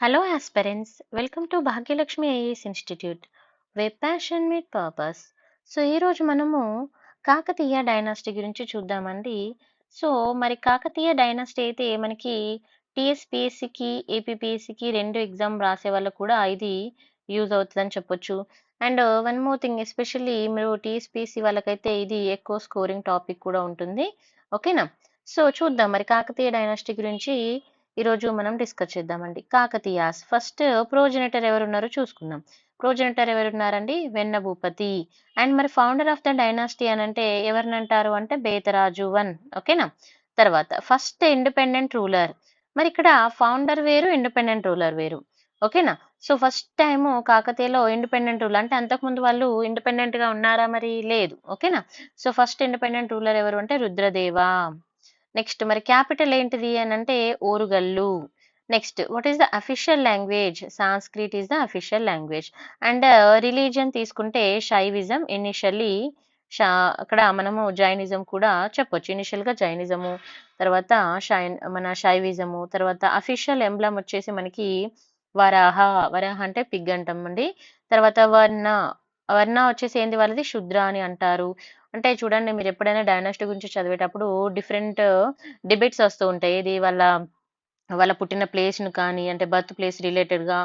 Hello, aspirants. Welcome to Bhagyalakshmi IAS institute web passion with purpose. So ఈరోజు మనము Kakatiya dynasty గురించి చూద్దామండి. సో మరి కాకతీయ డైనాసిటీ అయితే మనకి టీఎస్పిఎస్సికి ఏపీపీఎస్సికి రెండు ఎగ్జామ్ రాసే వాళ్ళకు కూడా ఇది యూజ్ అవుతుందని చెప్పొచ్చు. And one more thing, especially మీరు టీఎస్పిఎస్సి వాళ్ళకైతే ఇది ఎక్కువ స్కోరింగ్ టాపిక్ కూడా ఉంటుంది. ఓకేనా? సో చూద్దాం మరి కాకతీయ డైనాసిటీ గురించి ఈరోజు మనం డిస్కస్ చేద్దామండి. కాకతీయాస్ ఫస్ట్ ప్రోజెనిటర్ ఎవరున్నారో చూసుకుందాం. ప్రోజెనిటర్ ఎవరున్నారండి? వెన్న భూపతి. అండ్ మరి ఫౌండర్ ఆఫ్ ద డైనాసిటీ అని అంటే ఎవరినంటారు అంటే బేతరాజు వన్. ఓకేనా? తర్వాత ఫస్ట్ ఇండిపెండెంట్ రూలర్. మరి ఇక్కడ ఫౌండర్ వేరు, ఇండిపెండెంట్ రూలర్ వేరు. ఓకేనా? సో ఫస్ట్ టైము కాకతీయలో ఇండిపెండెంట్ రూలర్, అంటే అంతకుముందు వాళ్ళు ఇండిపెండెంట్ గా ఉన్నారా? మరి లేదు. ఓకేనా? సో ఫస్ట్ ఇండిపెండెంట్ రూలర్ ఎవరు అంటే రుద్రదేవ. నెక్స్ట్ మరి క్యాపిటల్ ఏంటిది అని అంటే Orugallu. Next what is the official language? Sanskrit is the official language. And religion తీసుకుంటే శైవిజం ఇనిషియల్లీ. అక్కడ మనము జైనిజం కూడా చెప్పొచ్చు. ఇనిషియల్ గా జైనిజము, తర్వాత మన శైవిజము, తర్వాత అఫీషియల్ ఎంబ్లమ్ వచ్చేసి మనకి వరాహ. వరాహ అంటే పిగ్ అంటామండి. తర్వాత వర్ణ. వర్ణ వచ్చేసి ఏంది వాళ్ళది? శుద్ర అని అంటారు. అంటే చూడండి, మీరు ఎప్పుడైనా డైనాసిటీ గురించి చదివేటప్పుడు డిఫరెంట్ డిబేట్స్ వస్తూ ఉంటాయి. ఇది వాళ్ళ వాళ్ళ పుట్టిన ప్లేస్ ను కానీ, అంటే బర్త్ ప్లేస్ రిలేటెడ్ గా,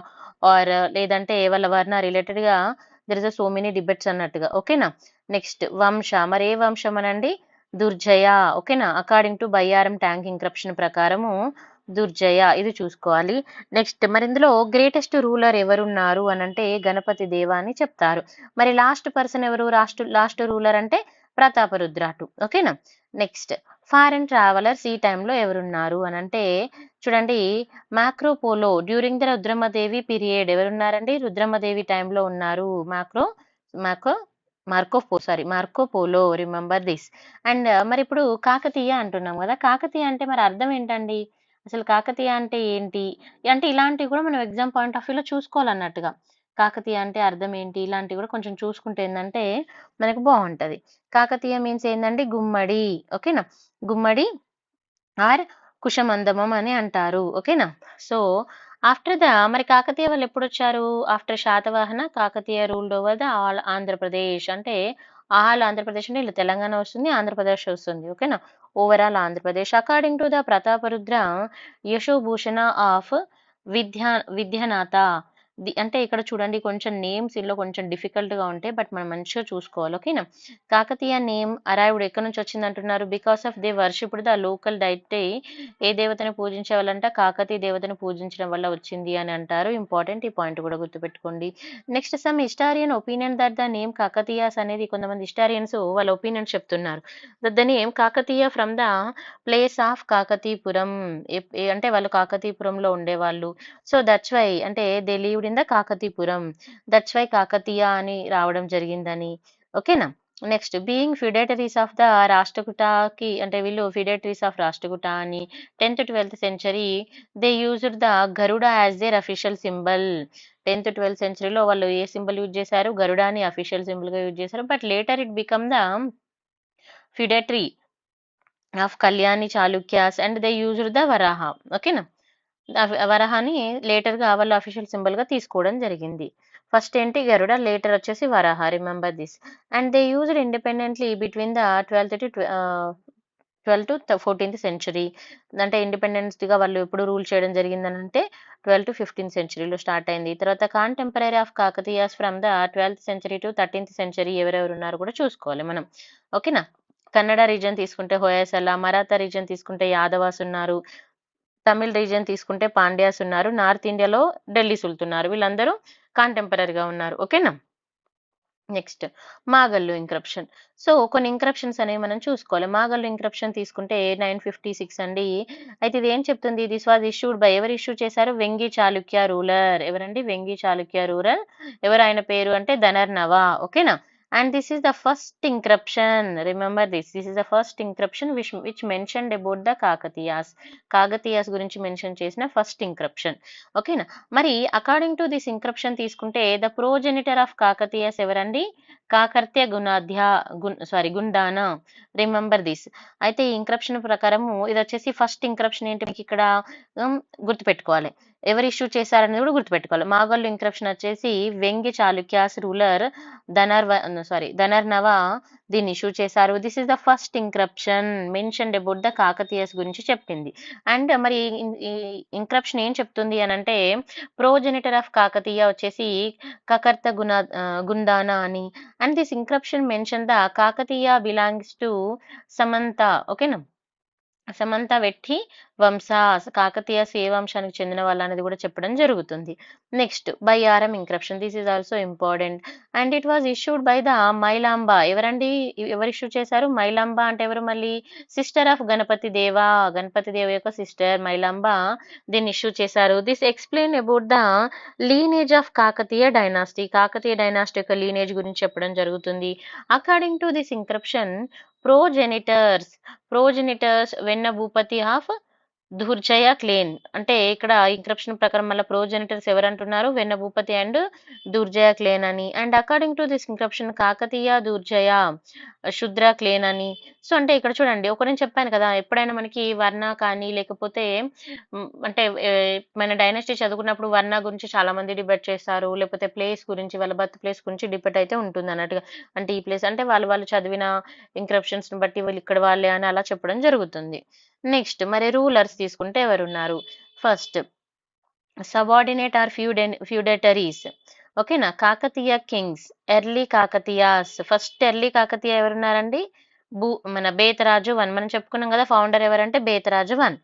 ఆర్ లేదంటే వాళ్ళ వర్ణ రిలేటెడ్ గా there is so many debates అన్నట్టుగా. ఓకేనా? నెక్స్ట్ వంశ. మరి ఏ వంశం అనండి? దుర్జయ. ఓకేనా? According to Bayyaram tank inscription ప్రకారము దుర్జయ. ఇది చూసుకోవాలి. నెక్స్ట్ మరి ఇందులో గ్రేటెస్ట్ రూలర్ ఎవరున్నారు అని అంటే గణపతి దేవ అని చెప్తారు. మరి లాస్ట్ పర్సన్ ఎవరు? లాస్ట్ రూలర్ అంటే ప్రతాపరుద్రాటు. ఓకేనా? నెక్స్ట్ ఫారెన్ ట్రావెలర్స్ ఈ టైంలో ఎవరున్నారు అని అంటే చూడండి, Marco Polo during the Rudramadevi period ఎవరున్నారండి? రుద్రమదేవి టైంలో ఉన్నారు. మార్కోపోలో. Remember this. అండ్ మరి ఇప్పుడు కాకతీయ అంటున్నాం కదా, కాకతీయ అంటే మరి అర్థం ఏంటండి? అసలు కాకతీయ అంటే ఏంటి? అంటే ఇలాంటివి కూడా మనం ఎగ్జామ్ పాయింట్ ఆఫ్ వ్యూలో చూసుకోవాలన్నట్టుగా. కాకతీయ అంటే అర్థం ఏంటి? ఇలాంటివి కూడా కొంచెం చూసుకుంటే ఏంటంటే మనకు బాగుంటది. కాకతీయ మీన్స్ ఏంటండి? గుమ్మడి. ఓకేనా? గుమ్మడి ఆర్ కుశమందమం అని అంటారు. ఓకేనా? సో ఆఫ్టర్ ద మరి కాకతీయ వాళ్ళు ఎప్పుడు వచ్చారు? After Satavahana Kakatiya ruled over the all Andhra Pradesh. అంటే ఆల్ ఆంధ్రప్రదేశ్ అంటే ఇలా తెలంగాణ వస్తుంది, ఆంధ్రప్రదేశ్ వస్తుంది. ఓకేనా? Overall Andhra Pradesh. According to the Prataparudra యశోభూషణ of Vidyanatha. అంటే ఇక్కడ చూడండి, కొంచెం నేమ్స్ ఇందులో కొంచెం డిఫికల్ట్ గా ఉంటాయి, బట్ మనం మంచిగా చూసుకోవాలి. ఓకేనా? కాకతీయ నేమ్ అరైవ్డ్ ఎక్కడి నుంచి వచ్చింది అంటున్నారు? Because of they worshipped the local deity. ఏ దేవతను పూజించే వాళ్ళంట? కాకతీయ దేవతను పూజించడం వల్ల వచ్చింది అని అంటారు. ఇంపార్టెంట్, ఈ పాయింట్ కూడా గుర్తుపెట్టుకోండి. Next some historian opinion that the name Kakatiyas అనేది, కొంతమంది హిస్టారియన్స్ వాళ్ళ ఒపీనియన్ చెప్తున్నారు. That the name Kakatiya from the place of Kakatipuram. అంటే వాళ్ళు కాకతీపురంలో ఉండేవాళ్ళు. సో దట్స్ వై, అంటే they lived in the Kakatipuram. That's why Kakatiya అని రావడం జరిగిందని. ఓకేనా? Next being feudatories of the రాష్ట్రకూటకి, అంటే వీళ్ళు ఫిడేటరీస్ ఆఫ్ రాష్ట్రకూట అని 10th-12th century they used the Garuda as their official symbol. 10th-12th సెంచరీలో వాళ్ళు ఏ సింబల్ యూజ్ చేశారు? గరుడాని అఫీషియల్ సింబల్ గా యూజ్ చేశారు. But later it become the feudatory of Kalyani Chalukyas and they used the Varaha. ఓకేనా? వరాహాని లేటర్ గా వాళ్ళు అఫీషియల్ సింబల్ గా తీసుకోవడం జరిగింది. ఫస్ట్ ఏంటి? గరుడ, లేటర్ వచ్చేసి Varaha. Remember this. And they used independently between the 12th-14th century. అంటే ఇండిపెండెన్స్ గా వాళ్ళు ఎప్పుడు రూల్ చేయడం జరిగిందని అంటే 12th-15th సెంచరీలో స్టార్ట్ అయింది. తర్వాత contemporary of Kakatiyas from the 12th century to 13th century ఎవరెవరు ఉన్నారు కూడా చూసుకోవాలి మనం. ఓకేనా? కన్నడ రీజన్ తీసుకుంటే హోయసల, మరాఠా రీజన్ తీసుకుంటే యాదవాస్ ఉన్నారు, తమిళ్ రీజియన్ తీసుకుంటే పాండ్యాస్ ఉన్నారు, నార్త్ ఇండియాలో ఢిల్లీ సుల్తున్నారు. వీళ్ళందరూ కాంటెంపరీగా ఉన్నారు. ఓకేనా? Next Magallu inscription. సో కొన్ని ఇంక్రప్షన్స్ అనేవి మనం చూసుకోవాలి. మాగల్లు ఇంక్రప్షన్ తీసుకుంటే 956 అండి. అయితే ఇది ఏం చెప్తుంది? దిస్ వాజ్ ఇష్యూడ్ బై, ఎవరు ఇష్యూ చేశారు? వెంగి చాళుక్య రూలర్. ఎవరండి? వెంగి చాళుక్య రూలర్. ఎవరు ఆయన పేరు అంటే ధనర్నవ. ఓకేనా? And this is the first inscription. Remember this is the first inscription which mentioned about the Kakatiyas. Kakatiyas గురించి మెన్షన్ చేసిన ఫస్ట్ ఇంక్రప్షన్. ఓకేనా? మరి అకార్డింగ్ టు దిస్ ఇంక్రప్షన్ తీసుకుంటే ద ప్రోజెనిటర్ ఆఫ్ కాకతీయాస్ ఎవరండి? కాకర్త్య గుండానా. Remember this. అయితే ఈ ఇంక్రప్షన్ ప్రకారము ఇది వచ్చేసి ఫస్ట్ ఇంక్రప్షన్ ఏంటి మీకు ఇక్కడ గుర్తుపెట్టుకోవాలి. ఎవరు ఇష్యూ చేశారనేది కూడా గుర్తుపెట్టుకోవాలి. మాగల్లు ఇంక్రిప్షన్ వచ్చేసి వెంగి చాళుక్యాస్ రూలర్ ధనర్నవ దీన్ని ఇష్యూ చేశారు. This is the first inscription mentioned about the Kakatiyas గురించి చెప్పింది. అండ్ మరి ఈ ఇంక్రిప్షన్ ఏం చెప్తుంది అని అంటే ప్రోజెనిటర్ ఆఫ్ కాకతీయ వచ్చేసి కకర్త గుందానా అని. And this inscription mention the Kakatiya belongs to Samanta. ఓకేనా, సమంత వెట్టి వంశ కాకతీయ వంశానికి చెందిన వాళ్ళు అనేది కూడా చెప్పడం జరుగుతుంది. Next Bayyaram inscription, this is also important and it was issued by the Mailamba. ఎవరండి, ఎవరు ఇష్యూ చేశారు? మైలాంబ అంటే ఎవరు? మళ్ళీ సిస్టర్ ఆఫ్ గణపతి దేవ, గణపతి దేవ యొక్క సిస్టర్ మైలాంబ దీన్ని ఇష్యూ చేశారు. This explain about the lineage of Kakatiya dynasty, Kakatiya dynasty యొక్క లీనేజ్ గురించి చెప్పడం జరుగుతుంది. అకార్డింగ్ టు దిస్ ఇంక్రిప్షన్ ప్రోజెనిటర్స్ వెన్న భూపతి ఆఫ్ దుర్జయ క్లేన్. అంటే ఇక్కడ ఇంక్రిప్షన్ ప్రకారం మళ్ళీ ప్రోజెనిటర్స్ ఎవరంటున్నారు? వెన్న భూపతి అండ్ దుర్జయ క్లేన్ అని. And according to this inscription Kakatiya Durjaya Shudra clan అని. సో అంటే ఇక్కడ చూడండి, ఒక నేను చెప్పాను కదా, ఎప్పుడైనా మనకి వర్ణ కానీ లేకపోతే అంటే మన డైనాసిటీ చదువుకున్నప్పుడు వర్ణ గురించి చాలా మంది డిబేట్ చేస్తారు, లేకపోతే ప్లేస్ గురించి వాళ్ళ బర్త్ ప్లేస్ గురించి డిబేట్ అయితే ఉంటుంది అన్నట్టుగా. అంటే ఈ ప్లేస్ అంటే వాళ్ళు చదివిన ఇంక్రిప్షన్స్ ని బట్టి వీళ్ళు ఇక్కడ వాళ్ళే అని అలా చెప్పడం జరుగుతుంది. నెక్స్ట్ మరి రూలర్స్ తీసుకుంటే ఎవరున్నారు? First subordinate or feudatories. ఓకేనా, Kakatiya kings, early Kakatiyas. First early Kakatiya ఎవరున్నారండి? మన బేతరాజు 1 మనం చెప్పుకున్నాం కదా, ఫౌండర్ ఎవరంటే బేతరాజు 1.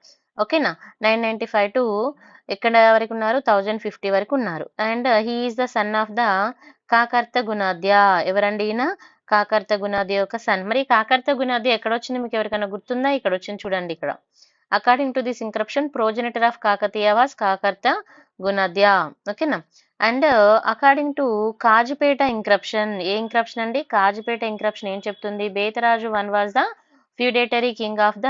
ఓకేనా, 995 టు ఎక్కడ వరకు ఉన్నారు? 1050 వరకు ఉన్నారు. And he is the son of the Kakarta Gunadya. ఎవరండి ఈయన? కాకర్త గుణాద్య యొక్క సన్. మరి కాకర్త గుణాద్య ఎక్కడ వచ్చింది? మీకు ఎవరికైనా గుర్తుందా? ఇక్కడ వచ్చింది చూడండి ఇక్కడ. According to this inscription progenitor of Kakatiya was Kakarta Gunadya. ఓకేనా, and according to Kazipet inscription, ఏ ఇంక్రిప్షన్ అండి? కాజిపేట ఇంక్రిప్షన్ ఏం చెప్తుంది? Betaraju 1 was the feudatory king of the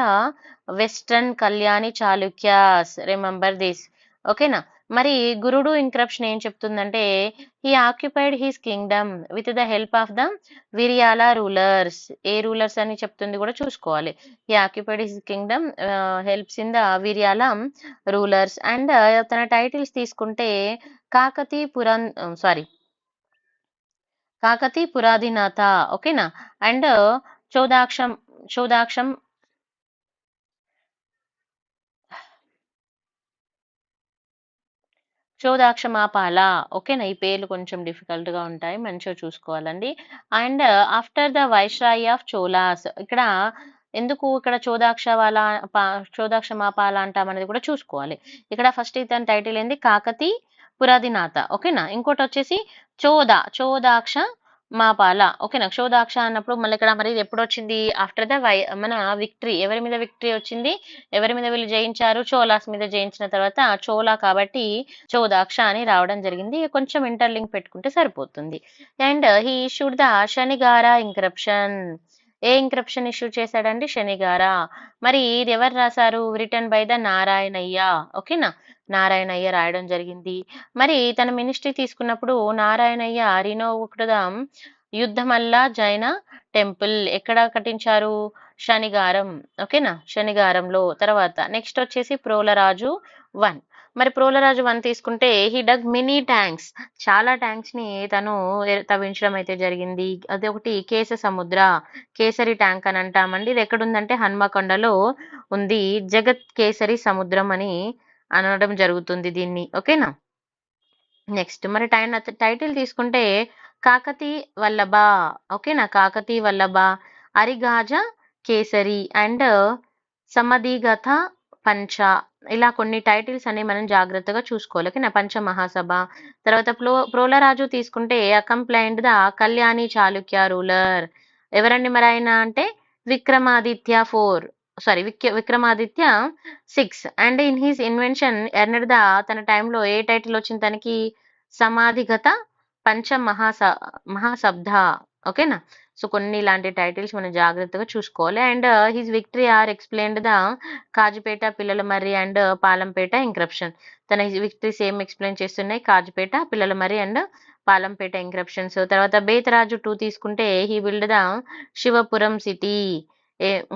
western Kalyani Chalukyas. Remember this. ఓకేనా, మరి గురుడు ఇంక్రిప్షన్ ఏం చెప్తుందంటే he occupied his kingdom with the help of the Viriyala rulers. ఏ రూలర్స్ అని చెప్తుంది కూడా చూసుకోవాలి. He occupied his kingdom helps in the Viriyala rulers. And తన టైటిల్స్ తీసుకుంటే కాకతీ పురాధినాథ. ఓకేనా, అండ్ చోదాక్షమాపాల. ఓకేనా, ఈ పేర్లు కొంచెం డిఫికల్ట్ గా ఉంటాయి, మంచిగా చూసుకోవాలండి. And after the viceroy of Cholas. ఇక్కడ ఎందుకు ఇక్కడ చోదాక్షమాపాల అంటామనేది కూడా చూసుకోవాలి. ఇక్కడ ఫస్ట్ ఇతని టైటిల్ ఏంది? కాకతీ పురాధినాథ. ఓకేనా, ఇంకోటి వచ్చేసి చోదాక్ష మాపాల. ఓకేనా, క్షోదాక్ష అన్నప్పుడు మళ్ళీ ఇక్కడ మరి ఎప్పుడు వచ్చింది? ఆఫ్టర్ ద మన విక్టరీ. ఎవరి మీద విక్టరీ వచ్చింది? ఎవరి మీద వీళ్ళు జయించారు? చోలాస్ మీద జయించిన తర్వాత చోలా కాబట్టి చోదాక్ష అని రావడం జరిగింది. కొంచెం ఇంటర్లింక్ పెట్టుకుంటే సరిపోతుంది. And he issued the Shanigara inscription. ఏ ఇంక్రిప్షన్ ఇష్యూ చేశాడండి? శనిగార. మరి ఇది ఎవరు రాశారు? Written by the Narayanayya. ఓకేనా, నారాయణయ్య రాయడం జరిగింది. మరి తన మినిస్ట్రీ తీసుకున్నప్పుడు నారాయణయ్య రినోవకుడదాం యుద్ధమల్ల జైన టెంపుల్ ఎక్కడ కట్టించారు? శనిగారం. ఓకేనా, శనిగారంలో. తర్వాత నెక్స్ట్ వచ్చేసి ప్రోలరాజు 1. మరి ప్రోలరాజు 1 తీసుకుంటే హీ డగ్ మినీ ట్యాంక్స్. చాలా ట్యాంక్స్ ని తను తవ్వించడం అయితే జరిగింది. అది ఒకటి కేసరి ట్యాంక్ అని అంటామండి. ఇది ఎక్కడుందంటే హన్మకొండలో ఉంది. జగత్ కేసరి సముద్రం అని అనడం జరుగుతుంది దీన్ని. ఓకేనా, నెక్స్ట్ మరి టైటిల్ తీసుకుంటే కాకతీ వల్లభ. ఓకేనా, కాకతీ వల్లభ, అరిగాజ కేసరి అండ్ సమధిగత పంచ. ఇలా కొన్ని టైటిల్స్ అనేవి మనం జాగ్రత్తగా చూసుకోవాలి. ఓకేనా, పంచమహాసభ. తర్వాత ప్రోలరాజు తీసుకుంటే అకంప్లైండ్ ద కళ్యాణి చాళుక్య రూలర్. ఎవరండి మరి ఆయన అంటే? Vikramaditya 6. And in his invention earned the, తన టైంలో ఏ టైటిల్ వచ్చింది తనకి? సమాధిగత పంచ మహాశబ్ద. ఓకేనా, సో కొన్ని ఇలాంటి టైటిల్స్ మనం జాగ్రత్తగా చూసుకోవాలి. And his victory are explained the Kazipet, Pillalamarri and Palampet inscription. తన విక్టరీస్ ఏం ఎక్స్ప్లెయిన్ చేస్తున్నాయి? Kazipet, Pillalamarri and Palampet inscriptions. తర్వాత బేతరాజు 2 తీసుకుంటే he build the Shivapuram city.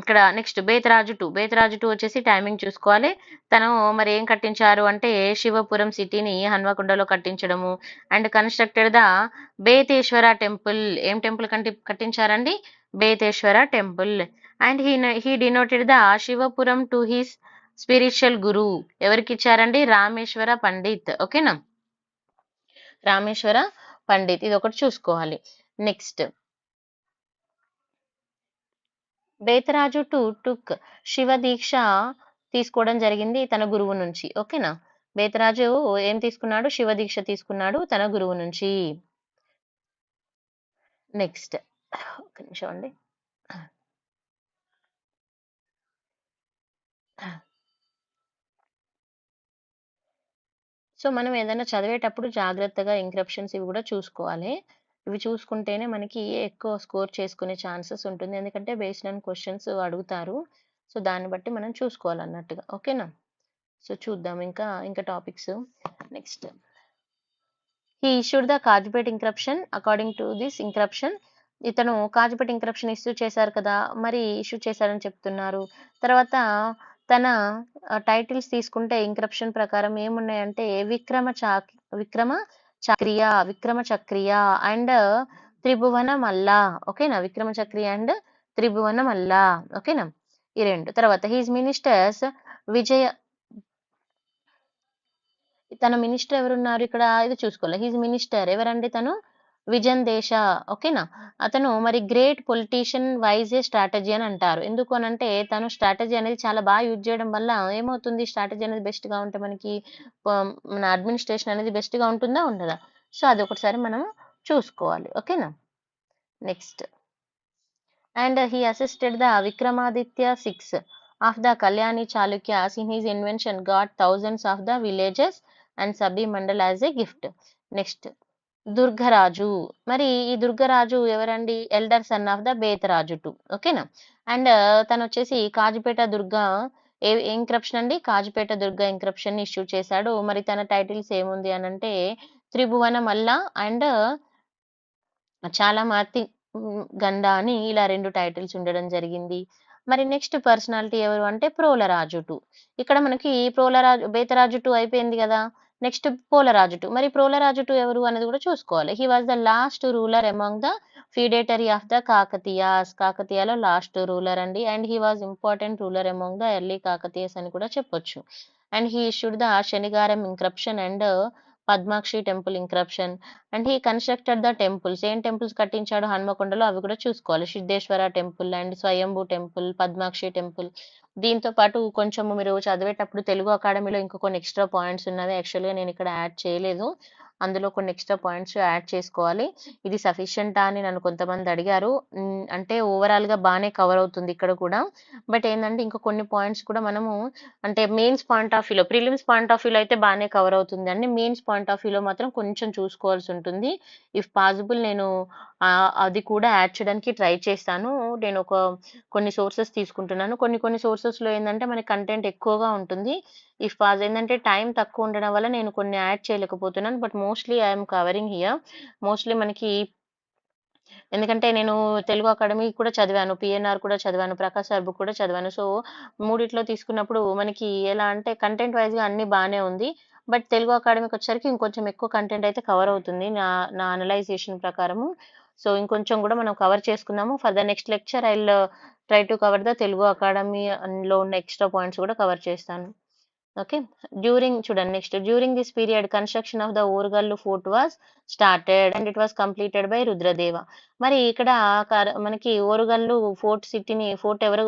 ఇక్కడ నెక్స్ట్ బేతరాజు 2 వచ్చేసి టైమింగ్ చూసుకోవాలి. తను మరి ఏం కట్టించారు అంటే శివపురం సిటీని హన్మకొండలో కట్టించడము and constructed the Beteshwara temple. ఏం టెంపుల్ కట్టించారండి? Beteshwara temple. And he denoted the Shivapuram to his spiritual guru. ఎవరికి ఇచ్చారండి? రామేశ్వర పండిత్. ఓకేనా, రామేశ్వర పండిత్, ఇది ఒకటి చూసుకోవాలి. నెక్స్ట్ బేతరాజు 2 టుక్ శివ దీక్ష తీసుకోవడం జరిగింది తన గురువు నుంచి. ఓకేనా, బేతరాజు ఏం తీసుకున్నాడు? శివ దీక్ష తీసుకున్నాడు తన గురువు నుంచి. నెక్స్ట్ ఒక నిమిషం అండి. సో మనం ఏదైనా చదివేటప్పుడు జాగ్రత్తగా ఇంక్రిప్షన్స్ ఇవి కూడా చూసుకోవాలి. ఇవి చూసుకుంటేనే మనకి ఎక్కువ స్కోర్ చేసుకునే ఛాన్సెస్ ఉంటుంది. ఎందుకంటే బేస్డ్ ఆన్ క్వశ్చన్స్ అడుగుతారు. సో దాన్ని బట్టి మనం చూసుకోవాలన్నట్టుగా. ఓకేనా, సో చూద్దాం ఇంకా topics. Next he issued the Kazipet inscription. According to this inscription, ఇతను కాజ్పేట్ ఇంక్రప్షన్ ఇష్యూ చేశారు కదా, మరి ఇష్యూ చేశారని చెప్తున్నారు. తర్వాత తన టైటిల్స్ తీసుకుంటే ఇంక్రప్షన్ ప్రకారం ఏమున్నాయంటే విక్రమ చక్రియ అండ్ త్రిభువన మల్ల. ఓకేనా, విక్రమ చక్రియ అండ్ త్రిభువన మల్ల. ఓకేనా, ఈ రెండు. తర్వాత హీజ్ మినిస్టర్స్ తన మినిస్టర్ ఎవరున్నారు ఇక్కడ? ఇది చూసుకోవాలి. హీజ్ మినిస్టర్ ఎవరండి? తను విజన్ దేశ. ఓకేనా, అతను మరి గ్రేట్ పొలిటీషియన్ వైజ్ ఏ స్ట్రాటజీ అని అంటారు. ఎందుకు అని అంటే తను స్ట్రాటజీ అనేది చాలా బాగా యూజ్ చేయడం వల్ల ఏమవుతుంది? స్ట్రాటజీ అనేది బెస్ట్ గా ఉంటే మనకి మన అడ్మినిస్ట్రేషన్ అనేది బెస్ట్ గా ఉంటుందా ఉండదా? సో అది ఒకటిసారి మనం చూసుకోవాలి. ఓకేనా, next and he assisted the Vikramaditya 6 of the Kalyani Chalukyas in his invention got thousands of the villages and Sabi mandal as a gift. Next Durgaraju. మరి ఈ దుర్గరాజు ఎవరండి? Elder son of the Betaraju 2. ఓకేనా, అండ్ తను వచ్చేసి కాజిపేట దుర్గా ఇంక్రప్షన్ అండి. కాజిపేట దుర్గా ఇంక్రప్షన్ ఇష్యూ చేశాడు. మరి తన టైటిల్స్ ఏముంది అని అంటే త్రిభువన మల్ల అండ్ చాలా మార్తి గండ అని ఇలా 2 టైటిల్స్ ఉండడం జరిగింది. మరి నెక్స్ట్ పర్సనాలిటీ ఎవరు అంటే ప్రోలరాజు 2. ఇక్కడ మనకి బేతరాజు 2 అయిపోయింది కదా. నెక్స్ట్ పోలరాజు 2. మరి ప్రోలరాజు 2 ఎవరు అనేది కూడా చూసుకోవాలి. He was the last ruler among the feudatory of the Kakatiyas. కాకతీయాలో లాస్ట్ రూలర్ అండి. And he was important ruler among the early Kakatiyas అని కూడా చెప్పొచ్చు. And he issued the Shanigaram inscription and Padmakshi temple inscription. And he constructed the temples. ఏం temples కట్టించాడు హన్మకొండలో అవి కూడా చూసుకోవాలి. Siddheshwara temple and Swayambhu temple, Padmakshi temple. దీంతో పాటు కొంచెం మీరు చదివేటప్పుడు తెలుగు అకాడమీలో ఇంకా కొన్ని ఎక్స్ట్రా పాయింట్స్ ఉన్నవి. యాక్చువల్గా నేను ఇక్కడ యాడ్ చేయలేదు. అందులో కొన్ని ఎక్స్ట్రా పాయింట్స్ యాడ్ చేసుకోవాలి. ఇది సఫిషియంటా అని నన్ను కొంతమంది అడిగారు. అంటే ఓవరాల్గా బాగానే కవర్ అవుతుంది ఇక్కడ కూడా. బట్ ఏంటంటే ఇంకా కొన్ని పాయింట్స్ కూడా మనము అంటే మెయిన్స్ పాయింట్ ఆఫ్ వ్యూలో, ప్రిలిమ్స్ పాయింట్ ఆఫ్ వ్యూలో అయితే బాగానే కవర్ అవుతుంది అండి. మెయిన్స్ పాయింట్ ఆఫ్ వ్యూలో మాత్రం కొంచెం చూసుకోవాల్సి ఉంటుంది. ఇఫ్ పాసిబుల్ నేను అది కూడా యాడ్ చేయడానికి ట్రై చేస్తాను. నేను కొన్ని సోర్సెస్ తీసుకుంటున్నాను. కొన్ని సోర్సెస్లో ఏంటంటే మనకి కంటెంట్ ఎక్కువగా ఉంటుంది. ఇఫ్ పాస్ ఏంటంటే టైం తక్కువ ఉండడం వల్ల నేను కొన్ని యాడ్ చేయలేకపోతున్నాను. But mostly I'm covering here. Mostly మనకి ఎందుకంటే నేను తెలుగు అకాడమీ కూడా చదివాను, పిఎన్ఆర్ కూడా చదివాను, ప్రకాష్ సార్ బుక్ కూడా చదివాను. సో మూడిట్లో తీసుకున్నప్పుడు మనకి ఎలా అంటే కంటెంట్ వైజ్గా అన్ని బాగానే ఉంది. బట్ తెలుగు అకాడమీకి వచ్చేసరికి ఇంకొంచెం ఎక్కువ కంటెంట్ అయితే కవర్ అవుతుంది నా అనలైజేషన్ ప్రకారము. సో ఇంకొంచెం కూడా మనం కవర్ చేసుకుందాము. For the next lecture I will try to cover the Telugu అకాడమీలో ఉన్న ఎక్స్ట్రా పాయింట్స్ కూడా కవర్ చేస్తాను. ఓకే, చూడండి next. During this period construction of the Orugallu fort was started and it was completed by Rudradeva. మరి ఇక్కడ మనకి ఓరుగల్లు ఫోర్ట్ ఎవరు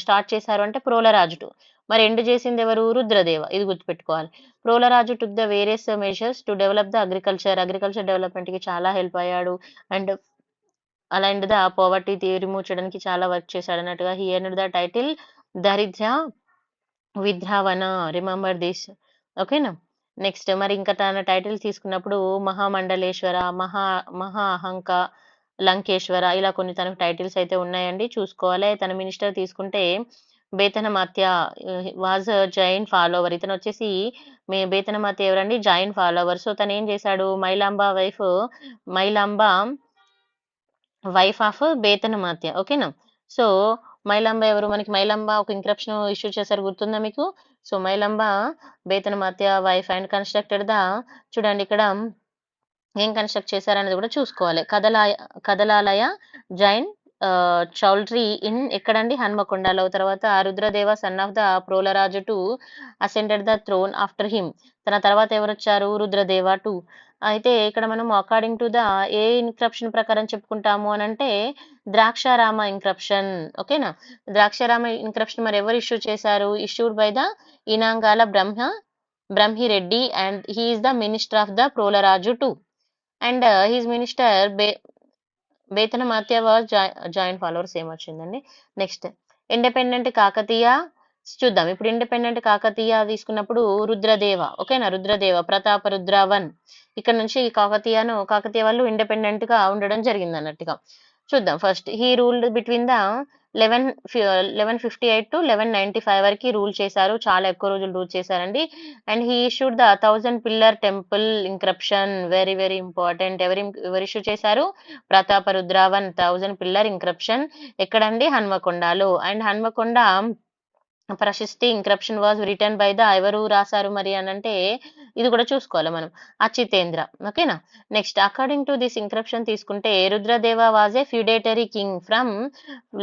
స్టార్ట్ చేశారు అంటే ప్రోలరాజు 2. మరి ఎండ్ చేసింది ఎవరు? రుద్రదేవ. ఇది గుర్తుపెట్టుకోవాలి. Prolaraju took the various measures to develop the agriculture development కి చాలా హెల్ప్ అయ్యాడు. అండ్ అలాంటి ద పావర్టీ రిమూవ్ చేయడానికి చాలా వర్క్ చేశాడు అన్నట్టుగా. He earned the title Daridra Vidravana. Remember this. ఓకేనా, నెక్స్ట్ మరి ఇంకా తన టైటిల్స్ తీసుకున్నప్పుడు మహామండలేశ్వర, మహా అహంక, లంకేశ్వర, ఇలా కొన్ని తనకు టైటిల్స్ అయితే ఉన్నాయండి, చూసుకోవాలి. తన మినిస్టర్ తీసుకుంటే బేతనమాత్య వాజ్ జైన్ ఫాలోవర్. ఇతను వచ్చేసి బేతనమాత్య ఎవరండి? జైన్ ఫాలోవర్. సో తను ఏం చేశాడు? Mailamba wife of Betanamatya. ఓకేనా, సో మైలంబ ఎవరు? మనకి మైలంబ ఒక ఇంక్రప్షన్ ఇష్యూ చేశారు, గుర్తుందా మీకు? So Mailamba Betanamatya wife and constructed the, చూడండి ఇక్కడ ఏం కన్స్ట్రక్ట్ చేశారనేది కూడా చూసుకోవాలి. కదలాలయ జైన్ చౌల్ట్రీ ఇన్ ఎక్కడండి? హన్మకొండలో. తర్వాత Rudradeva son of the Prolaraju two ascended the throne after him. తన తర్వాత ఎవరు వచ్చారు? రుద్రదేవ టు. అయితే ఇక్కడ మనం according to the a inscription ప్రకారం చెప్పుకుంటాము అని అంటే ద్రాక్షారామ ఇన్క్రప్షన్. ఓకేనా? ద్రాక్షారామ ఇన్క్రప్షన్ మరి ఎవరు ఇష్యూ చేశారు? Issued by the Inangala Brahmireddy and he is the minister of the Prolaraju two. And his minister Betanamatya was joint followers ఏమొచ్చిందండి. నెక్స్ట్ ఇండిపెండెంట్ కాకతీయ చూద్దాం. ఇప్పుడు ఇండిపెండెంట్ కాకతీయ తీసుకున్నప్పుడు రుద్రదేవ. ఓకేనా? రుద్రదేవ ప్రతాప రుద్రవన్. ఇక్కడ నుంచి కాకతీయ వాళ్ళు ఇండిపెండెంట్ గా ఉండడం జరిగింది అన్నట్టుగా చూద్దాం. First he ruled between the 1158 to 1195 వరకు రూల్ చేశారు. చాలా ఎక్కువ రోజులు రూల్ చేశారండి. And he issued the 1000 pillar temple inscription. Very very important. ఎవరు ఇష్యూ చేశారు? ప్రతాపరుద్రావన్ 1000 పిల్లర్ ఇంక్రప్షన్. ఎక్కడండి? హన్మకొండలో. And Hanamkonda Prashasti inscription was written by the ఎవరు రాశారు మరి అని అంటే ఇది కూడా చూసుకోవాలి మనం, అచ్యుతేంద్ర. ఓకేనా? Next according to this inscription తీసుకుంటే Rudradeva was a feudatory king from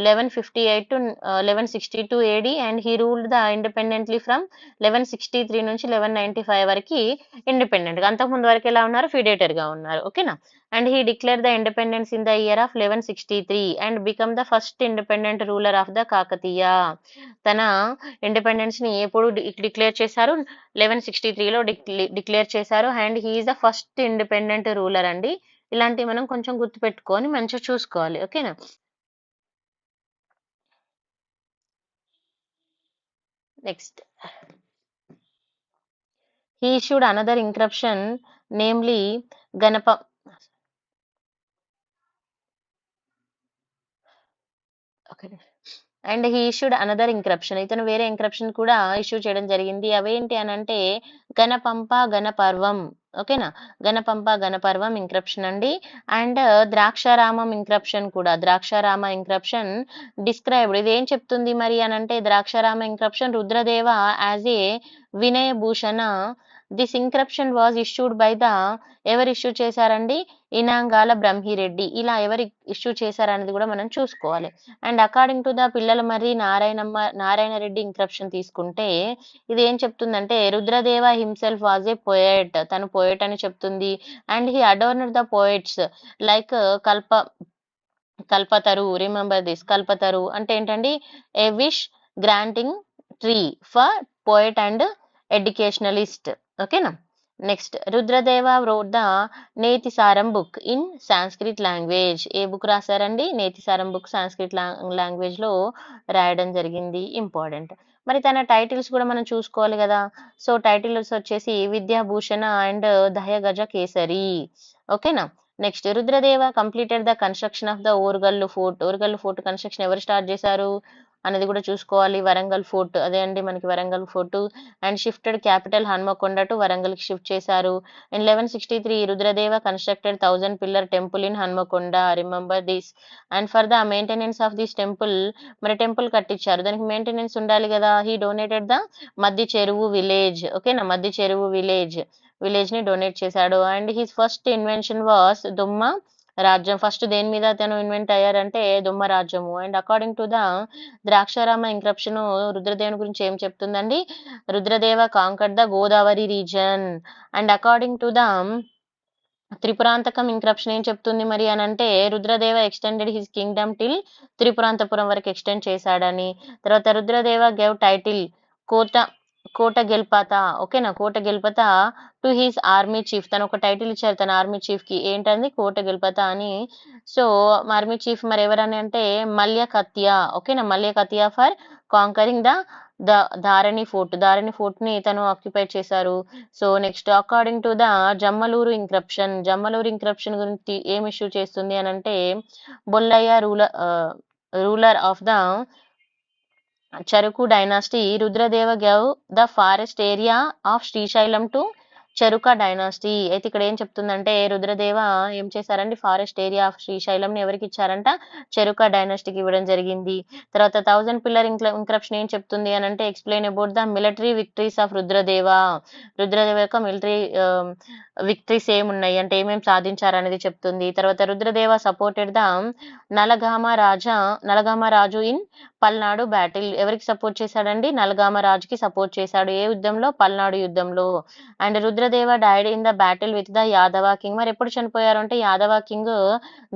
1158 to 1162 AD and he ruled the independently from 1163 నుంచి 1195 వరకు ఇండిపెండెంట్ గా. అంతకుముందు వరకు ఎలా ఉన్నారు? ఫ్యూడేటర్ గా ఉన్నారు. ఓకేనా? And he declare the independence in the year of 1163 and become the first independent ruler of the Kakatiya. తన ఇండిపెండెన్స్ ని ఎప్పుడు డిక్లేర్ చేశారు? 1163లో డిక్లేర్ చేశారు. And he is the first independent ruler అండి. ఇలాంటివి మనం కొంచెం గుర్తుపెట్టుకొని మంచిగా చూసుకోవాలి. ఓకేనా? Next he issued another inscription, namely Ganapa. Okay. And he issued another inscription. ఇతను వేరే ఇంక్రప్షన్ కూడా ఇష్యూ చేయడం జరిగింది. అవేంటి అని అంటే గణపంప గణపర్వం. ఓకేనా? గణపంప గణపర్వం ఇంక్రప్షన్ అండి. అండ్ ద్రాక్షారామం ఇంక్రప్షన్ కూడా. Draksharama inscription described. ఇది ఏం చెప్తుంది మరి అని అంటే Draksharama inscription Rudradeva as a వినయ భూషణ. This inscription was issued by the ఎవరు ఇష్యూ చేశారండి? ఇనాంగాల బ్రహ్మిరెడ్డి. ఇలా ఎవరు ఇష్యూ చేశారనేది కూడా మనం చూసుకోవాలి. అండ్ అకార్డింగ్ టు ద పిల్లల మరి నారాయణ రెడ్డి ఇంక్రప్షన్ తీసుకుంటే ఇది ఏం చెప్తుందంటే Rudradeva himself was a poet. తను పోయెట్ అని చెప్తుంది. And he adorned the poets like Kalpataru. Remember this. Kalpataru అంటే ఏంటండి? A wish granting tree for poet and educationalist. ఓకేనా? Next Rudradeva wrote the Nitisaram book in Sanskrit language. ఏ బుక్ రాశారండి? నేతిసారం బుక్ సాంస్క్రిట్ లాంగ్వేజ్ లో రాయడం జరిగింది. ఇంపార్టెంట్. మరి తన టైటిల్స్ కూడా మనం చూసుకోవాలి కదా. సో టైటిల్స్ వచ్చేసి విద్యాభూషణ అండ్ దయగజ కేసరి. ఓకేనా? Next Rudradeva completed the construction of the Orugallu fort. Orugallu fort construction ఎవరు స్టార్ట్ చేశారు అనేది కూడా చూసుకోవాలి. వరంగల్ ఫోర్ట్. అదే అండి మనకి Warangal fort. And shifted capital Hanamkonda to వరంగల్కి షిఫ్ట్ చేశారు. In 1163 Rudradeva constructed 1000 pillar temple in Hanamkonda. Remember this. And for the maintenance of this temple, మరి టెంపుల్ కట్టించారు, దానికి మెయింటెనెన్స్ ఉండాలి కదా. హీ డొనేటెడ్ ద మద్ది చెరువు విలేజ్. ఓకేనా? మద్ది చెరువు విలేజ్ ని డొనేట్ చేశాడు. And his first invention was దుమ్మ రాజ్యం. ఫస్ట్ దేని మీద తను ఇన్వెంట్ అయ్యారంటే దుమ్మ రాజ్యము. And according to the Draksharama inscription రుద్రదేవుని గురించి ఏం చెప్తుందండి? Rudradeva conquered the Godavari region. And according to the Tripurantakam inscription ఏం చెప్తుంది మరి అని అంటే Rudradeva extended his kingdom till Tripurantapuram వరకు ఎక్స్టెండ్ చేశాడని. తర్వాత రుద్రదేవ గేవ్ టైటిల్ కోట గెల్పత. ఓకేనా? Kota Gelpata to his army chief. తను ఒక టైటిల్ ఇచ్చారు తన ఆర్మీ చీఫ్ కి. ఏంటంది? కోట గెల్పత అని. సో ఆర్మీ చీఫ్ మరి ఎవరని అంటే మల్య కత్య. ఓకేనా? Malya Katya for conquering the Dharani fort ని తను ఆక్యుపై చేశారు. So next according to the Jammaluru inscription గురించి ఏం ఇష్యూ చేస్తుంది అని అంటే Bollayya ruler of the Charuku dynasty, Rudradeva gave the forest area of Srisailam to Cheruka dynasty. అయితే ఇక్కడ ఏం చెప్తుందంటే రుద్రదేవ ఏం చేశారండి ఫారెస్ట్ ఏరియా ఆఫ్ శ్రీశైలంని ఎవరికి ఇచ్చారంట? చెరుక డైనాసిటీకి ఇవ్వడం జరిగింది. తర్వాత 1000 పిల్లర్ ఇంక్రప్షన్ ఏం చెప్తుంది అని అంటే explain about the military victories of Rudradeva. Rudradeva యొక్క మిలిటరీ విక్టరీస్ ఏమున్నాయి అంటే ఏమేం సాధించారనేది చెప్తుంది. తర్వాత Rudradeva supported the Nalagama Raju in Palnadu battle. ఎవరికి సపోర్ట్ చేశాడండి? నలగామ రాజుకి సపోర్ట్ చేశాడు. ఏ యుద్ధంలో? పల్నాడు యుద్ధంలో. And Rudradeva died in the battle with the Yadava king. మరి ఎప్పుడు చనిపోయారు అంటే యాదవ కింగ్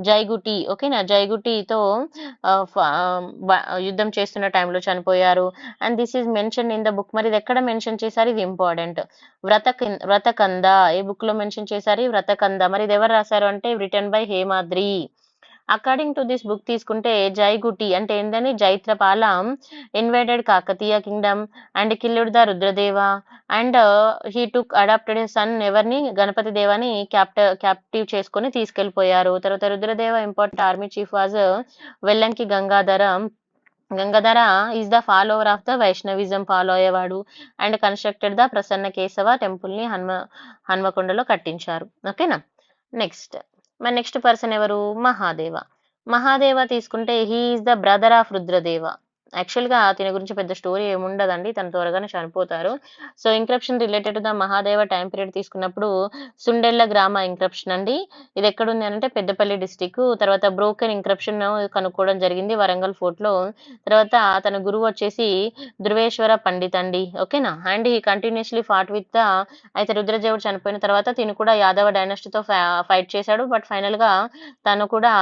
జైగుటి, ఓకేనా, జైగుటితో యుద్ధం చేస్తున్న టైంలో చనిపోయారు. And this is mention in the book. మరి ఇది ఎక్కడ మెన్షన్ చేశారు? ఇది ఇంపార్టెంట్. వ్రతకంద. ఏ బుక్ లో మెన్షన్ చేశారు? వ్రతకంద. మరి ఇది ఎవరు రాశారు అంటే written by Hemadri. According to this book తీసుకుంటే జైగుటి అంటే ఏందని Jaitrapala invaded Kakatiya kingdom and killed the Rudradeva and he took adopted son ఎవరిని? గణపతి దేవాని క్యాప్టివ్ చేసుకొని తీసుకెళ్లిపోయారు. తర్వాత Rudradeva important army chief was Vellanki Gangadhara. Gangadhara is the follower of the Vaishnavism, follow అయ్యేవాడు. And constructed the Prasanna Keshava temple ని హన్మకొండలో కట్టించారు. ఓకేనా. నెక్స్ట్ పర్సన్ ఎవరు? మహాదేవ. మహాదేవ తీసుకుంటే he is the brother of Rudradeva. Actual గా దీని గురించి పెద్ద స్టోరీ ఏముండదండి, తను త్వరగానే చనిపోతారు. So inscription related to the Mahadeva time period తీసుకున్నప్పుడు సుండెల్ల గ్రామ ఇంక్రప్షన్ అండి. ఇది ఎక్కడుంది అంటే పెద్దపల్లి డిస్టిక్. తర్వాత బ్రోకెన్ ఇంక్రప్షన్ కనుక్కోవడం జరిగింది వరంగల్ ఫోర్ట్ లో. తర్వాత తన గురువు వచ్చేసి ధృవేశ్వర పండిత్ అండి, ఓకేనా. అండ్ ఈ కంటిన్యూస్లీ ఫాట్ విత్ ద. అయితే రుద్రదేవుడు చనిపోయిన తర్వాత తిను కూడా యాదవ డైనాసిటీతో ఫైట్ చేశాడు. బట్ ఫైనల్ గా తను కూడా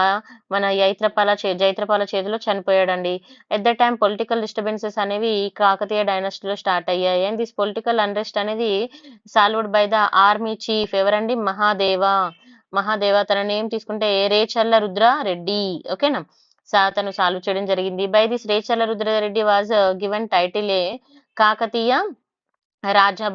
మన జైత్రపాల చేతిలో చనిపోయాడండి. At the time political disturbances అనేవి కాకతీయ డైనాసిటీలో స్టార్ట్ అయ్యాయి. అండ్ దిస్ పొలిటికల్ అన్రెస్ట్ అనేది solved by the army chief ఎవరండి? మహాదేవ. తన నేమ్ తీసుకుంటే రేచర్ల రుద్ర రెడ్డి, ఓకేనా. తను సాల్వ్ చేయడం జరిగింది. By this Recherla Rudra Reddy was given title a Kakatiya Raja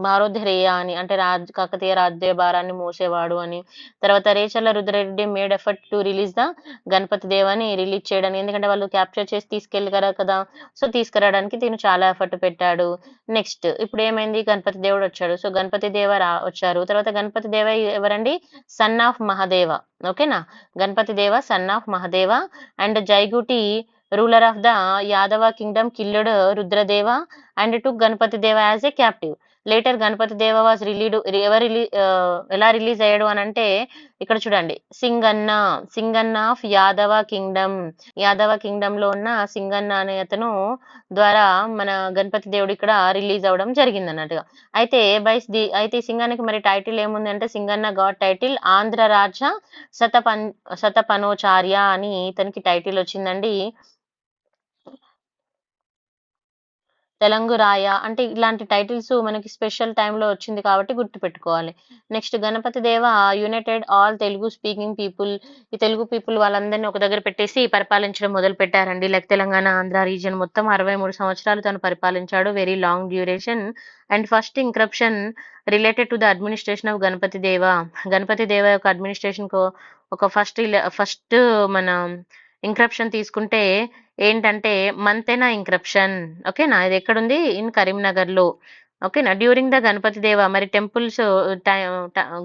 Bharodreya అని, అంటే కాకతీయ రాజ్య భారాన్ని మోసేవాడు అని. తర్వాత Recherla Rudrareddy made effort to release the Ganapati దేవాని రిలీజ్ చేయడానికి, ఎందుకంటే వాళ్ళు క్యాప్చర్ చేసి తీసుకెళ్ళారు కదా. సో తీసుకురావడానికి తిను చాలా ఎఫర్ట్ పెట్టాడు. నెక్స్ట్ ఇప్పుడు ఏమైంది? గణపతి దేవుడు వచ్చాడు. సో గణపతి దేవ వచ్చారు. తర్వాత గణపతి దేవ ఎవరండి? సన్ ఆఫ్ మహాదేవ, ఓకేనా. Ganapati Deva son of Mahadeva. And జైగుటి ruler of the Yadava kingdom killed Rudradeva and took Ganapati Deva as a captive. Later Ganapati Deva was ఎలా రిలీజ్ అయ్యాడు అని అంటే ఇక్కడ చూడండి, సింగన్న ఆఫ్ యాదవ కింగ్డమ్ లో ఉన్న సింగన్న అనే అతను ద్వారా మన గణపతి దేవుడు ఇక్కడ రిలీజ్ అవ్వడం జరిగింది అన్నట్టుగా. అయితే అయితే సింగన్నకి మరి టైటిల్ ఏముంది అంటే సింగన్న గాడ్ టైటిల్ ఆంధ్ర రాజ శతపనోచార్య అని ఇతనికి టైటిల్ వచ్చిందండి. తెలంగురాయ అంటే ఇలాంటి టైటిల్స్ మనకి స్పెషల్ టైంలో వచ్చింది కాబట్టి గుర్తుపెట్టుకోవాలి. నెక్స్ట్ గణపతి దేవ United all Telugu speaking people. ఈ తెలుగు పీపుల్ వాళ్ళందరినీ ఒక దగ్గర పెట్టేసి పరిపాలించడం మొదలు పెట్టారండి. లైక్ తెలంగాణ ఆంధ్ర రీజియన్ మొత్తం 63 సంవత్సరాలు తను పరిపాలించాడు. Very long duration. And first inscription related to the administration of Ganapati Deva. Ganapati దేవ యొక్క అడ్మినిస్ట్రేషన్ కు ఒక ఫస్ట్ మన ఇంక్రప్షన్ తీసుకుంటే ఏంటంటే మంతెన ఇంక్రప్షన్, ఓకేనా. ఇది ఎక్కడుంది? ఇన్ కరీంనగర్ లో, ఓకేనా. డ్యూరింగ్ ద గణపతి దేవ మరి టెంపుల్స్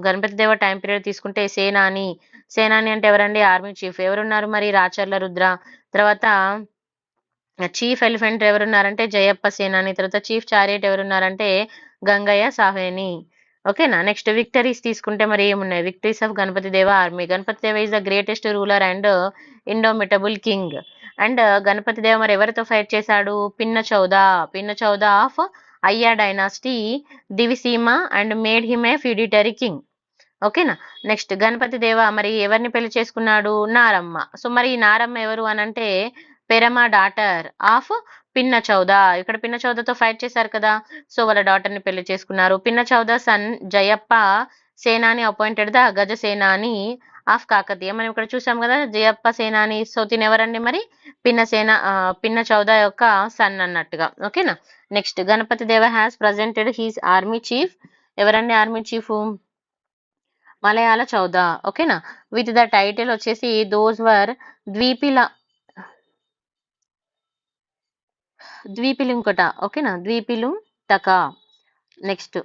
గణపతి దేవ టైం పీరియడ్ తీసుకుంటే సేనాని అంటే ఎవరండి? Army chief. ఎవరున్నారు మరి? రాచర్ల రుద్ర. తర్వాత చీఫ్ ఎలిఫెంట్ ఎవరున్నారంటే జయప్ప సేనాని. తర్వాత చీఫ్ చారియట్ ఎవరున్నారంటే గంగయ్య సాహేని, ఓకేనా. నెక్స్ట్ విక్టరీస్ తీసుకుంటే మరి ఏమున్నాయి? విక్టరీస్ ఆఫ్ గణపతి దేవ army. Ganapati Deva is the greatest ruler and indomitable king. And Ganapati Deva మరి ఎవరితో ఫైట్ చేశాడు? Pinna Choda of Ayya dynasty Diviseema and made him a feudatory king, ఓకేనా. నెక్స్ట్ గణపతి దేవ మరి ఎవరిని పెళ్లి చేసుకున్నాడు? నారమ్మ. సో మరి నారమ్మ ఎవరు అనంటే పెరమ డాటర్ ఆఫ్ పిన్న చౌద. ఇక్కడ పిన్న చౌదతో ఫైట్ చేశారు కదా, సో వాళ్ళ డాటర్ ని పెళ్లి చేసుకున్నారు. పిన్న చౌద sun Jayappa Senani appointed the గజ సేనాని ఆఫ్ కాకతీయ. మనం ఇక్కడ చూసాం కదా జయప్ప సేనాని. సో తినెవరండి మరి? పిన్న చౌద యొక్క సన్ అన్నట్టుగా, ఓకేనా. నెక్స్ట్ గణపతి దేవ has presented he's army chief. ఎవరండి ఆర్మీ చీఫ్? మలయాళ చౌద, ఓకేనా. విత్ ద టైటిల్ వచ్చేసి దోస్ వర్ ద్వీపిలింకట, ఓకేనా. ద్వీపిలుంటక. నెక్స్ట్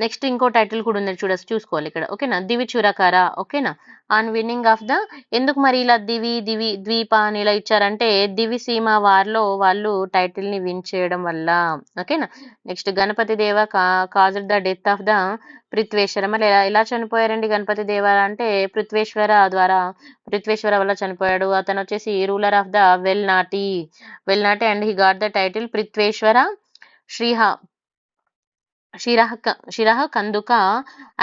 నెక్స్ట్ ఇంకో టైటిల్ కూడా ఉంది చూసుకోవాలి ఇక్కడ. ఓకేనా, దివి చురకర. ఓకేనా, ఆన్ విన్నింగ్ ఆఫ్ ద, ఎందుకు మరి ఇలా ద్వీప అని ఇలా ఇచ్చారంటే దివి సీమ వార్లో వాళ్ళు టైటిల్ ని విన్ చేయడం వల్ల. ఓకేనా, next Ganapati Deva caused the death of the Prithvishwara. మరి ఎలా చనిపోయారండి గణపతి దేవ అంటే పృథ్వేశ్వర వల్ల చనిపోయాడు. అతను వచ్చేసి ruler of the Velanati and he got the title Prithvishwara Shriha Shirah Kanduka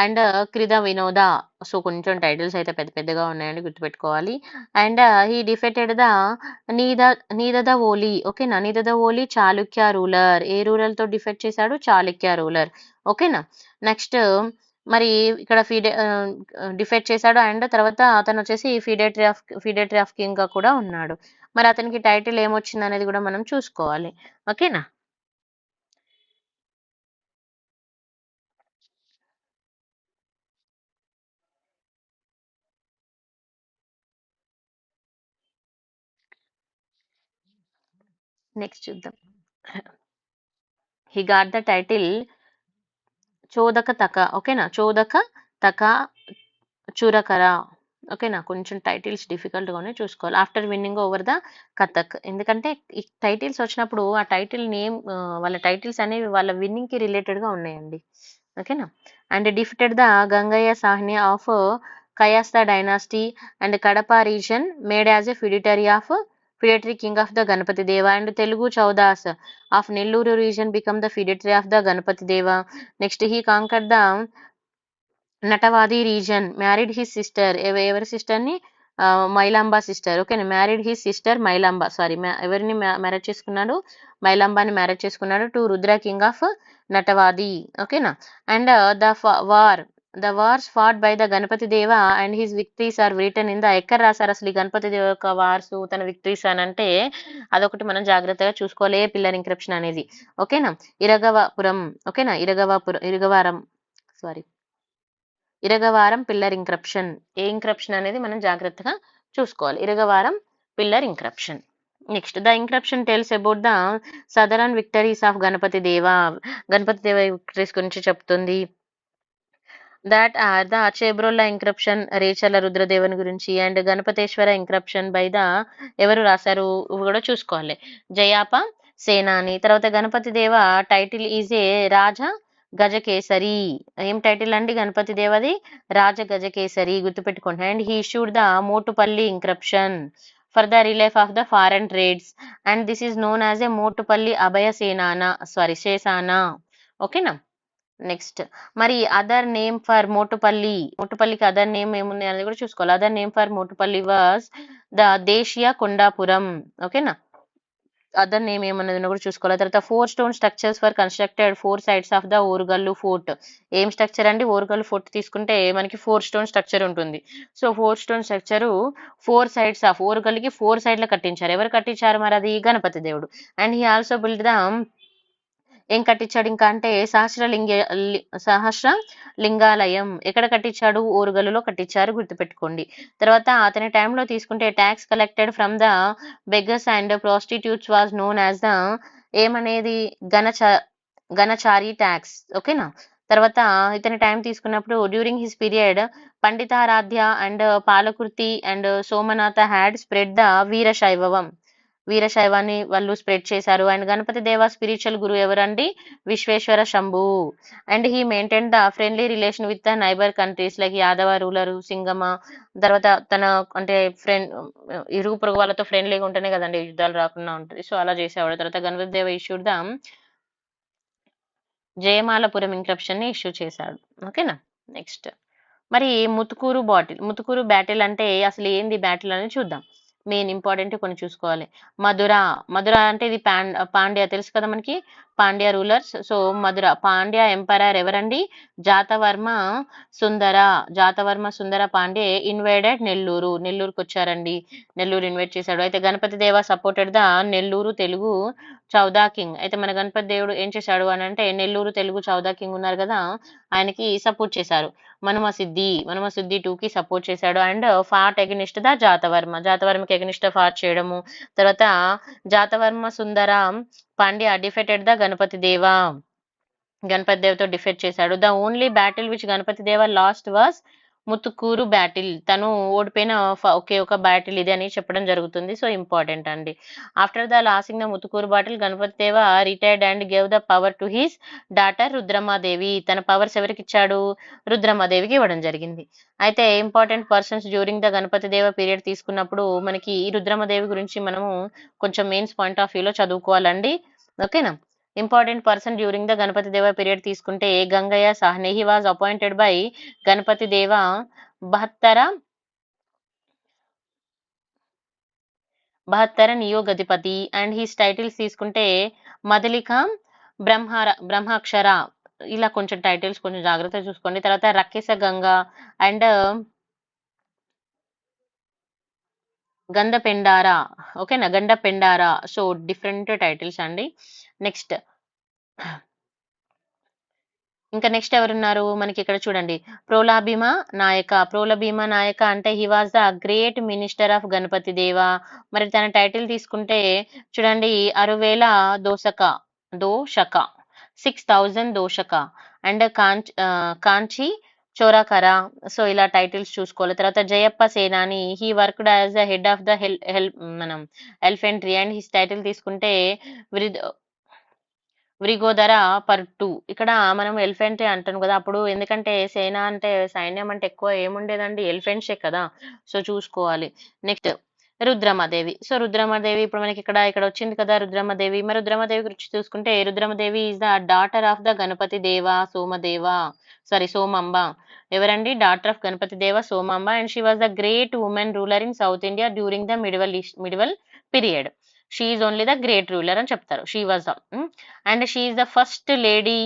and Krida Vinoda. So కొంచెం టైటిల్స్ అయితే పెద్ద పెద్దగా ఉన్నాయండి, గుర్తుపెట్టుకోవాలి. And he defeated the Nidadavolu. ఓకేనా, నీదద ఓలి చాళుక్య రూలర్. ఏ రూలర్ తో డిఫెక్ట్ చేశాడు? చాళుక్య రూలర్. ఓకేనా, నెక్స్ట్ మరి ఇక్కడ డిఫెక్ట్ చేశాడు అండ్ తర్వాత అతను వచ్చేసి ఫిడేటరీ ఆఫ్ కింగ్ గా కూడా ఉన్నాడు. మరి అతనికి టైటిల్ ఏమొచ్చింది అనేది కూడా మనం చూసుకోవాలి. ఓకేనా, నెక్స్ట్ చూద్దాం. హీ గాట్ ద టైటిల్ చోదక తక. ఓకేనా, చోదక తక చురకర. ఓకేనా, కొంచెం టైటిల్స్ డిఫికల్ట్ గానే చూసుకోవాలి. After winning over the Kathak, ఎందుకంటే ఈ టైటిల్స్ వచ్చినప్పుడు ఆ టైటిల్ నేమ్ వాళ్ళ టైటిల్స్ అనేవి వాళ్ళ విన్నింగ్ కి రిలేటెడ్ గా ఉన్నాయండి. ఓకేనా, and defeated the Gangayya Sahini of Kayastha dynasty and Kadapa region made as a feudatory king of the Ganapati Deva. And Telugu Chodas of Nellore region become the feudatory of the Ganapati Deva. Next he conquered the Natavadi region, married his sister. ఎవరి sister ని? Mailamba sister. Okay, married his sister Mailamba. Sorry, ఎవరిని marriage చేసుకున్నాడు? మైలాంబాని marriage చేసుకున్నాడు to Rudra king of Natavadi. ఓకేనా, and the wars fought by the Ganapati Deva and his victories are written in the. ఎక్కడ రాశారు అసలు ఈ గణపతి దేవ యొక్క వార్స్ తన విక్టరీస్ అని అంటే అదొకటి మనం జాగ్రత్తగా చూసుకోవాలి, పిల్లర్ ఇంక్రిప్షన్ అనేది. ఓకేనా, ఇరగవపురం. ఓకేనా, Iragavaram sorry Iragavaram pillar inscription. ఏ ఇంక్రప్షన్ అనేది మనం జాగ్రత్తగా చూసుకోవాలి. Iragavaram pillar inscription. Next the inscription tells about the southern victories of Ganapati Deva. Ganapati Deva victories గురించి చెప్తుంది. That are the Chebrolu inscription Recherla రుద్రదేవన్ గురించి and Ganapateshwara inscription by the ఎవరు రాశారు కూడా చూసుకోవాలి, జయాప సేనాని. తర్వాత గణపతి దేవ టైటిల్ ఈజ్ ఏ రాజా గజకేసరి. ఏం టైటిల్ అండి గణపతి దేవది? రాజ గజకేసరి, గుర్తుపెట్టుకోండి. And he issued the Motupalli inscription for the relief of the foreign trades and this is known as a Motupalli Abhaya Shasana. ఓకేనా, నెక్స్ట్ మరి అదర్ నేమ్ ఫర్ మోటుపల్లికి అదర్ నేమ్ ఏముంది అనేది కూడా చూసుకోవాలి. Other name for Motupalli was the Desiya Kondapuram. ఓకేనా, అదర్ నేమ్ ఏమన్నది కూడా చూసుకోవాలి. తర్వాత 4 stone structures for constructed 4 sides of the Orugallu fort. ఏం స్ట్రక్చర్ అండి? ఓరుగల్లు ఫోర్ట్ తీసుకుంటే మనకి 4 స్టోన్ స్ట్రక్చర్ ఉంటుంది. So 4 stone structure 4 sides of ఓరుగల్లుకి 4 సైడ్ల కట్టించారు. ఎవరు కట్టించారు మరి? అది గణపతి దేవుడు. And he also build the ఏం కట్టించాడు ఇంకా అంటే సహస్ర లింగాలయం. ఎక్కడ కట్టించాడు? ఓరుగల్లులో కట్టించారు, గుర్తుపెట్టుకోండి. తర్వాత అతని టైంలో తీసుకుంటే tax collected from the beggars and prostitutes was known as the ఏమనేది? గణచారి ట్యాక్స్. ఓకేనా, తర్వాత ఇతని టైం తీసుకున్నప్పుడు during his period Panditaradhya and Palakurthi and Somanatha had spread the వీరశైవాన్ని వాళ్ళు స్ప్రెడ్ చేశారు. అండ్ గణపతి దేవ స్పిరిచువల్ గురు ఎవరండి? Vishweshwara Shambhu. And he maintain the friendly relation with the neighbour countries like Yadava ruler Singama. తర్వాత తన అంటే ఇరుగు పొరుగు వాళ్ళతో ఫ్రెండ్లీగా ఉంటేనే కదండి యుద్ధాలు రాకుండా ఉంటుంది. సో అలా చేసేవాడు. తర్వాత గణపతి దేవ ఇష్యూడ్ ద జయమాలపురం ఇంక్రప్షన్ ని ఇష్యూ చేశాడు. ఓకేనా, నెక్స్ట్ మరి ముతుకూరు బ్యాటిల్ అంటే అసలు ఏంది బ్యాటిల్ అని చూద్దాం. మెయిన్ ఇంపార్టెంట్ కొన్ని చూసుకోవాలి. మధుర అంటే ఇది పాండ్య తెలుసు కదా మనకి, పాండ్య రూలర్స్. సో మధుర పాండ్య ఎంపరర్ ఎవరండి? జాతవర్మ సుందర పాండే ఇన్వైడెడ్ నెల్లూరుకి వచ్చారండి. నెల్లూరు ఇన్వైట్ చేశాడు. అయితే Ganapati Deva supported the Nellore Telugu Choda king. అయితే మన గణపతి దేవుడు ఏం చేశాడు అని అంటే నెల్లూరు తెలుగు చౌదా కింగ్ ఉన్నారు కదా, ఆయనకి సపోర్ట్ చేశారు. మనుమసిద్ధి 2కి సపోర్ట్ చేశాడు. అండ్ ఫాట్ ఎగనిస్ట్ ద జాతవర్మకి ఎగనిస్ట్ ఫాట్ చేయడము. తర్వాత జాతవర్మ సుందర పాండ్య డిఫెటెడ్ ద గణపతి దేవ. గణపతి దేవతో డిఫెట్ చేశాడు. The only battle which Ganapati Deva lost was Muthukuru battle. తను ఓడిపోయిన ఒకే ఒక బ్యాటిల్ ఇది అని చెప్పడం జరుగుతుంది. సో ఇంపార్టెంట్ అండి. After the losing the Muttukur battle Ganapati Deva retired and gave the power to his daughter Rudramadevi. తన పవర్స్ ఎవరికి ఇచ్చాడు? రుద్రమాదేవికి ఇవ్వడం జరిగింది. అయితే important persons during the Ganapati Deva period తీసుకున్నప్పుడు మనకి ఈ రుద్రమాదేవి గురించి మనము కొంచెం మెయిన్స్ పాయింట్ ఆఫ్ వ్యూలో చదువుకోవాలండి. ఓకేనా? Important person during the Ganapati Deva period తీసుకుంటే Gangayya Sahini. He was appointed by Ganapati Deva 72 నియోగధిపతి and he's titles తీసుకుంటే మదలిక బ్రహ్మాక్షర. ఇలా కొంచెం టైటిల్స్ కొంచెం జాగ్రత్తగా చూసుకోండి. తర్వాత రక్కేశ గంగ అండ్ గంధపెండార. ఓకేనా? గండపెండార. సో డిఫరెంట్ టైటిల్స్ అండి. నెక్స్ట్ ఇంకా నెక్స్ట్ ఎవరున్నారు మనకి ఇక్కడ చూడండి. ప్రోలాభిమ నాయక అంటే he was the great minister of Ganapati Deva. మరి తన టైటిల్ తీసుకుంటే చూడండి 60,000 దోషక 6,000 దోషక అండ్ కాంచి చోరాకర. సో ఇలా టైటిల్స్ చూసుకోవాలి. తర్వాత Jayappa Senani. He worked as the head of the మనం ఎలిఫెంట్రీ అండ్ హిస్ టైటిల్ తీసుకుంటే వ్రిగోదర పర్టు. ఇక్కడ మనం ఎలిఫెంట్ అంటాం కదా, అప్పుడు ఎందుకంటే సేన అంటే సైన్యం అంటే ఎక్కువ ఏముండేదండి, ఎలిఫెంట్సే కదా. సో చూసుకోవాలి. నెక్స్ట్ రుద్రమదేవి. సో రుద్రమదేవి ఇప్పుడు మనకి ఇక్కడ వచ్చింది కదా రుద్రమదేవి. మరి రుద్రమదేవి గురించి చూసుకుంటే Rudramadevi is the daughter of the Ganapati Deva Somamba. ఎవరండి? Daughter of Ganapati Deva Somamba and she was the great woman ruler in south India during the medieval period. She is only the great ruler అని చెప్తారు. She was the and she is the first lady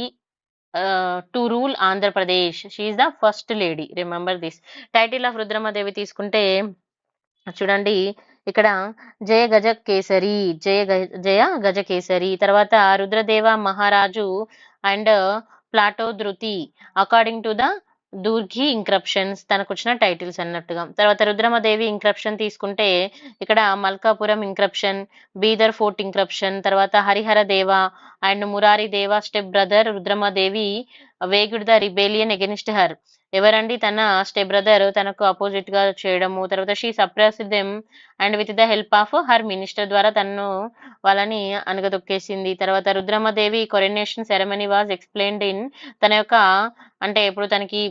to rule Andhra Pradesh. She is the first lady. Remember this. Title of Rudramadevi తీసుకుంటే చూడండి ఇక్కడ జయ గజ కేసరి. తర్వాత Rudradeva Maharaju and ప్లాటో ధృతి according to the Durgi inscriptions. తనకు వచ్చిన టైటిల్స్ అన్నట్టుగా. తర్వాత రుద్రమదేవి ఇంక్రప్షన్ తీసుకుంటే ఇక్కడ Malkapuram inscription, Bidar fort inscription, తర్వాత Harihara Deva and Murari Deva step brother Rudramadevi waged the rebellion against her. ఎవరండి? తన స్టెప్ బ్రదర్ తనకు అపోజిట్ గా చేయడము. తర్వాత she suppressed them and with the help of her minister ద్వారా తనను వాళ్ళని అనగదొక్కేసింది. తర్వాత Rudramadevi coronation ceremony was explained in. తన యొక్క అంటే ఇప్పుడు తనకి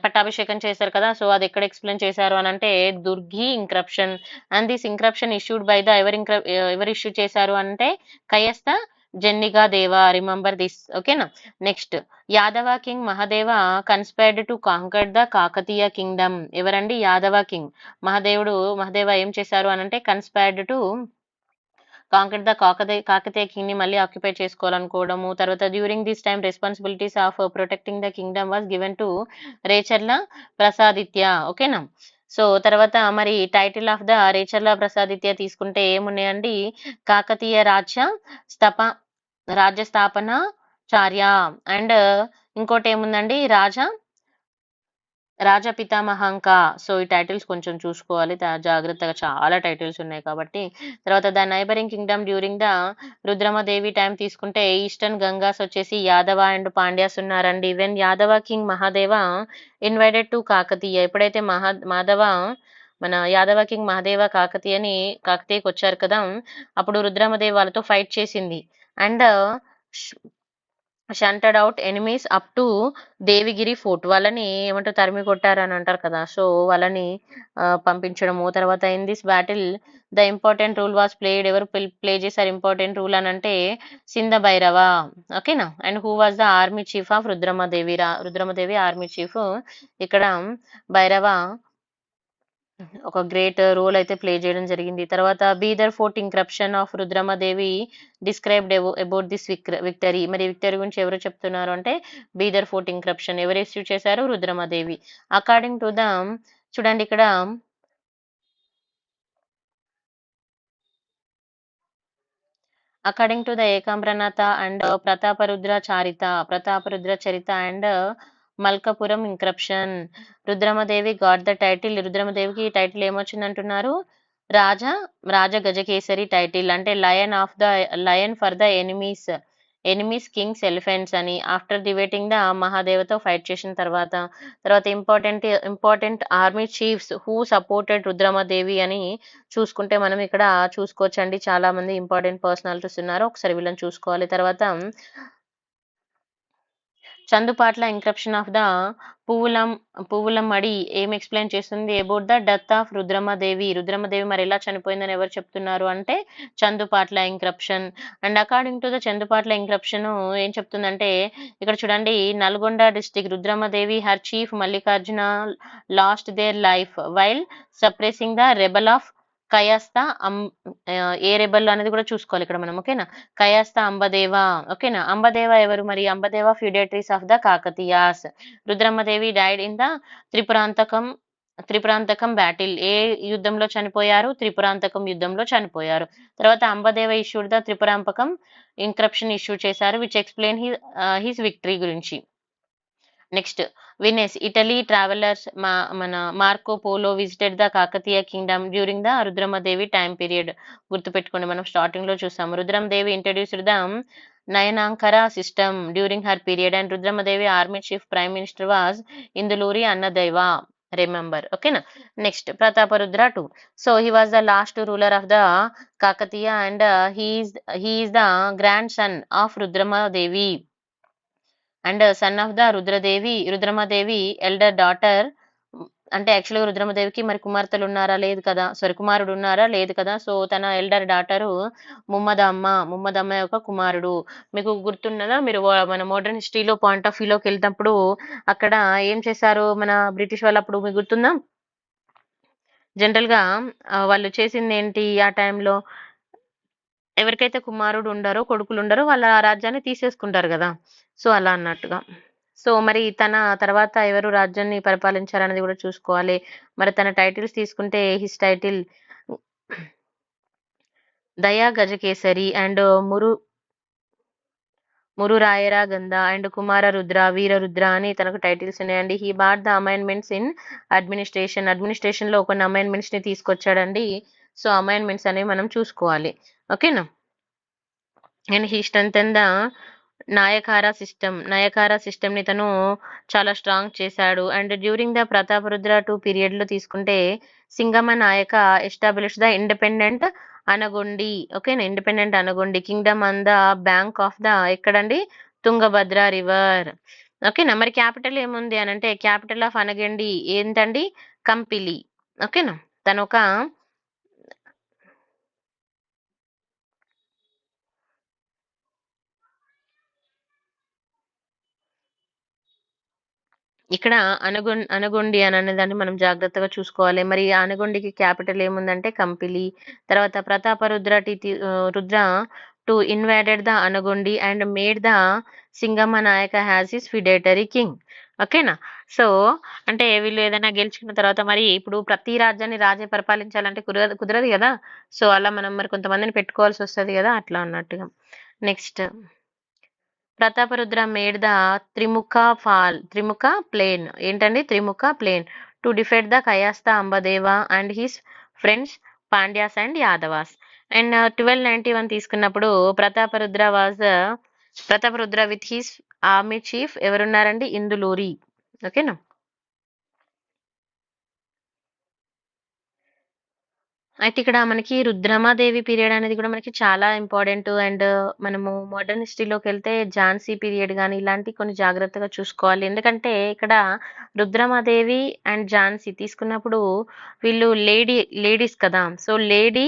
పట్టాభిషేకం చేశారు కదా, సో అది ఎక్కడ ఎక్స్ప్లెయిన్ చేశారు అని అంటే Durgi inscription. And this inscription issued by the ఎవరు ఇష్యూ చేశారు అంటే కయస్థ జెన్నిగా దేవ. Remember this. ఓకేనా? Next Yadava king Mahadeva conspired to conquer the Kakatiya kingdom. ఎవరండి? యాదవ కింగ్ మహదేవ ఏం చేశారు అని అంటే conspired to conquer the Kakatiya king ని మళ్ళీ ఆక్యుపై చేసుకోవాలనుకోవడము. తర్వాత during this time responsibilities of protecting the kingdom was given to Recherla Prasaditya. ఓకేనా? సో తర్వాత మరి title of the Recherla Prasaditya తీసుకుంటే ఏమున్నాయండి? కాకతీయ రాజ్యస్థాపన చార్య అండ్ ఇంకోటి ఏముందండి? రాజా పితామహంక. సో ఈ టైటిల్స్ కొంచెం చూసుకోవాలి జాగ్రత్తగా, చాలా టైటిల్స్ ఉన్నాయి కాబట్టి. తర్వాత the neighbouring Kingdom during the Rudramadevi time తీసుకుంటే ఈస్టర్న్ గంగాస్ వచ్చేసి యాదవ అండ్ పాండ్యాస్ ఉన్నారండి. When Yadava king Mahadeva invited to Kakatiya. ఎప్పుడైతే మన యాదవ కింగ్ మహాదేవ కాకతీయకి వచ్చారు కదా, అప్పుడు రుద్రమదేవి వాళ్ళతో ఫైట్ చేసింది and shunted out enemies up to Devagiri fort. వాళ్ళని ఏమంటారు, తరిమి కొట్టారు అని అంటారు కదా, సో వాళ్ళని పంపించడము. తర్వాత in this battle the important rule was played. ఎవరు ప్లే చేశారు ఇంపార్టెంట్ రూల్ అని అంటే సింధ భైరవ. ఓకేనా? And who was the army chief of Rudramadevi army chief. ఇక్కడ భైరవ ఒక గ్రేట్ రోల్ అయితే ప్లే చేయడం జరిగింది. తర్వాత Bidar fort inscription of Rudramadevi described about this victory. మరి విక్టరీ గురించి ఎవరు చెప్తున్నారు అంటే బీదర్ ఫోర్ట్ ఇంక్రప్షన్ ఎవరు ఇష్యూ చేశారు? రుద్రమదేవి. అకార్డింగ్ టు ద చూడండి ఇక్కడ according to the Ekambranatha and Prataparudra Charita and Malkapuram inscription Rudramadevi got the title. రుద్రమదేవికి టైటిల్ ఏమొచ్చింది అంటున్నారు? రాజ గజకేసరి టైటిల్. అంటే lion for the enemies enemies kings elephants అని. ఆఫ్టర్ డిబేటింగ్ ద మహాదేవతో ఫైట్ చేసిన తర్వాత important army chiefs who supported Rudramadevi అని చూసుకుంటే మనం ఇక్కడ చూసుకోవచ్చండి. చాలా మంది ఇంపార్టెంట్ పర్సనాలిటీస్ ఉన్నారు. ఒకసారి వీళ్ళని చూసుకోవాలి. తర్వాత Chandupatla inscription of the Puvvulam Puvvulam Madi ఏం ఎక్స్ప్లెయిన్ చేస్తుంది about the death of Rudramadevi. Rudramadevi మరి ఎలా చనిపోయిందని ఎవరు చెప్తున్నారు అంటే Chandupatla inscription. And according to the Chandupatla inscription ఏం చెప్తుందంటే ఇక్కడ చూడండి, Nalgonda district Rudramadevi her chief Mallikarjuna lost their life while suppressing the rebel of Kayastha ఏ రెబల్ అనేది కూడా చూసుకోవాలి ఇక్కడ మనం. ఓకేనా, కయాస్తా అంబదేవ. ఓకేనా, అంబదేవ ఎవరు మరి? Ambadeva feudatories of the Kakatiyas. Rudrammadevi died in the Tripurantakam battle. ఏ యుద్ధంలో చనిపోయారు? త్రిపురాంతకం యుద్ధంలో చనిపోయారు. తర్వాత Ambadeva issued the Tripurantakam inscription issue చేశారు విచ్ ఎక్స్ప్లెయిన్ హిస్ విక్టరీ గురించి. నెక్స్ట్ వినెస్ ఇటలీ ట్రావెలర్స్ మన Marco Polo visited the Kakatiya kingdom during the Rudramadevi time period. గుర్తుపెట్టుకోండి, మనం స్టార్టింగ్ లో చూసాము. Rudramadevi introduced the Nayankara system during her period and Rudramadevi army chief prime minister was Induluri Annadaiva. Remember. ఓకేనా. Next Prataparudra 2. So he was the last ruler of the Kakatiya and he is the grandson of Rudramadevi and son of the Rudramadevi elder daughter. అంటే యాక్చువల్గా రుద్రమదేవికి మరి కుమార్తెలు ఉన్నారా? లేదు కదా. Sorry, కుమారుడు ఉన్నారా? లేదు కదా. సో తన ఎల్డర్ డాటరు ముమ్మదమ్మ యొక్క కుమారుడు. మీకు గుర్తున్నదా? మీరు మన మోడర్న్ హిస్టరీలో పాయింట్ ఆఫ్ వ్యూలోకి వెళ్ళినప్పుడు అక్కడ ఏం చేశారు మన బ్రిటిష్ వాళ్ళు అప్పుడు? మీకు గుర్తుందా? జనరల్ గా వాళ్ళు చేసింది ఏంటి ఆ టైంలో? ఎవరికైతే కుమారుడు ఉండరో, కొడుకులు ఉండరో వాళ్ళ ఆ రాజ్యాన్ని తీసేసుకుంటారు కదా. సో అలా అన్నట్టుగా. సో మరి తన తర్వాత ఎవరు రాజ్యాన్ని పరిపాలించారనేది కూడా చూసుకోవాలి. మరి తన టైటిల్స్ తీసుకుంటే హిస్ టైటిల్ దయా గజకేసరి అండ్ మురురాయరా గంధ అండ్ కుమార రుద్ర వీరరుద్ర అని తనకు టైటిల్స్ ఉన్నాయండి. He brought the amendments in administration లో కొన్ని అమైన్మెంట్స్ ని తీసుకొచ్చాడండి. సో అమైన్మెంట్స్ అనేవి మనం చూసుకోవాలి. ఓకేనా. And he strengthen the Nayankara system ని తను చాలా స్ట్రాంగ్ చేశాడు. And during the Prataparudra 2 period లో తీసుకుంటే Singama Nayaka establish the independent Anegondi. ఓకేనా, independent Anegondi kingdom on the bank of the ఎక్కడండి? తుంగభద్ర రివర్. ఓకేనా. మరి క్యాపిటల్ ఏముంది అని అంటే క్యాపిటల్ ఆఫ్ అనగండి ఏంటండి? కంపిలి. ఓకేనా. తను ఒక ఇక్కడ అనగొండి అని అనేదాన్ని మనం జాగ్రత్తగా చూసుకోవాలి. మరి అనగొండికి క్యాపిటల్ ఏముందంటే కంపిలి. తర్వాత Prataparudra Rudra to invaded the Anegondi and made the Singama Nayaka has his feudatory king. ఓకేనా. సో అంటే వీళ్ళు ఏదైనా గెలుచుకున్న తర్వాత మరి ఇప్పుడు ప్రతి రాజ్యాన్ని రాజే పరిపాలించాలంటే కుదరదు కదా. సో అలా మనం మరి కొంతమందిని పెట్టుకోవాల్సి వస్తుంది కదా, అట్లా అన్నట్టుగా. Next Prataparudra made the Trimukha plan. ఏంటండి? Trimukha plan to defend the Kayastha Ambadeva and his friends Pandyas and Yadavas. And 1291 తీసుకున్నప్పుడు Prataparudra with his army chief ఎవరున్నారండి? ఇందులూరి. ఓకేనా. అయితే ఇక్కడ మనకి రుద్రమాదేవి పీరియడ్ అనేది కూడా మనకి చాలా ఇంపార్టెంట్. అండ్ మనము మోడర్న్ హిస్టరీలోకి వెళ్తే ఝాన్సీ పీరియడ్ కానీ ఇలాంటి కొన్ని జాగ్రత్తగా చూసుకోవాలి. ఎందుకంటే ఇక్కడ రుద్రమాదేవి అండ్ ఝాన్సీ తీసుకున్నప్పుడు వీళ్ళు లేడీస్ కదా. సో లేడీ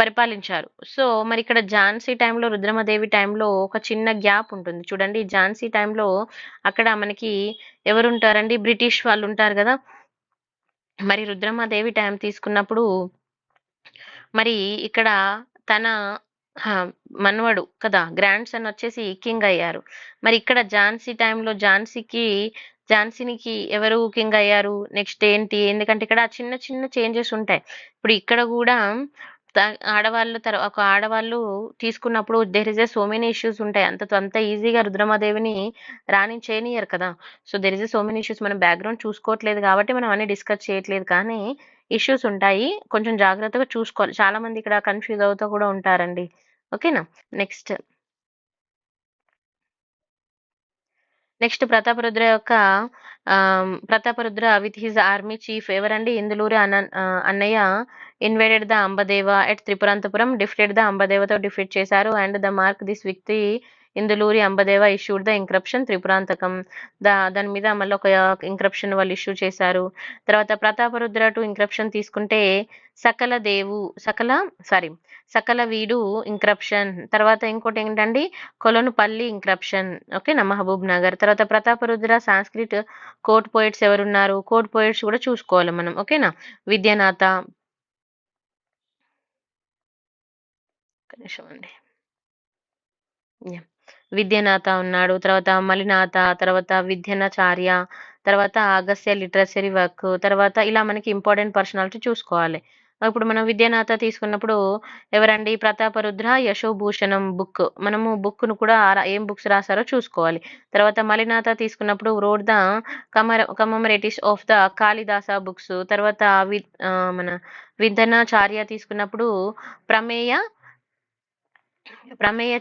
పరిపాలించారు. సో మరి ఇక్కడ ఝాన్సీ టైంలో రుద్రమాదేవి టైంలో ఒక చిన్న గ్యాప్ ఉంటుంది చూడండి. ఝాన్సీ టైంలో అక్కడ మనకి ఎవరుంటారండి? బ్రిటిష్ వాళ్ళు ఉంటారు కదా. మరి రుద్రమాదేవి టైం తీసుకున్నప్పుడు మరి ఇక్కడ తన మనవడు కదా, గ్రాండ్ సన్ వచ్చేసి కింగ్ అయ్యారు. మరి ఇక్కడ ఝాన్సీ టైంలో ఝాన్సీనికి ఎవరు కింగ్ అయ్యారు? నెక్స్ట్ ఏంటి? ఎందుకంటే ఇక్కడ చిన్న చిన్న చేంజెస్ ఉంటాయి. ఇప్పుడు ఇక్కడ కూడా ఆడవాళ్ళు తీసుకున్నప్పుడు there is so many issues ఉంటాయి. అంత ఈజీగా రుద్రమాదేవిని రాణించేయనియరు కదా. So there is so many issues. మనం బ్యాక్గ్రౌండ్ చూసుకోవట్లేదు కాబట్టి మనం అన్ని డిస్కస్ చేయట్లేదు, కానీ ఇష్యూస్ ఉంటాయి. కొంచెం జాగ్రత్తగా చూసుకోవాలి. చాలా మంది ఇక్కడ కన్ఫ్యూజ్ అవుతూ కూడా ఉంటారండి. ఓకేనా. Next next Prataparudra with his army chief ఎవరండి? Induluri Annayya invaded the Ambadeva at Tripurantapuram, defeated the అంబదేవతో డిఫీట్ చేశారు. And the mark this victory Induluri Ambadeva issued the inscription Tripurantakam. దాని మీద మళ్ళీ ఒక ఇంక్రప్షన్ వాళ్ళు ఇష్యూ చేశారు. తర్వాత ప్రతాపరుద్ర టు ఇంక్రప్షన్ తీసుకుంటే సకల వీడు ఇంక్రప్షన్. తర్వాత ఇంకోటి ఏంటండి, కొలనుపల్లి ఇంక్రప్షన్. ఓకేనా, మహబూబ్ నగర్. తర్వాత ప్రతాపరుద్ర సాంస్క్రిట్ కోర్ట్ పోయిట్స్ ఎవరున్నారు? కోర్ట్ పోయిట్స్ కూడా చూసుకోవాలి మనం. ఓకేనా, విద్యానాథ, ఒక్క నిమిషం అండి, Yeah. విద్యానాథ ఉన్నాడు, తర్వాత మలినాథ, తర్వాత విద్యనాచార్య, తర్వాత అగస్త్య లిటరసరీ వర్క్, తర్వాత ఇలా మనకి ఇంపార్టెంట్ పర్సనాలిటీ చూసుకోవాలి. ఇప్పుడు మనం విద్యానాథ తీసుకున్నప్పుడు ఎవరండి? ప్రతాపరుద్ర యశోభూషణం బుక్. మనము బుక్ను కూడా ఏం బుక్స్ రాశారో చూసుకోవాలి. తర్వాత మలినాథ తీసుకున్నప్పుడు wrote the commentaries of the Kalidasa books. తర్వాత మన విద్యనాచార్య తీసుకున్నప్పుడు ప్రమేయ ప్రమేయ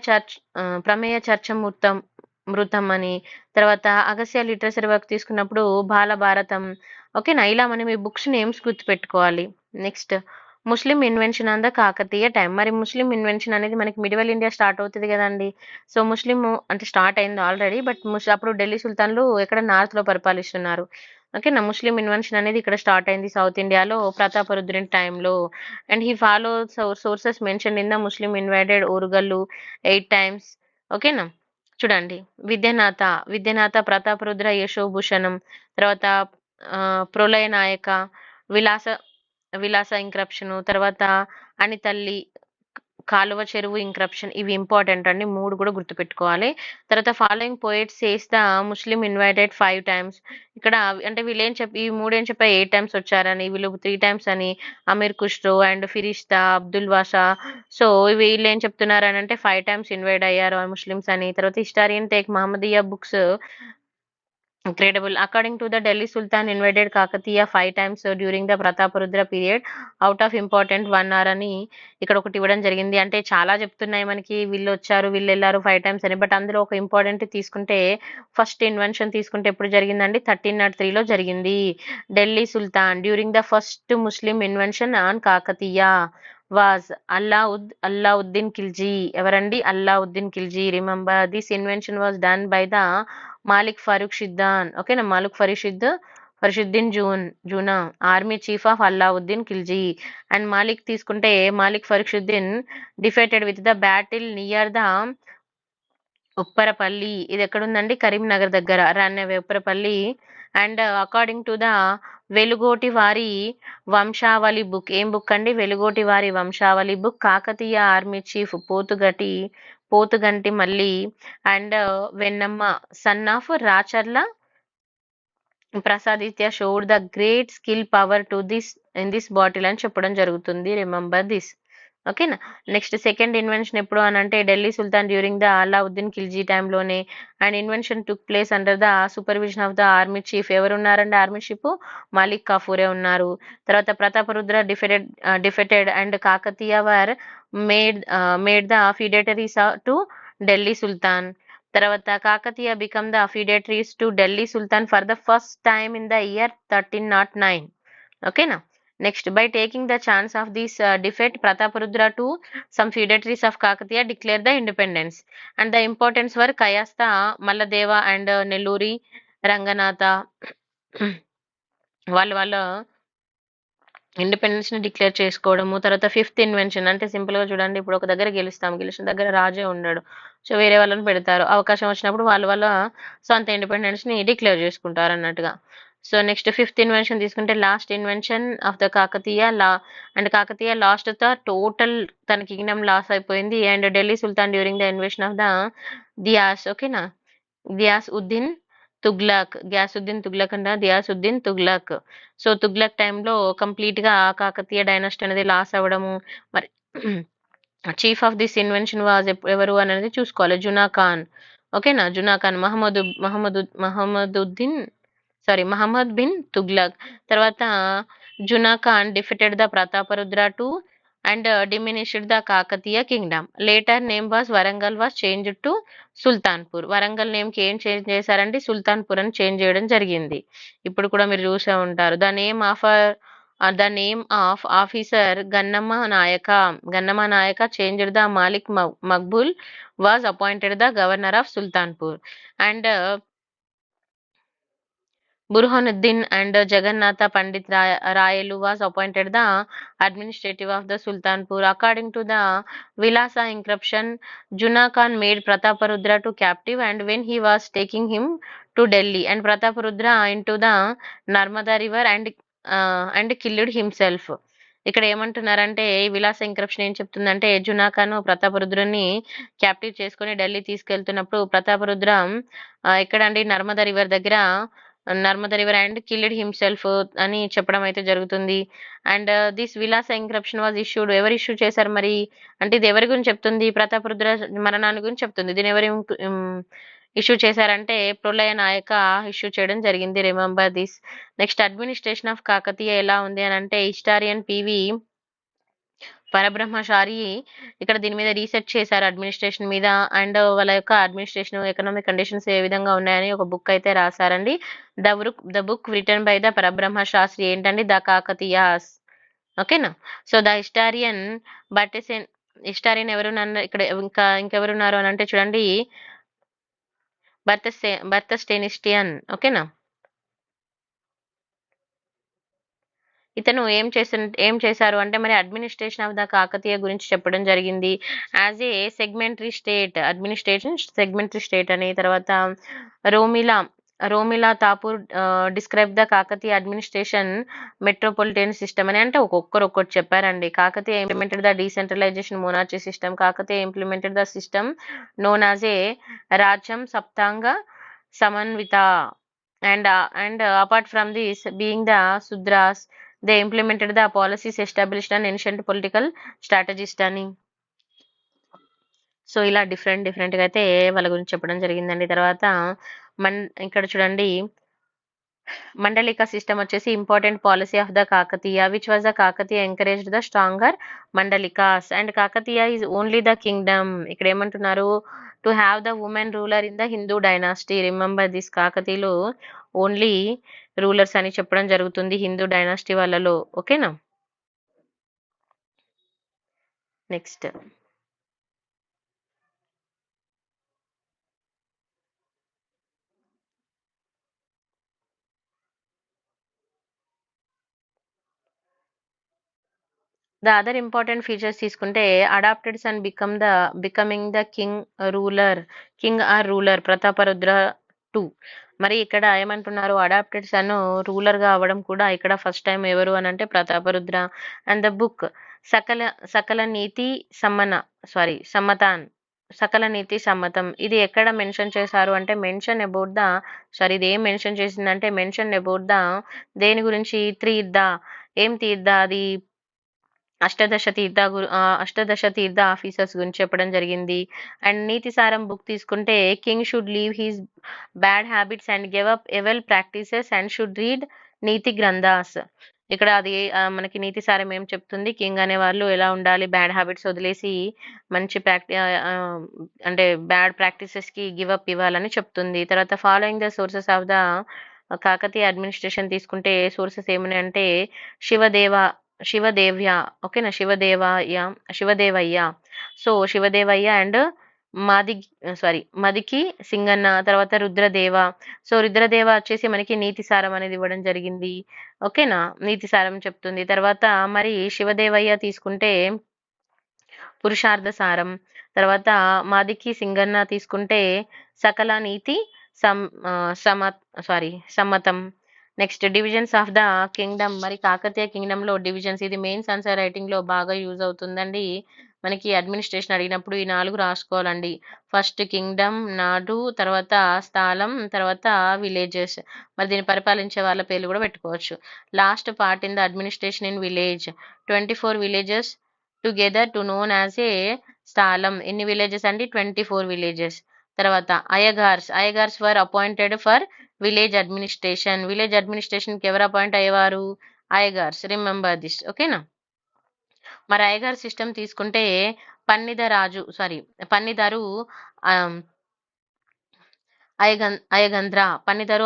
మృతం అని. తర్వాత అగస్త్య లిటరసరీ వర్క్ తీసుకున్నప్పుడు బాలభారతం. ఓకేనా, ఇలా మనం ఈ బుక్స్ నేమ్స్ గుర్తుపెట్టుకోవాలి. Next Muslim invention on the Kakatiya time. మరి ముస్లిం ఇన్వెన్షన్ అనేది మనకి మిడివల్ ఇండియా స్టార్ట్ అవుతుంది కదండి. సో ముస్లిం అంటే స్టార్ట్ అయింది ఆల్రెడీ, బట్ అప్పుడు ఢిల్లీ సుల్తాన్లు ఎక్కడ నార్త్ లో పరిపాలిస్తున్నారు. ఓకేనా, ముస్లిం ఇన్వెన్షన్ అనేది ఇక్కడ స్టార్ట్ అయింది సౌత్ ఇండియాలో ప్రతాపరుద్రుని టైంలో. And he follow sources mention in the Muslim invaded Orugallu 8 times. ఓకేనా, చూడండి, విద్యానాథ ప్రతాపరుద్ర యశోభూషణం. తర్వాత ప్రళయ నాయక, విలాస విలాస ఇంక్రప్షన్. తర్వాత అనితల్లి, కాలువ చెరువు ఇంక్రప్షన్. ఇవి ఇంపార్టెంట్ అండి, 3 కూడా గుర్తుపెట్టుకోవాలి. తర్వాత following poets says the Muslim invited 5 times. ఇక్కడ అంటే వీళ్ళు ఈ 3 ఏం చెప్పా 8 times వచ్చారని, వీళ్ళు 3 times అని. అమీర్ ఖుష్రో అండ్ ఫిరిష్తా, అబ్దుల్ బాషా. సో వీళ్ళు ఏం చెప్తున్నారు అని అంటే 5 times ఇన్వైట్ అయ్యారు ముస్లిమ్స్ అని. తర్వాత హిస్టారియన్ టేక్ మహమ్మదీయ books incredible. According to the Delhi Sultan invaded Kakatiya 5 times during the Prataparudra period. Out of important 1 hour అని ఇక్కడ ఒకటి ఇవ్వడం జరిగింది. అంటే చాలా చెప్తున్నాయి మనకి, వీళ్ళు వచ్చారు వీళ్ళు వెళ్ళారు 5 times అని. బట్ అందులో ఒక ఇంపార్టెంట్ తీసుకుంటే ఫస్ట్ ఇన్వెన్షన్ తీసుకుంటే ఎప్పుడు జరిగిందండి? 1303లో జరిగింది. Delhi sultan during the first Muslim invention on Kakatiya was Allauddin Khilji. ఎవరండి? Allauddin Khilji. Remember this invention was done by the Malik Farukshiddan. ఓకేనా, Malik Farishuddin Juna, army chief of Allauddin Khilji. And Malik తీసుకుంటే Malik Farishuddin defeated with the battle near the Upparapalli. ఇది ఎక్కడుందండి? కరీంనగర్ దగ్గర రన్అవే Upparapalli. And according to the Velugoti Vari Vamsavali book. ఏం బుక్ అండి? Velugoti Vari Vamsavali book. Kakatiya army chief Potuganti Malli and Vennamma son of Racharla Prasaditya showed the great skill power to this in this battle అని చెప్పడం జరుగుతుంది. Remember this. ఓకేనా, నెక్స్ట్ సెకండ్ ఇన్వెన్షన్ ఎప్పుడు అని అంటే Delhi sultan during the Allauddin Khilji టైంలోనే. And invention took place under the supervision of the army chief. ఎవరు ఉన్నారండి ఆర్మీ చీఫ్? మాలిక్ కాఫూరే ఉన్నారు. తర్వాత Prataparudra defeated and Kakatiya were made the feudatories to Delhi సుల్తాన్. తర్వాత Kakatiya become the feudatories to Delhi sultan for the first time in the year 1309. ఓకేనా, next by taking the chance of this defeat Prataparudra to some feudatories of Kakatiya declare the independence. And the importance were Kayastha, Malladeva and Nelluri Ranganatha. వాళ్ళ independence ని declare చేసుకోవడము. తర్వాత fifth invention అంటే simple గా చూడండి, ఇప్పుడు ఒక దగ్గర గెలిచిన దగ్గర రాజే ఉండడు, సో వేరే వాళ్ళని పెడతారు. అవకాశం వచ్చినప్పుడు వాళ్ళ సొంత ఇండిపెండెన్స్ ని డిక్లేర్ చేసుకుంటారు అన్నట్టుగా. సో నెక్స్ట్ ఫిఫ్త్ ఇన్వెన్షన్ తీసుకుంటే last invention of the Kakatiya Kakatiya lost the total తన కింగ్డమ్ లాస్ అయిపోయింది. And Delhi sultan during the invasion of the దియాస్. ఓకేనా, గ్యాసుద్దీన్ తుగ్లక్. సో తుగ్లక్ టైంలో కంప్లీట్ గా కాకతీయ డైనస్టీ అనేది లాస్ అవ్వడము. మరి chief of this invention was ఎవరు అనేది చూసుకోవాలి. జునా ఖాన్. ఓకేనా, జునా ఖాన్ మహమ్మద్ బిన్ తుగ్లక్. తర్వాత Juna Khan defeated the Prataparudra to and diminished the Kakatiya kingdom. Later name was Warangal was changed to Sultanpur. Warangal name కి ఏం చేంజ్ చేశారంటే సుల్తాన్పూర్ అని చేంజ్ చేయడం జరిగింది. ఇప్పుడు కూడా మీరు చూసే ఉంటారు. The name of officer Gannama Nayaka changed the Malik Maqbool was appointed the governor of Sultanpur and Burhanuddin and Jagannatha Pandit Rayelu was appointed the administrative of the Sultanpur. According to the Vilasa inscription, Juna Khan made Prataparudra to captive and when he was taking him to Delhi and Prataparudra into the Narmada river and killed himself. ఇక్కడ ఏమంటున్నారంటే విలాస ఇంక్రిప్షన్ ఏం చెప్తుందంటే జునాఖాను ప్రతాపరుద్రుని captive చేసుకుని ఢిల్లీ తీసుకెళ్తున్నప్పుడు ప్రతాపరుద్ర ఎక్కడండి Narmada river and killed himself అని చెప్పడం అయితే జరుగుతుంది. అండ్ దిస్ విలాస ఇంక్రిప్షన్ వాజ్ ఇష్యూడ్. ఎవరు ఇష్యూ చేశారు మరి అంటే ఇది ఎవరి గురించి చెప్తుంది? ప్రతాపరుద్ర మరణాన్ని గురించి చెప్తుంది. దీని ఎవరు ఇష్యూ చేశారంటే ప్రళయ నాయక ఇష్యూ చేయడం జరిగింది. Remember this. Next administration of Kakatiya ఎలా ఉంది అని అంటే హిస్టారియన్ పివి పరబ్రహ్మచారి ఇక్కడ దీని మీద రీసెర్చ్ చేశారు అడ్మినిస్ట్రేషన్ మీద అండ్ వాళ్ళ యొక్క అడ్మినిస్ట్రేషన్ ఎకనామిక్ కండిషన్స్ ఏ విధంగా ఉన్నాయని ఒక బుక్ అయితే రాశారండి. The book return by the పరబ్రహ్మ శాస్త్రి ఏంటండి ద కాకతీయాస్. ఓకేనా. సో ద హిస్టారియన్ ఎవరున్నారు ఇక్కడ ఇంకెవరున్నారు అని అంటే చూడండి బర్తస్టెనిస్టియన్. ఓకేనా. ఇతను ఏం చేశారు అంటే మరి అడ్మినిస్ట్రేషన్ ఆఫ్ ద కాకతీయ గురించి చెప్పడం జరిగింది. As a segmentary state segmentary state అని. తర్వాత Romila Thapar describe the Kakatiya administration metropolitan system అని. అంటే ఒక్కొక్కటి చెప్పారండి. Kakatiya implemented the decentralisation monarchy system. Kakatiya implemented the system known as a rajyam saptanga samanvita and apart from this being the Sudras, they implemented the policies established an ancient political strategist అని. So ఇలా different గా అయితే వాళ్ళ గురించి చెప్పడం జరిగిందండి. తర్వాత ఇక్కడ చూడండి మండలిక సిస్టమ్ వచ్చేసి important policy of the Kakatiya which was the Kakatiya encouraged the stronger Mandalikas and Kakatiya is only the kingdom. ఇక్కడ ఏమంటున్నారు to have the women ruler in the Hindu dynasty. Remember this. కాకతీయులు ఓన్లీ రూలర్స్ అని చెప్పడం జరుగుతుంది హిందూ డైనాసిటీ వాళ్ళలో. ఓకేనా. Next the other important features తీసుకుంటే adapted and becoming the king or ruler Prataparudra 2. మరి ఇక్కడ ఏమంటున్నారు అడాప్టెడ్ సన్ రూలర్ గా అవ్వడం కూడా ఇక్కడ ఫస్ట్ టైం ఎవరు అని అంటే ప్రతాపరుద్ర. అండ్ ద బుక్ సకల నీతి సమ్మతం. ఇది ఎక్కడ మెన్షన్ చేశారు అంటే మెన్షన్ అబౌట్ ద ఇది ఏం మెన్షన్ చేసిందంటే మెన్షన్ అబౌట్ ద దేని గురించి ఏం తీర్థ అది అష్టదశ తీర్థ ఆఫీసర్స్ గురించి చెప్పడం జరిగింది. అండ్ నీతి సారం బుక్ తీసుకుంటే king should leave his bad habits and give up evil practices and should read niti granthas. ఇక్కడ అది మనకి నీతి సారం ఏం చెప్తుంది కింగ్ అనే వాళ్ళు ఎలా ఉండాలి, బ్యాడ్ హ్యాబిట్స్ వదిలేసి మంచి అంటే బ్యాడ్ ప్రాక్టీసెస్ కి గివ్ అప్ ఇవ్వాలని చెప్తుంది. తర్వాత following the sources of the Kakatiya administration తీసుకుంటే సోర్సెస్ ఏమన్నాయంటే శివదేవ్య. ఓకేనా. శివదేవయ్య. So Shivadevayya and Madiki Singanna. తర్వాత రుద్రదేవ. సో రుద్రదేవ వచ్చేసి మనకి నీతి సారం అనేది ఇవ్వడం జరిగింది. ఓకేనా. నీతి సారం చెప్తుంది. తర్వాత మరి శివదేవయ్య తీసుకుంటే పురుషార్థ సారం. తర్వాత మాదికి సింగన్న తీసుకుంటే Sakala Niti Sammatam. Next divisions of the kingdom. మరి కాకతీయ కింగ్డమ్ లో డివిజన్స్ ఇది మెయిన్స్ ఆన్సర్ రైటింగ్ లో బాగా యూజ్ అవుతుందండి. మనకి అడ్మినిస్ట్రేషన్ అడిగినప్పుడు ఈ 4 రాసుకోవాలండి. ఫస్ట్ కింగ్డమ్, నాడు, తర్వాత స్థలం, తర్వాత విలేజెస్. మరి దీన్ని పరిపాలించే వాళ్ళ పేర్లు కూడా పెట్టుకోవచ్చు. Last part in the administration in village 24 villages together to known as ఏ స్థలం. ఎన్ని విలేజెస్ అండి 24 విలేజెస్. తర్వాత అయ్యగార్స్ వర్ అపాయింటెడ్ ఫర్ విలేజ్ అడ్మినిస్ట్రేషన్ కి ఎవరు అపాయింట్ అయ్యేవారు అయ్యగార్స్. Remember this. ఓకేనా. మరి అయ్యగారి సిస్టమ్ తీసుకుంటే Pannidaru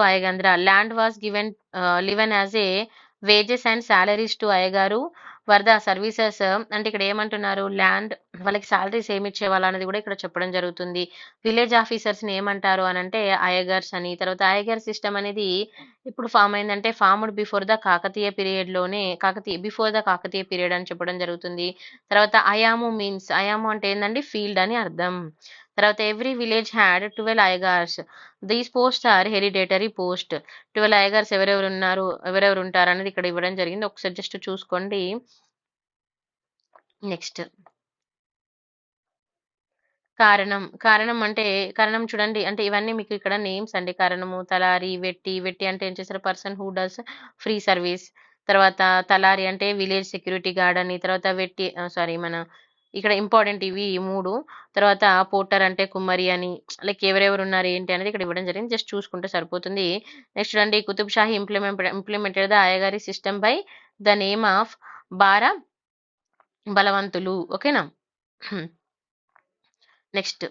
Ayagandra land was given as a wages and salaries to Ayyagaru were the services. అంటే ఇక్కడ ఏమంటున్నారు, ల్యాండ్ వాళ్ళకి సాలరీస్ ఏమి ఇచ్చేవాళ్ళు అనేది కూడా ఇక్కడ చెప్పడం జరుగుతుంది. విలేజ్ ఆఫీసర్స్ ని ఏమంటారు అని అంటే అయ్యగార్స్ అని. తర్వాత అయ్యగార్ సిస్టమ్ అనేది ఇప్పుడు ఫామ్ అయిందంటే formed before the Kakatiya period లోనే, బిఫోర్ ద కాకతీయ పీరియడ్ అని చెప్పడం జరుగుతుంది. తర్వాత అయాము అంటే ఏంటండి, ఫీల్డ్ అని అర్థం. తర్వాత every village had 12 Ayyagars. These post are hereditary post. 12 Ayyagars ఎవరెవరు ఉంటారు అనేది ఇక్కడ ఇవ్వడం జరిగింది. ఒకసారి జస్ట్ చూసుకోండి. నెక్స్ట్ కారణం అంటే కారణం చూడండి, అంటే ఇవన్నీ మీకు ఇక్కడ నేమ్స్ అండి. కారణము, తలారి, వెట్టి అంటే ఏం చేస్తారు, person who does free service. తర్వాత తలారి అంటే విలేజ్ సెక్యూరిటీ గార్డ్ అని. తర్వాత మన ఇక్కడ ఇంపార్టెంట్ ఇవి 3. తర్వాత పోర్టర్ అంటే కుమ్మరి అని. లైక్ ఎవరెవరు ఉన్నారు ఏంటి అనేది ఇక్కడ ఇవ్వడం జరిగింది. జస్ట్ చూసుకుంటే సరిపోతుంది. నెక్స్ట్ చూడండి, Qutb Shahi implemented the Ayyagari system by the name of Bara Balavantulu. ఓకేనా. Next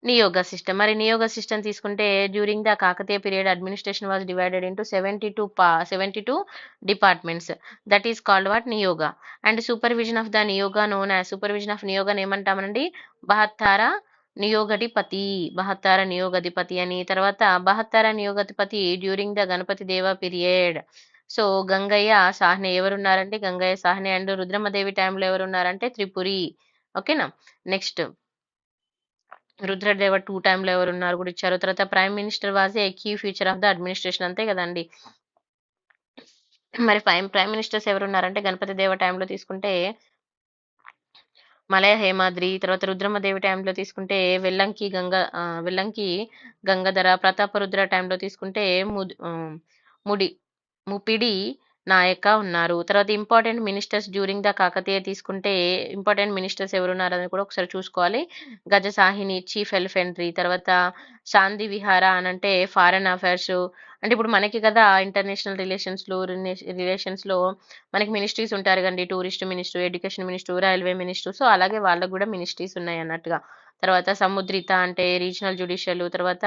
Niyoga system. మరి నియోగ సిస్టమ్ తీసుకుంటే during the Kakatiya period administration was divided into 72 departments. That is called what, Niyoga. And supervision of the Niyoga known as supervision of Niyoga ఏమంటామనండి, బహత్తార నియోగధిపతి అని. తర్వాత Bahattara Niyogadhipati during the Ganapati Deva period. So Gangayya Sahni ఎవరున్నారంటే Gangayya Sahni. And Rudramadevi టైంలో ఎవరున్నారంటే త్రిపురి. ఓకేనా. Next Rudradeva 2 టైంలో ఎవరున్నారు కూడా ఇచ్చారు. తర్వాత prime minister was a key feature of the administration, అంతే కదండి. మరి ప్రైమ్ మినిస్టర్స్ ఎవరున్నారంటే గణపతి దేవ టైంలో తీసుకుంటే మలయ హేమాద్రి. తర్వాత రుద్రమదేవి టైంలో తీసుకుంటే వెల్లంకి గంగాధర. ప్రతాపరుద్ర టైంలో తీసుకుంటే ముడి ముపిడి నాయక ఉన్నారు. తర్వాత important ministers during the Kakatiya తీసుకుంటే ఇంపార్టెంట్ మినిస్టర్స్ ఎవరున్నారు అని కూడా ఒకసారి చూసుకోవాలి. గజసాహిని చీఫ్ ఎలిఫెంట్రీ. తర్వాత శాంతి విహార అని అంటే ఫారెన్ అఫైర్స్. అంటే ఇప్పుడు మనకి కదా ఇంటర్నేషనల్ రిలేషన్స్లో మనకి మినిస్ట్రీస్ ఉంటారు కండి, tourist minister, education minister, railway minister. So అలాగే వాళ్ళకు కూడా మినిస్ట్రీస్ ఉన్నాయి అన్నట్టుగా. తర్వాత సముద్రిత అంటే రీజనల్ జ్యుడిషియల్. తర్వాత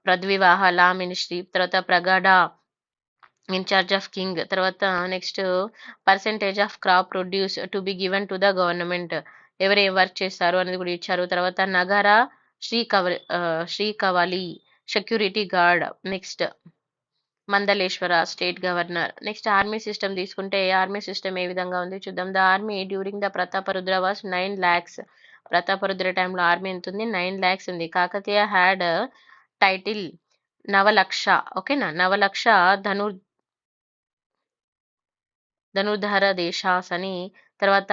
ప్రద్వివాహ లా మినిస్ట్రీ. తర్వాత ప్రగాఢ ఇన్ఛార్జ్ ఆఫ్ కింగ్. తర్వాత next percentage of crop produce to be given to the government. ఎవరు ఏం వర్క్ చేస్తారు అనేది కూడా ఇచ్చారు. తర్వాత Nagara Srikavali security guard. Next Mandaleshwara state governor. Next army system తీసుకుంటే ఆర్మీ సిస్టమ్ ఏ విధంగా ఉంది చూద్దాం. The army during the Prataparudra was 9 lakhs. Prataparudra టైంలో ఆర్మీ ఎంత ఉంది, 9 lakhs ఉంది. Kakatiya had title Navalaksha. ఓకేనా, నవలక్ష ధనుర్ధర దేశాస్ అని. తర్వాత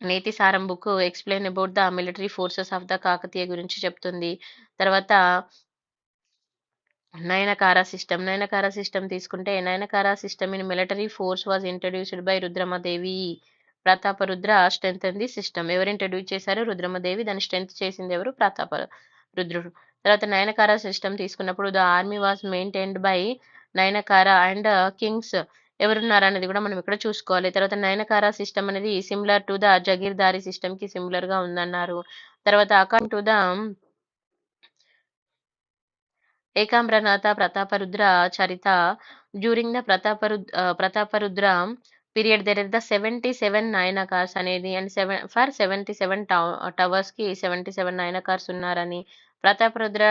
Niti Saram book explain about the military forces of the Kakatiya గురించి చెప్తుంది. తర్వాత నయనకార సిస్టమ్ తీసుకుంటే Nayankara system in military force was introduced by Rudramadevi. Prataparudra strength the system. ఎవరు ఇంట్రడ్యూస్ చేశారు, రుద్రమదేవి. దాన్ని స్ట్రెంత్ చేసింది ఎవరు, రుద్రుడు. తర్వాత నయనకార సిస్టమ్ తీసుకున్నప్పుడు the army was maintained by Nayankara and kings. ఎవరున్నారు అనేది కూడా మనం ఇక్కడ చూసుకోవాలి. తర్వాత నయనకార సిస్టమ్ అనేది similar to the jagirdari system కి సిమిలర్ గా ఉందన్నారు. తర్వాత according to the Ekambranatha Prataparudra Charita during the Prataparudra period there is the 77 Nayankars అనేది. అండ్ 77 టవర్స్ కి 77 నయనకార్స్ ఉన్నారని. ప్రతాపరుద్ర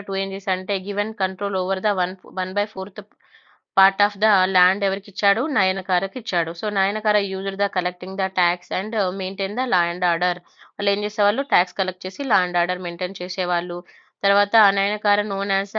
2 ఏం చేసి అంటే given control over the 1/4 part of the land ఎవరికి ఇచ్చాడు, నయనకారకి ఇచ్చాడు. So Nayankara used the collecting the tax and maintain the law and order. వాళ్ళు ఏం చేసేవాళ్ళు, ట్యాక్స్ కలెక్ట్ చేసి లా అండ్ ఆర్డర్ మెయింటైన్ చేసేవాళ్ళు. తర్వాత నయనకార నోన్ యాజ్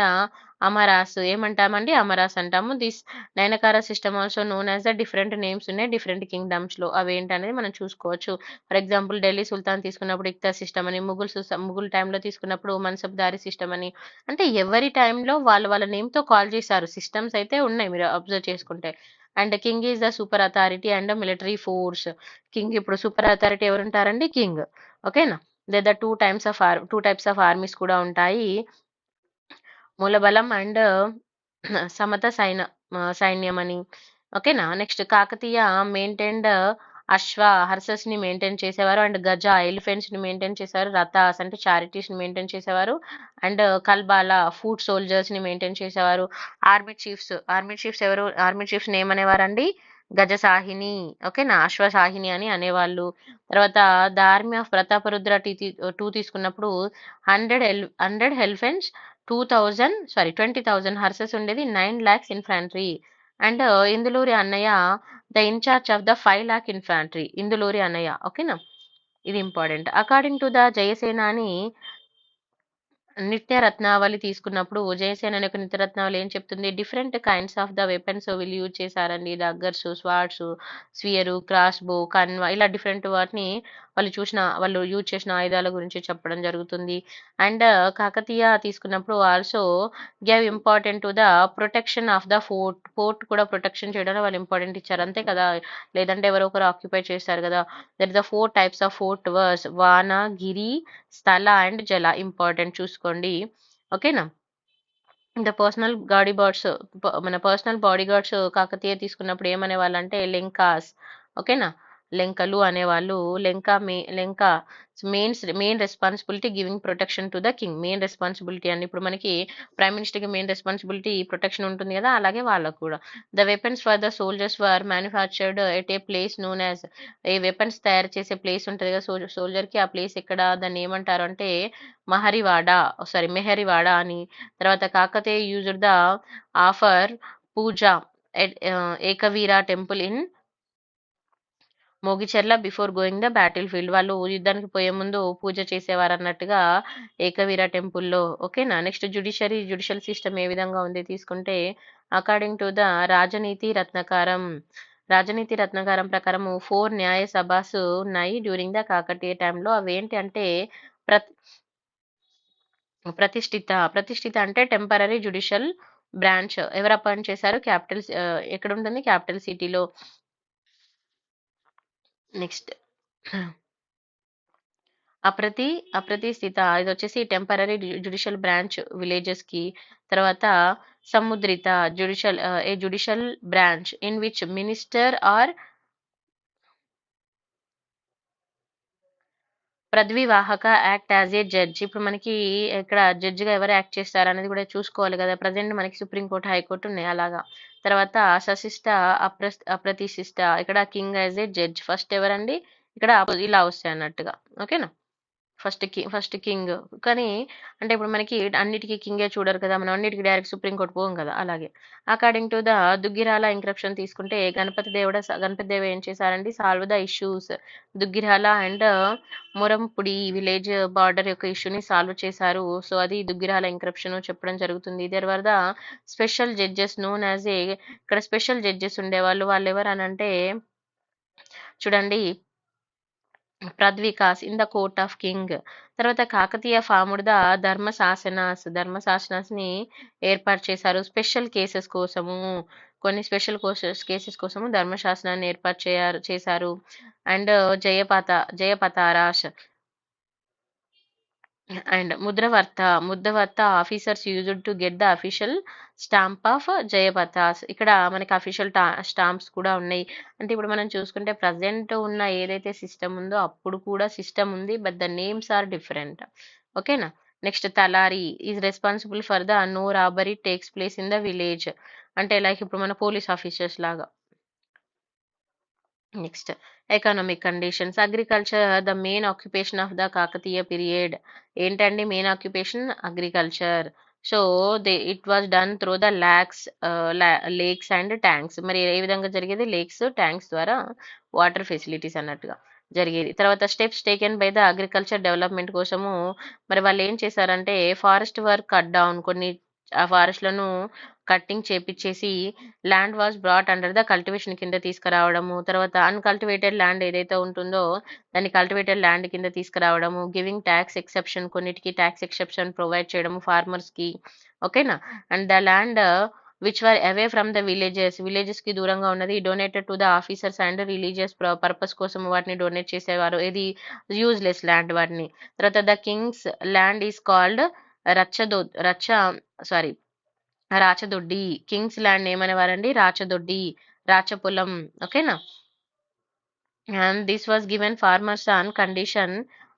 అమరాస్. ఏమంటామండి, అమరాస్ అంటాము. This Nayankara system also known as the different names ఉన్నాయి డిఫరెంట్ కింగ్డమ్స్ లో. అవి ఏంటనేది మనం చూసుకోవచ్చు. ఫర్ ఎగ్జాంపుల్ ఢిల్లీ సుల్తాన్ తీసుకున్నప్పుడు ఇక్తా సిస్టమ్ అని, ముగుల్ టైంలో తీసుకున్నప్పుడు మన్సబ్దారీ సిస్టమ్ అని. అంటే ఎవరి టైంలో వాళ్ళ నేమ్ తో కాల్ చేశారు. సిస్టమ్స్ అయితే ఉన్నాయి మీరు అబ్జర్వ్ చేసుకుంటే. And king is the super authority and military force. King ఇప్పుడు సూపర్ అథారిటీ ఎవరు ఉంటారండి, కింగ్. ఓకేనా. లేదా టూ టైప్స్ ఆఫ్ ఆర్మీస్ కూడా ఉంటాయి, మూలబలం అండ్ సమత సైన్యం అని. ఓకేనా. నెక్స్ట్ కాకతీయ మెయింటైన్డ్ అశ్వ హర్సెస్ ని మెయింటైన్ చేసేవారు, అండ్ గజ ఎలిఫెంట్స్ ని మెయింటైన్ చేసేవారు, రథాస్ అంటే చారిటీస్ ని మెయింటైన్ చేసేవారు, అండ్ కల్బాల ఫుట్ సోల్జర్స్ ని మెయింటైన్ చేసేవారు. ఆర్మీ చీఫ్స్ ఎవరు? ఆర్మీ చీఫ్స్ నేమ్ అనేవారండి గజసాహిని, ఓకేనా, అశ్వసాహిని అని అనేవాళ్ళు. తర్వాత the army of Prataparudra two తీసుకున్నప్పుడు 100 ఎలిఫెంట్స్, 20,000 హర్సెస్ ఉండేది, 9 lakhs infantry. And Induluri Annayya the incharge of the 5 lakh infantry, Induluri Annayya, ఓకేనా. ఇది important. According to the Jayasena అని నిత్య రత్నావళి తీసుకున్నప్పుడు జయసేన అనే ఒక నిత్య రత్నావళి ఏం చెప్తుంది? Different kinds of the weapons వీళ్ళు యూజ్ చేశారండి. డగ్గర్స్, స్వార్డ్స్, స్వియరు, క్రాస్ బో, కన్వా, ఇలా డిఫరెంట్ వాటిని వాళ్ళు యూజ్ చేసిన ఆయుధాల గురించి చెప్పడం జరుగుతుంది. అండ్ కాకతీయ తీసుకున్నప్పుడు also gave important to the protection of the fort కూడా ప్రొటెక్షన్ చేయడానికి వాళ్ళు ఇంపార్టెంట్ ఇచ్చారు, అంతే కదా. లేదంటే ఎవరో ఒకరు ఆక్యుపై చేస్తారు కదా. There is the 4 types of fort were వాన, గిరి, స్థల అండ్ జల. ఇంపార్టెంట్ చూసుకోండి, ఓకేనా. The personal bodyguards Kakatiya తీసుకున్నప్పుడు ఏమనే వాళ్ళంటే లెంకాస్, ఓకేనా, లెంకలు అనేవాళ్ళు. Lenka main responsibility giving protection to the king, main responsibility అండి. ఇప్పుడు మనకి ప్రైమ్ మినిస్టర్కి మెయిన్ రెస్పాన్సిబిలిటీ ప్రొటెక్షన్ ఉంటుంది కదా, అలాగే వాళ్ళకు కూడా. The weapons for the soldiers were manufactured at a place known as, a weapons తయారు చేసే ప్లేస్ ఉంటుంది కదా సోల్జర్కి, ఆ ప్లేస్ ఎక్కడ, దాన్ని ఏమంటారు అంటే మెహరివాడ అని. తర్వాత Kakatiya used the offer puja Ekavira temple in Mogicherla before going the battle field. వాళ్ళు యుద్ధానికి పోయే ముందు పూజ చేసేవారు అన్నట్టుగా ఏకవీర టెంపుల్లో, ఓకేనా. నెక్స్ట్ జ్యుడిషియల్ సిస్టమ్ ఏ విధంగా ఉంది తీసుకుంటే, అకార్డింగ్ టు ద రాజనీతి రత్నకారం ప్రకారము 4 న్యాయ సభాసు ఉన్నాయి డ్యూరింగ్ ద కాకతీయ టైంలో. అవి ఏంటి అంటే ప్రతి ప్రతిష్ఠిత అంటే టెంపరరీ జ్యుడిషియల్ బ్రాంచ్ ఎవరు అపాయింట్ చేశారు? ఎక్కడ ఉంటుంది? క్యాపిటల్ సిటీలో. నెక్స్ట్ అప్రతిష్ఠిత, ఇది వచ్చేసి టెంపరరీ జ్యుడిషియల్ బ్రాంచ్ విలేజెస్ కి. తర్వాత Samudrita, judicial branch in which minister are Pradvivahaka act as a judge. ఇప్పుడు మనకి ఇక్కడ జడ్జిగా ఎవరు యాక్ట్ చేస్తారు అనేది కూడా చూసుకోవాలి కదా. ప్రజెంట్ మనకి సుప్రీంకోర్టు, హైకోర్టు ఉన్నాయి అలాగా. తర్వాత సశిష్ట, అప్రతిష్ఠిత, ఇక్కడ king as a judge. First ఎవరండి? ఇక్కడ ఇలా వస్తాయి అన్నట్టుగా, ఓకేనా. ఫస్ట్ కింగ్, కానీ అంటే ఇప్పుడు మనకి అన్నిటికీ కింగే చూడరు కదా, మనం అన్నిటికీ డైరెక్ట్ సుప్రీంకోర్టు పోం కదా, అలాగే. According to the Duggirala inscription తీసుకుంటే గణపతి దేవ ఏం చేశారండి? Solve the issues. Duggirala and Murampudi village border యొక్క ఇష్యూని సాల్వ్ చేశారు. సో అది దుగ్గిరాల ఇంక్రప్షన్ చెప్పడం జరుగుతుంది. There were the special judges known as a, ఇక్కడ స్పెషల్ జడ్జెస్ ఉండేవాళ్ళు. వాళ్ళు ఎవరు అని అంటే చూడండి, Prithvikas in the court of king. తర్వాత కాకతీయ ఫార్మ్డ్ ద ధర్మ శాసనాస్ ని ఏర్పాటు చేశారు స్పెషల్ కేసెస్ కోసము. కొన్ని స్పెషల్ కేసెస్ కోసము ధర్మశాసనాన్ని ఏర్పాటు చేశారు. And Jayapataras and Mudravarta officers used to get the official stamp of Jayapatas. ఇక్కడ మనకి అఫీషియల్ స్టాంప్స్ కూడా ఉన్నాయి. అంటే ఇప్పుడు మనం చూసుకుంటే ప్రజెంట్ ఉన్న ఏదైతే సిస్టమ్ ఉందో అప్పుడు కూడా సిస్టమ్ ఉంది, but the names are different, ఓకేనా. Next Talari is responsible for the no robbery takes place in the village, అంటే లైక్ ఇప్పుడు మన పోలీస్ ఆఫీసర్స్ లాగా. Next economic conditions. Agriculture the main occupation of the Kakatiya period. ఏంటండి main occupation? Agriculture. So it was done through the lakes and tanks. మరి ఏ విధంగా జరిగేది? Lakes, tanks ద్వారా వాటర్ ఫెసిలిటీస్ అన్నట్టుగా జరిగేది. తర్వాత steps taken by the agriculture development కోసము మరి వాళ్ళు ఏం చేశారంటే ఫారెస్ట్ వర్క్ కట్ డౌన్, కొన్ని ఆ ఫారెస్ట్లను కట్టింగ్ చేపిచ్చేసి land was brought under the cultivation కింద తీసుకురావడము. తర్వాత అన్కల్టివేటెడ్ ల్యాండ్ ఏదైతే ఉంటుందో దాన్ని కల్టివేటెడ్ ల్యాండ్ కింద తీసుకురావడము. గివింగ్ ట్యాక్స్ ఎక్సెప్షన్, కొన్నిటికి ట్యాక్స్ ఎక్సెప్షన్ ప్రొవైడ్ చేయడము ఫార్మర్స్ కి, ఓకేనా. And the land which were away from the villages కి దూరంగా ఉన్నది donated to the officers and religious purpose కోసం వాటిని డొనేట్ చేసేవారు. ఇది యూజ్లెస్ ల్యాండ్ వాటిని. తర్వాత the king's land is called రాచదొడ్డి. కింగ్స్ ల్యాండ్ ఏమనేవారండి? రాచదొడ్డి. రాచపులం. ఓకేనా. And this was given farmers on condition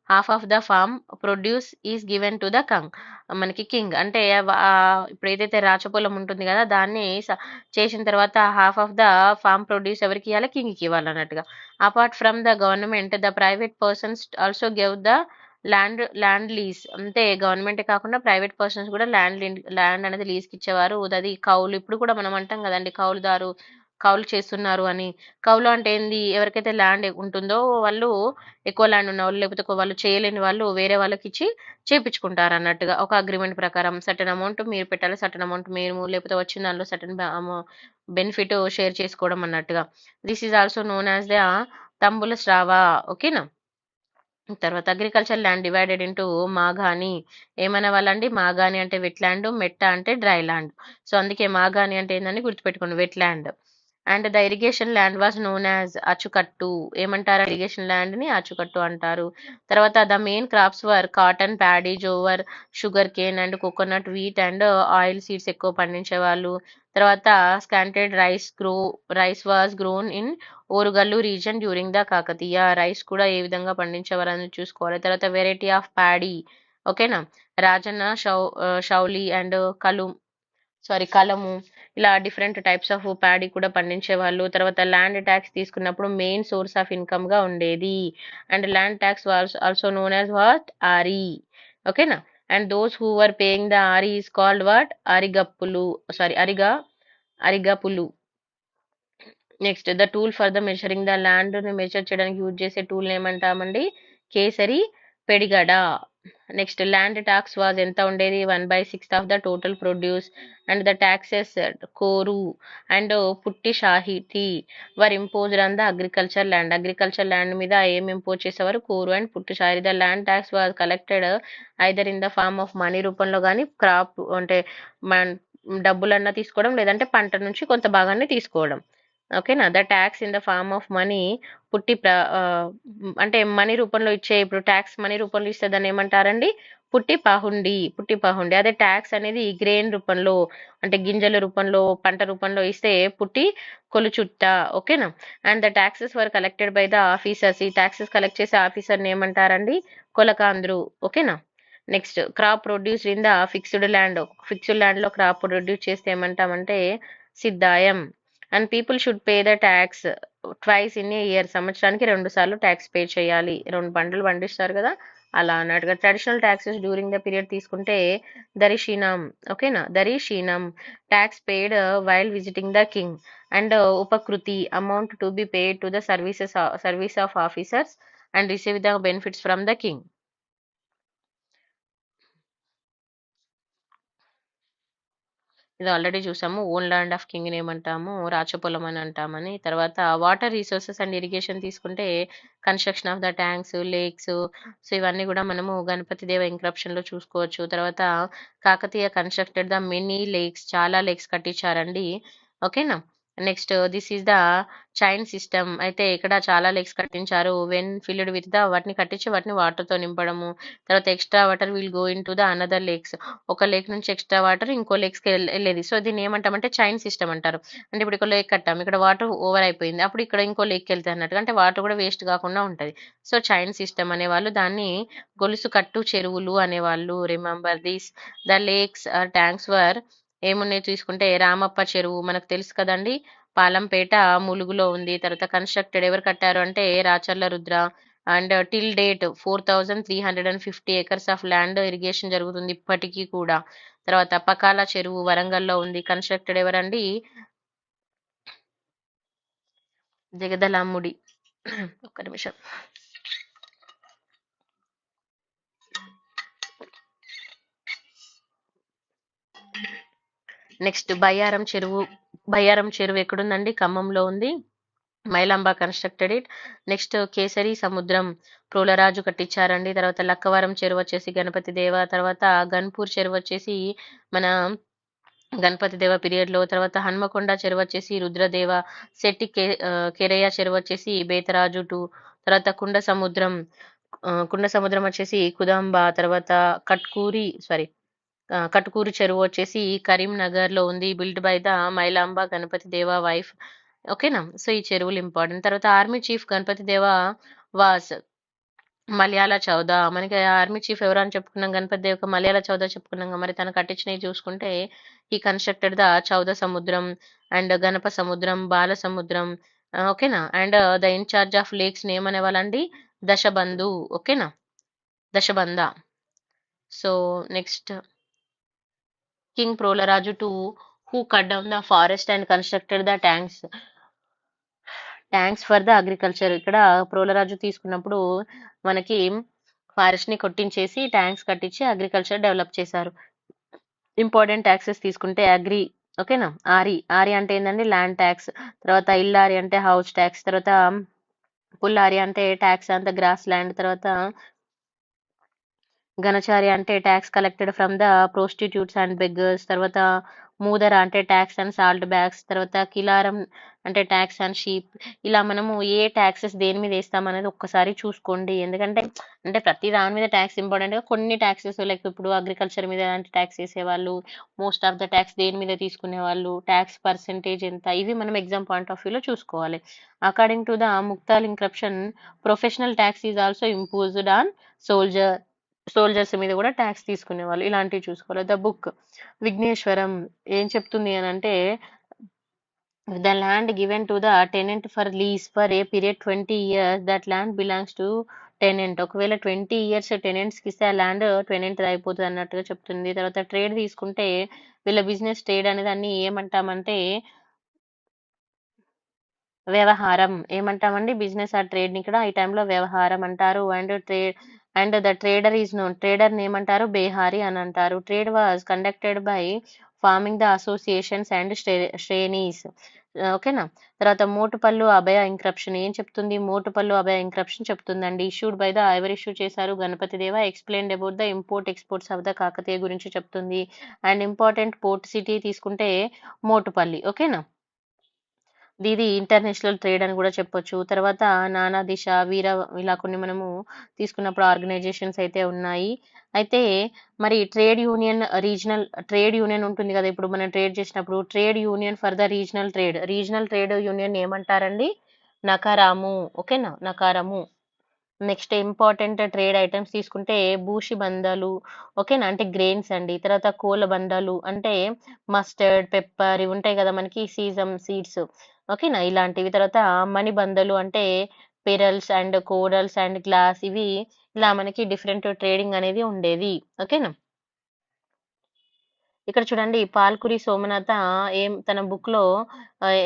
half of the farm produce is given to the మనకి కింగ్ అంటే ఇప్పుడు ఏదైతే రాచపొలం ఉంటుంది కదా దాన్ని చేసిన తర్వాత half of the farm produce ఎవరికి ఇవ్వాలి, కింగ్కి ఇవ్వాలన్నట్టుగా. Apart from the government the private persons also give the land lease. అంటే గవర్నమెంటే కాకుండా ప్రైవేట్ పర్సన్స్ కూడా ల్యాండ్ అనేది లీజ్కి ఇచ్చేవారు. అది కౌలు. ఇప్పుడు కూడా మనం అంటాం కదండి కౌలు చేస్తున్నారు అని. కౌలు అంటే ఏంది, ఎవరికైతే ల్యాండ్ ఉంటుందో వాళ్ళు, ఎక్కువ ల్యాండ్ ఉన్న వాళ్ళు లేకపోతే వాళ్ళు చేయలేని వాళ్ళు వేరే వాళ్ళకి ఇచ్చి చేపించుకుంటారు అన్నట్టుగా. ఒక అగ్రిమెంట్ ప్రకారం సర్టెన్ అమౌంట్ మీరు పెట్టాలి, సర్టెన్ అమౌంట్ మేము, లేకపోతే వచ్చిన దానిలో సర్టెన్ బెనిఫిట్ షేర్ చేసుకోవడం అన్నట్టుగా. This is also known as the తంబుల శ్రావ. ఓకేనా. తర్వాత అగ్రికల్చర్ ల్యాండ్ డివైడెడ్ ఇంటూ మాగాని. ఏమనే వాళ్ళండి, మాగాని అంటే వెట్ ల్యాండ్, మెట్ట అంటే డ్రై ల్యాండ్. సో అందుకే మాగాని అంటే ఏందని గుర్తుపెట్టుకోండి, wet land. And the irrigation land was known as అచ్చుకట్టు. ఏమంటారు, ఇరిగేషన్ ల్యాండ్ ని అచ్చుకట్టు అంటారు. తర్వాత the main crops were cotton, paddy, jowar, sugarcane and coconut, wheat and oilseeds ఎక్కువ పండించేవాళ్ళు. తర్వాత scented rice was grown in Orugallu region during the Kakatiya. Rice కూడా ఏ విధంగా పండించేవారని చూసుకోవాలి. తర్వాత వెరైటీ ఆఫ్ ప్యాడీ. ఓకేనా. రాజన్న, షౌలి అండ్ కలము, ఇలా డిఫరెంట్ టైప్స్ ఆఫ్ ప్యాడీ కూడా పండించేవాళ్ళు. తర్వాత ల్యాండ్ ట్యాక్స్ తీసుకున్నప్పుడు మెయిన్ సోర్స్ ఆఫ్ ఇన్కమ్ గా ఉండేది. And land tax also known as what, ఆరి. ఓకేనా. And those who were paying the ఆరి ఈస్ కాల్డ్ వాట్, అరిగపులు. Next the tool for the measuring the land ని మెజర్ చేయడానికి use చేసే టూల్ ఏమంటామండి, కేసరి పెడిగడ. నెక్స్ట్ ల్యాండ్ ట్యాక్స్ వాజ్ ఎంత ఉండేది, 1/6 of the total produce. And the taxes కోరు అండ్ పుట్టి షాహితి were imposed on the agriculture land మీద ఏం ఇంపోజ్ చేసేవారు, కోరు అండ్ పుట్టి షాహి. The land tax was collected either in the form of money రూపంలో కానీ, క్రాప్ అంటే డబ్బులన్నా తీసుకోవడం, లేదంటే పంట నుంచి కొంత భాగాన్ని తీసుకోవడం. ఓకేనా. The tax in the form of money అంటే మనీ రూపంలో ఇచ్చే, ఇప్పుడు ట్యాక్స్ మనీ రూపంలో ఇస్తే దాన్ని ఏమంటారండి, పుట్టి పాహుండి. అదే ట్యాక్స్ అనేది గ్రెయిన్ రూపంలో, అంటే గింజల రూపంలో, పంట రూపంలో ఇస్తే పుట్టి కొలుచుట్ట. ఓకేనా. And the taxes were collected by the officers. ఈ ట్యాక్సెస్ కలెక్ట్ చేసే ఆఫీసర్ని ఏమంటారండి, కొలకాంద్రు. ఓకేనా. Next crop produced in the fixed land లో క్రాప్ ప్రొడ్యూస్ చేస్తే ఏమంటామంటే సిద్ధాయం. And people should pay the tax twice in a year. సంవత్సరానికి 2 సార్లు ట్యాక్స్ పే చేయాలి. 2 పంటలు పండిస్తారు కదా అలా అన్నట్టుగా. Traditional taxes during the period తీసుకుంటే దరిశీనం. ఓకేనా. Tax paid while visiting the king. And ఉపకృతి amount to be paid to the service of officers and receive the benefits from the king. ఇది ఆల్రెడీ చూసాము. ఓన్ ల్యాండ్ ఆఫ్ కింగ్ ఏమంటాము, రాచపొలం అని అంటామని. తర్వాత వాటర్ రిసోర్సెస్ అండ్ ఇరిగేషన్ తీసుకుంటే construction of the tanks, lakes. So ఇవన్నీ కూడా మనము గణపతి దేవ ఇంక్రప్షన్ లో చూసుకోవచ్చు. తర్వాత Kakatiya constructed the many lakes, చాలా లేక్స్ కట్టించారండి. ఓకేనా. Next this is the chain system. అయితే ఇక్కడ చాలా లేక్స్ కట్టించారు. వెన్ ఫిల్డ్ విత్ ద, వాటిని కట్టించి వాటిని వాటర్ తో నింపడము. తర్వాత extra water will go in to the another lakes. ఒక లేక్ నుంచి ఎక్స్ట్రా వాటర్ ఇంకో లేక్స్కి వెళ్ళేది. సో దీన్ని ఏమంటామంటే చైన్ సిస్టమ్ అంటారు. అంటే ఇప్పుడు ఇక్కడ లేక్ కట్టాము, ఇక్కడ వాటర్ ఓవర్ అయిపోయింది, అప్పుడు ఇక్కడ ఇంకో లేక్కి వెళ్తాయి అన్నట్టుగా. అంటే వాటర్ కూడా వేస్ట్ కాకుండా ఉంటది. సో చైన్ సిస్టమ్ అనేవాళ్ళు దాన్ని. గొలుసు కట్టు చెరువులు అనేవాళ్ళు. Remember this. The lakes tanks were ఏమున్నాయి తీసుకుంటే రామప్ప చెరువు మనకు తెలుసు కదండి, పాలంపేట ములుగులో ఉంది. తర్వాత కన్స్ట్రక్టెడ్ ఎవరు కట్టారు అంటే Racherla Rudra. And till date 4350 acres of land irrigation జరుగుతుంది ఇప్పటికీ కూడా. తర్వాత పకాల చెరువు వరంగల్లో ఉంది. కన్స్ట్రక్టెడ్ ఎవరండి, జగదలాముడి. ఒక్క నిమిషం. నెక్స్ట్ బయ్యారం చెరువు ఎక్కడుందండి, ఖమ్మంలో ఉంది. Mailamba constructed it. Next kesari సముద్రం ప్రోలరాజు కట్టించారండి. తర్వాత లక్కవరం చెరువు వచ్చేసి గణపతి దేవ. తర్వాత గన్పూర్ చెరువు వచ్చేసి మన గణపతి దేవ పీరియడ్ లో. తర్వాత హన్మకొండ చెరువు వచ్చేసి రుద్రదేవ. శెట్టి కెరయ్య చెరువు వచ్చేసి బేతరాజు 2. తర్వాత కుండ సముద్రం వచ్చేసి కుదాంబ. తర్వాత కట్కూరు చెరువు వచ్చేసి కరీంనగర్ లో ఉంది. Built by the Mailamba Ganapati Deva wife. ఓకేనా? సో, ఈ చెరువులు ఇంపార్టెంట్. తర్వాత army chief Ganapati Deva was మలయాళ చౌద. మనకి ఆర్మీ చీఫ్ ఎవరు అని చెప్పుకున్నాం, గణపతి దేవ్ మలయాళ చౌద చెప్పుకున్నాం. మరి తను కట్టించినవి చూసుకుంటే ఈ కన్స్ట్రక్టెడ్ ద చౌద సముద్రం అండ్ గణప సముద్రం, బాల సముద్రం. ఓకేనా? అండ్ ద ఇన్‌చార్జ్ ఆఫ్ లేక్స్‌ని ఏమనేవాళ్ళండి? దశబంధు. ఓకేనా? దశబంధ. So, next king Prolaraju two who cut down the forest and constructed the tanks for the agriculture. ఇక్కడ ప్రోలరాజు తీసుకున్నప్పుడు మనకి ఫారెస్ట్ ని కొట్టించేసి ట్యాంక్స్ కట్టించి అగ్రికల్చర్ డెవలప్ చేశారు. ఇంపార్టెంట్ ట్యాక్సెస్ తీసుకుంటే అగ్రి. ఓకేనా? ఆరి అంటే ఏంటండి? Land tax. తర్వాత ఇల్లారి అంటే హౌస్ ట్యాక్స్. తర్వాత పుల్లారి అంటే tax on the grass land. తర్వాత గణచారి అంటే tax collected from the prostitutes and beggars. తర్వాత మూదర అంటే ట్యాక్స్ అండ్ సాల్ట్ బ్యాగ్స్. తర్వాత కిలారం అంటే ట్యాక్స్ అండ్ షీప్. ఇలా మనము ఏ ట్యాక్సెస్ దేని మీద వేస్తామనేది ఒక్కసారి చూసుకోండి. ఎందుకంటే అంటే ప్రతి దాని మీద ట్యాక్స్ ఇంపార్టెంట్. కొన్ని ట్యాక్సెస్ లైక్ ఇప్పుడు అగ్రికల్చర్ మీద ఎలాంటి ట్యాక్స్ వేసేవాళ్ళు, మోస్ట్ ఆఫ్ ద ట్యాక్స్ దేని మీద తీసుకునేవాళ్ళు, ట్యాక్స్ పర్సెంటేజ్ ఎంత, ఇవి మనం ఎగ్జామ్ పాయింట్ ఆఫ్ వ్యూలో చూసుకోవాలి. According to the Muktyal inscription, professional tax is also imposed on soldier soldiers మీద కూడా ట్యాక్స్ తీసుకునేవాళ్ళు. ఇలాంటివి చూసుకోవాలి. ద బుక్ విఘ్నేశ్వరం ఏం చెప్తుంది అని అంటే, the land given to the tenant for lease for a period 20 years, that land belongs to tenant. ఒకవేళ 20 years టెనెంట్స్ కి ఇస్తే ఆ ల్యాండ్ టెనెంట్ అయిపోతుంది అన్నట్టుగా చెప్తుంది. తర్వాత ట్రేడ్ తీసుకుంటే వీళ్ళ బిజినెస్ ట్రేడ్ అనే దాన్ని ఏమంటామంటే వ్యవహారం. ఏమంటామండి? బిజినెస్ ఆర్ ట్రేడ్ ని ఇక్కడ ఈ టైంలో వ్యవహారం అంటారు. And the trader is known. Trader ని ఏమంటారు? బేహారి అని అంటారు. Trade was conducted by forming the associations and శ్రేణీస్. ఓకేనా? తర్వాత మోటుపల్లు అభయ ఇంక్రప్షన్ ఏం చెప్తుంది? మోటుపల్లు అభయ ఇంక్రప్షన్ చెప్తుందండి. ఇష్యూడ్ బై ద ఎవరు ఇష్యూ చేశారు? Ganapati Deva. Explained about the import exports of the Kakatiya గురించి చెప్తుంది. అండ్ ఇంపార్టెంట్ పోర్ట్ సిటీ తీసుకుంటే మోటుపల్లి. ఓకేనా? ఇది ఇంటర్నేషనల్ ట్రేడ్ అని కూడా చెప్పొచ్చు. తర్వాత నానా దిశ, వీర, ఇలా కొన్ని మనము తీసుకున్నప్పుడు ఆర్గనైజేషన్స్ అయితే ఉన్నాయి. అయితే మరి ట్రేడ్ యూనియన్ ఉంటుంది కదా! ఇప్పుడు మనం ట్రేడ్ చేసినప్పుడు trade union for the regional trade union ఏమంటారండి? నకారాము. ఓకేనా? నకారము. నెక్స్ట్ ఇంపార్టెంట్ ట్రేడ్ ఐటమ్స్ తీసుకుంటే బూషి బంధాలు. ఓకేనా? అంటే గ్రెయిన్స్ అండి. తర్వాత కోళ్ళ బంధాలు అంటే మస్టర్డ్, పెప్పర్ ఇవి ఉంటాయి కదా మనకి, సీడ్స్. ఓకేనా? ఇలాంటివి. తర్వాత మణి బంధలు అంటే pearls and corals and glass ఇవి. ఇలా మనకి డిఫరెంట్ ట్రేడింగ్ అనేది ఉండేది. ఓకేనా? ఇక్కడ చూడండి పాల్కురి సోమనాథ తన బుక్ లో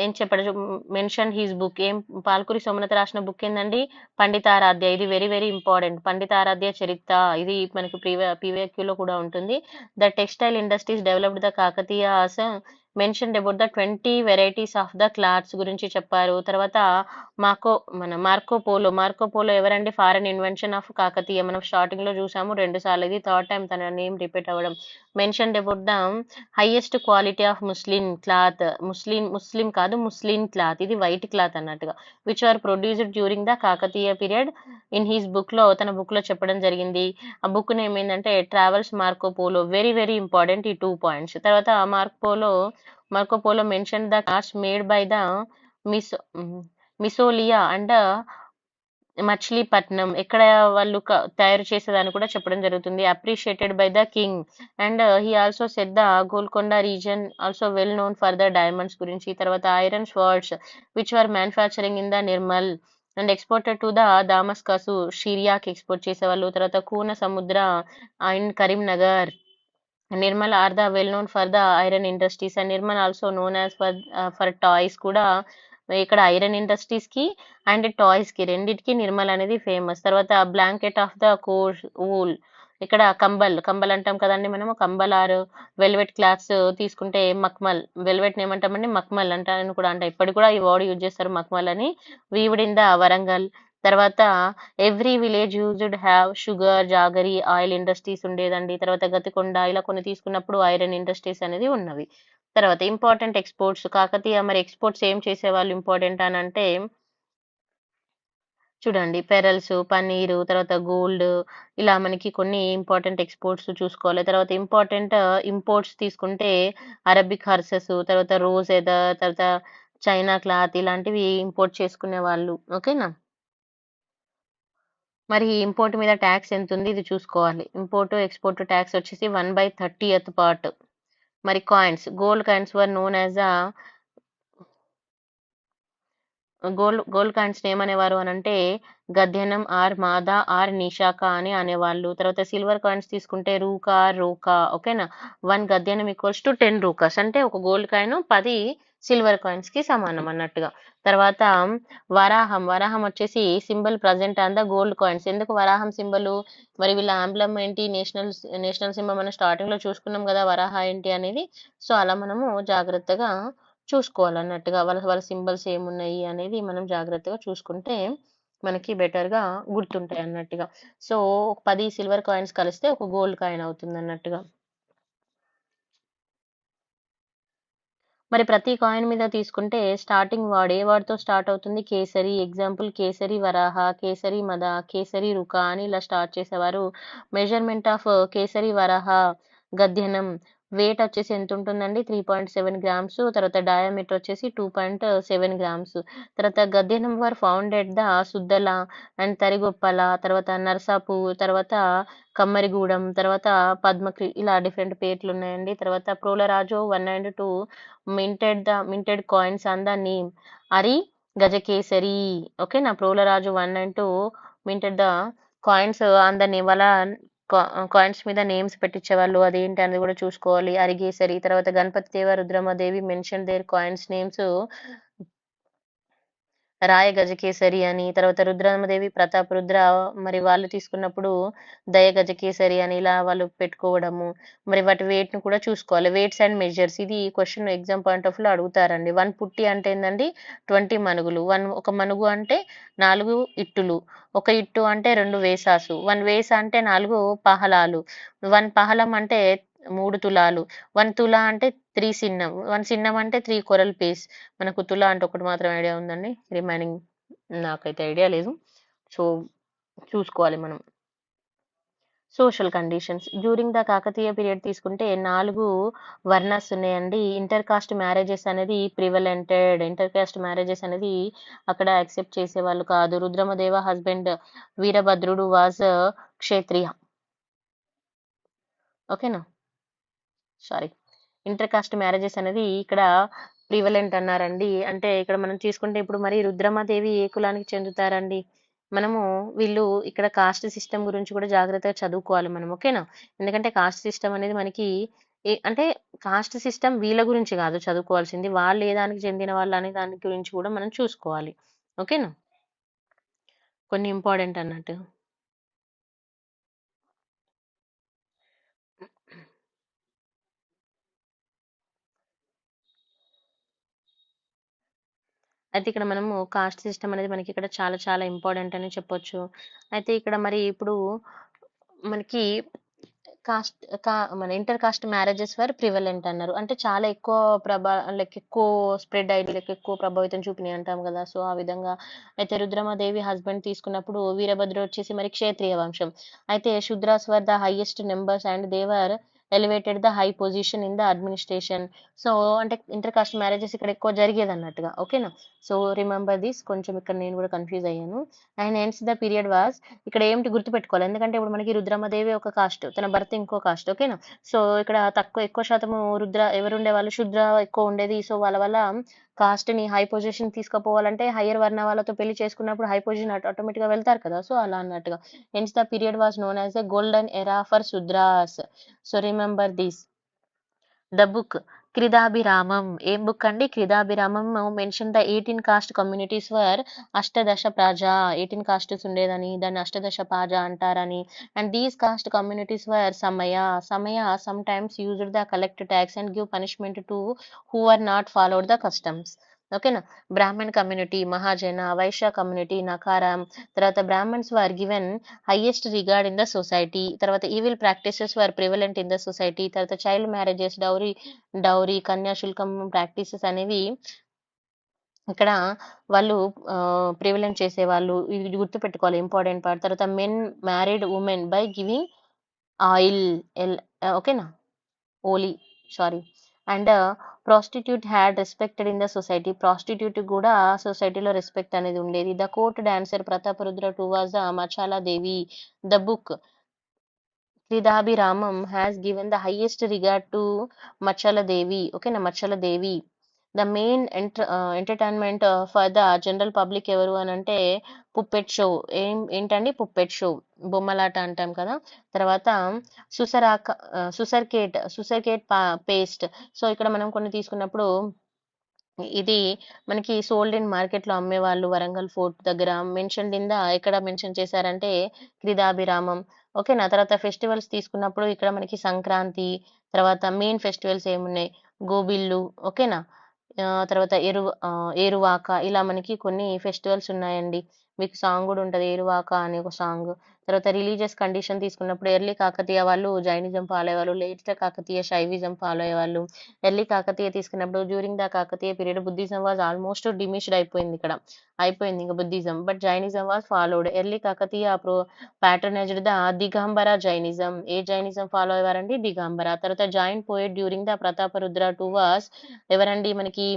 ఏం చెప్పాడు? Mention his book. Palkuri Somanatha రాసిన బుక్ ఏందండి? పండితారాధ్య. ఇది వెరీ వెరీ ఇంపార్టెంట్. పండితారాధ్య చరిత్ర. ఇది మనకి PVQ లో కూడా ఉంటుంది. The textile industries developed the Kakatiyas. Mention about the 20 varieties of the cloths గురించి చెప్పారు. తర్వాత మార్కో పోలో ఎవరండి? Foreign invention of Kakatiya. మనం స్టార్టింగ్ లో చూసాము 2 సార్లు. ఇది థర్డ్ టైం తన నేమ్ రిపీట్ అవ్వడం. Mention about the highest quality of muslin కాదు, ముస్లిం క్లాత్. ఇది వైట్ క్లాత్ అన్నట్టుగా. Which are produced during the Kakatiya period. In his book లో, తన బుక్ లో చెప్పడం జరిగింది. ఆ బుక్ నేమ్ ఏంటంటే travels Marco Polo. Very very important ఈ 2 పాయింట్స్. తర్వాత Marco Polo mention the cars made by the మిస్ మిసోలియా అండ్ మచిలీపట్నం. ఎక్కడ వాళ్ళు తయారు చేసేదాన్ని కూడా చెప్పడం జరుగుతుంది. Appreciated by the king. And he also set the Golconda region also well known for the diamonds గురించి. తర్వాత iron swords which are manufacturing in the Nirmal and exported to the Damascus, షిరియాకి ఎక్స్పోర్ట్ చేసేవాళ్ళు. తర్వాత కూన సముద్ర and Karimnagar. Nirmal are the well known for the iron industries and Nirmal also known as for toys కూడా. ఇక్కడ iron industries కి and toys కి రెండిటికి నిర్మల్ అనేది ఫేమస్. తర్వాత blanket of the coarse wool. ఇక్కడ కంబల్ అంటాం కదండి మనము. కంబల్ ఆర్ వెల్వెట్ క్లాత్స్ తీసుకుంటే మక్మల్. వెల్వెట్ ఏమంటామండి? మక్మల్ అంటారని కూడా అంట. ఇప్పటికి కూడా ఈ వర్డ్ యూజ్ చేస్తారు, మక్మల్ అని. Weaved in the Warangal. తర్వాత every village used have sugar, jaggery, oil industries ఉండేదండి. తర్వాత గతికొండ ఇలా కొన్ని తీసుకున్నప్పుడు ఐరన్ ఇండస్ట్రీస్ అనేది ఉన్నవి. తర్వాత ఇంపార్టెంట్ ఎక్స్పోర్ట్స్ కాకతీయ. మరి ఎక్స్పోర్ట్స్ ఏం చేసేవాళ్ళు ఇంపార్టెంట్ అని అంటే చూడండి పెరల్స్, పన్నీరు, తర్వాత గోల్డ్, ఇలా మనకి కొన్ని ఇంపార్టెంట్ ఎక్స్పోర్ట్స్ చూసుకోవాలి. తర్వాత ఇంపార్టెంట్ ఇంపోర్ట్స్ తీసుకుంటే అరబిక్ హర్సెస్, తర్వాత రోజ్ ఎదర్, తర్వాత చైనా క్లాత్ ఇలాంటివి ఇంపోర్ట్ చేసుకునే వాళ్ళు. ఓకేనా? మరి ఇంపోర్ట్ మీద ట్యాక్స్ ఎంతుంది? ఇది చూసుకోవాలి. ఇంపోర్ట్, ఎక్స్‌పోర్ట్ ట్యాక్స్ వచ్చేసి 1/30th పార్ట్. మరి coins, gold coins were known as gold కాయిన్స్‌ని ఏమనేవారు అనంటే గద్యనం ఆర్ మాదా ఆర్ నిషాక అని అనేవాళ్ళు. తర్వాత సిల్వర్ కాయిన్స్ తీసుకుంటే రూకా ఆర్ రోకా. ఓకేనా? 1 గద్యనం ఈక్వల్స్ టు 10 రూకాస్. అంటే ఒక గోల్డ్ కాయిన్ 10 సిల్వర్ కాయిన్స్‌కి సమానం అన్నట్టుగా. తర్వాత వరాహం వచ్చేసి symbol present on the gold coins. ఎందుకు వరాహం సింబలు? మరి వీళ్ళ ఆంబ్లమ్ ఏంటి? నేషనల్ సింబల్ మనం స్టార్టింగ్‌లో చూసుకున్నాం గదా! వరాహ ఏంటి అనేది. సో, అలా మనము జాగ్రత్తగా చూసుకోవాలన్నట్టుగా. వాళ్ళ వాళ్ళ సింబల్స్ ఏమున్నాయి అనేది మనం జాగ్రత్తగా చూసుకుంటే మనకి బెటర్‌గా గుర్తుంటాయన్నట్టుగా. సో, 10 సిల్వర్ కాయిన్స్ కలిస్తే ఒక గోల్డ్ కాయిన్ అవుతుందన్నట్టుగా. మరి ప్రతి కాయిన్ మీద తీసుకుంటే స్టార్టింగ్ వర్డ్ ఏ వర్డ్‌తో స్టార్ట్ అవుతుంది? కేసరి. ఎగ్జాంపుల్ కేసరి వరాహ, కేసరి మద, కేసరి రుక అని ఇలా స్టార్ట్ చేసేవారు. మెజర్‌మెంట్ ఆఫ్ కేసరి వరాహ గద్యనం. వెయిట్ వచ్చేసి ఎంతుంటుందండి? 3.7 గ్రామ్స్. తర్వాత డయామీటర్ వచ్చేసి 2.7 గ్రామ్స్. తర్వాత గద్యనం were found at the Suddala and Tarigoppula, తర్వాత నరసాపూర్, తర్వాత కమ్మరిగూడెం, తర్వాత ఇలా డిఫరెంట్ పేర్లున్నాయండి. తర్వాత Prolaraju 1 and 2 minted coins on the name Ari Gajakesari. ఓకేనా? Prolaraju 1 and 2 minted the coins on the name. వాళ్ళ కాయిన్స్ మీద నేమ్స్ పెట్టించేవాళ్ళు. అదేంటి అనేది కూడా చూసుకోవాలి. అరిగేసరి. తర్వాత Ganapati Deva Rudramadevi mention their coins names Raya Gajakesari అని. తర్వాత రుద్రమదేవి ప్రతాపరుద్ర మరి వాళ్ళు తీసుకున్నప్పుడు దయ గజకేసరి అని ఇలా వాళ్ళు పెట్టుకోవడము. మరి వాటి వెయిట్‌ని కూడా చూసుకోవాలి. వెయిట్స్ అండ్ మెజర్స్ ఇది క్వెషన్ ఎగ్జామ్ పాయింట్ ఆఫ్ వ్యూలో అడుగుతారండి. 1 పుట్టి అంటే ఏందండి? 20 మనుగులు. ఒక మనుగు అంటే 4 ఇట్టులు. ఒక ఇట్టు అంటే 2 వేసాసు. 1 వేస అంటే 4 పహలాలు. 1 పహలం అంటే 3 తులాలు. 1 తులా అంటే 3 సిన్నం. 1 సిన్నం అంటే 3 కొరల్ పీస్. మనకు తులా అంటే ఒకటి మాత్రం ఐడియా ఉందండి. రిమైనింగ్ నాకైతే ఐడియా లేదు. సో, చూసుకోవాలి మనం. Social conditions. During the Kakatiya period తీసుకుంటే 4 వర్ణస్ ఉన్నాయండి. ఇంటర్ కాస్ట్ మ్యారేజెస్ అనేది ప్రివలెంటెడ్. ఇంటర్ కాస్ట్ మ్యారేజెస్ అనేది అక్కడ యాక్సెప్ట్ చేసేవాళ్ళు కాదు. రుద్రమదేవ హస్బెండ్ వీరభద్రుడు వాస్ క్షత్రియ. ఓకేనా? సారీ. ఇంటర్ కాస్ట్ మ్యారేజెస్ అనేది ఇక్కడ ప్రివలెంట్ అన్నారండి. అంటే ఇక్కడ మనం తీసుకుంటే ఇప్పుడు మరి రుద్రమాదేవి ఏ కులానికి చెందుతారండి? మనము వీళ్ళు ఇక్కడ కాస్ట్ సిస్టమ్ గురించి కూడా జాగ్రత్తగా చదువుకోవాలి మనం. ఓకేనా? ఎందుకంటే కాస్ట్ సిస్టమ్ అనేది మనకి అంటే కాస్ట్ సిస్టమ్ వీళ్ళ గురించి కాదు చదువుకోవాల్సింది. వాళ్ళు ఏ దానికి చెందిన వాళ్ళు అనే దాని గురించి కూడా మనం చూసుకోవాలి. ఓకేనా? కొన్ని ఇంపార్టెంట్ అన్నట్టు. అయితే ఇక్కడ మనము కాస్ట్ సిస్టమ్ అనేది మనకి ఇక్కడ చాలా చాలా ఇంపార్టెంట్ అని చెప్పొచ్చు. అయితే ఇక్కడ మరి ఇప్పుడు మనకి కాస్ట్ మన inter caste marriages were prevalent అన్నారు. అంటే చాలా ఎక్కువ ఎక్కువ స్ప్రెడ్ అయ్యి ఎక్కువ ప్రభావితం చూపినాయి అంటాం కదా! సో, ఆ విధంగా అయితే రుద్రమదేవి హస్బెండ్ తీసుకున్నప్పుడు వీరభద్ర వచ్చేసి మరి క్షత్రియ వంశం. అయితే Shudras were the highest numbers and they were elevated the high position in the administration. So, అంటే ఇంటర్ కాస్ట్ మ్యారేజెస్ ఇక్కడ ఎక్కువ జరిగేదన్నట్టుగా. ఓకేనా? So, remember this. కొంచెం ఇక్కడ నేను కూడా కన్‌ఫ్యూజ్ అయ్యాను. And hence the period was ఇక్కడ ఏంటి గుర్తుపెట్టుకోవాలి. ఎందుకంటే ఇప్పుడు మనకి రుద్రమదేవి ఒక కాస్ట్. తన భర్త ఇంకో కాస్ట్. ఓకేనా? సో, ఇక్కడ ఎక్కువ శాతము ఎవరుండేవాళ్ళు? శూద్ర ఎక్కువ ఉండేది. సో, వాళ్ళ వల్ల కాస్ట్‌ని హై పొజిషన్ తీసుకుపోవాలంటే హైయర్ వర్ణ వాళ్ళతో పెళ్లి చేసుకున్నప్పుడు హై పొజిషన్ ఆటోమేటిక్‌గా వెళ్తారు కదా! సో, అలా అన్నట్టుగా. Hence the period was known as the golden era for Shudras. So, remember this. The book Kridabhiramam. ఏం బుక్ అండి? Kridabhiramam mention the 18 caste communities were అష్టదశ ప్రజ. 18 కాస్ట్స్ ఉండేదని దాన్ని అష్టదశ ప్రజ అంటారని. And these caste communities were సమయ sometimes used the collect tax and give punishment to who are not followed the customs. ఓకేనా? బ్రాహ్మణ్ కమ్యూనిటీ మహాజన, వైశ్య కమ్యూనిటీ నకారం. తర్వాత Brahmans were given highest regard in the society. తర్వాత evil practices were prevalent in the society. తర్వాత child marriages, dowry, కన్యాశుల్కం practices అనేవి ఇక్కడ వాళ్ళు ప్రివలెంట్ చేసేవాళ్ళు. ఇది గుర్తుపెట్టుకోవాలి ఇంపార్టెంట్ పార్ట్. తర్వాత men married women by giving oil ఓకేనా? ఓలీ sorry. And prostitute had respected in the society. Prostitute కూడా సొసైటీలో రెస్పెక్ట్ అనేది ఉండేది. The court dancer Prataparudra two was the Machala Devi. The book Kridabhiramam has given the highest regard to Machala Devi. Okay, na Machala Devi. The main entertainment for the general public ఎవరు అని అంటే పుప్పెట్ show. ఏంటండి పుప్పెట్ show, బొమ్మలాట అంటాం కదా. తర్వాత సుసర్కేట్ paste. So ఇక్కడ మనం కొన్ని తీసుకున్నప్పుడు ఇది మనకి సోల్డ్ ఇన్ మార్కెట్లో అమ్మేవాళ్ళు వరంగల్ ఫోర్ట్ దగ్గర. మెన్షన్డ్ ఇన్ ద ఎక్కడ మెన్షన్ చేశారంటే క్రిదాభిరామం. ఓకేనా. తర్వాత ఫెస్టివల్స్ తీసుకున్నప్పుడు ఇక్కడ మనకి సంక్రాంతి, తర్వాత మెయిన్ ఫెస్టివల్స్ ఏమున్నాయి, గోబిల్లు, ఓకేనా. తర్వాత ఏరువాక, ఇలా మనకి కొన్ని ఫెస్టివల్స్ ఉన్నాయండి. మీకు సాంగ్ కూడా ఉంటుంది, ఏరువాక అనే ఒక సాంగ్. తర్వాత రిలీజియస్ కండిషన్ తీసుకున్నప్పుడు ఎర్లీ కాకతీయ వాళ్ళు జైనిజం ఫాలో అయ్యేవాళ్ళు, లేటర్ కాకతీయ శైవిజం ఫాలో అయ్యేవాళ్ళు. ఎర్లీ కాకతీయ తీసుకున్నప్పుడు during the Kakatiya period Buddhism was almost diminished అయిపోయింది, ఇక్కడ అయిపోయింది ఇంకా Buddhism. But Jainism was followed. Early Kakatiya patronized the Digambara Jainism. ఏ జైనిజం ఫాలో అయ్యారండి, దిగంబర. తర్వాత joint poet during the Prataparudra two was ఎవరండి మనకి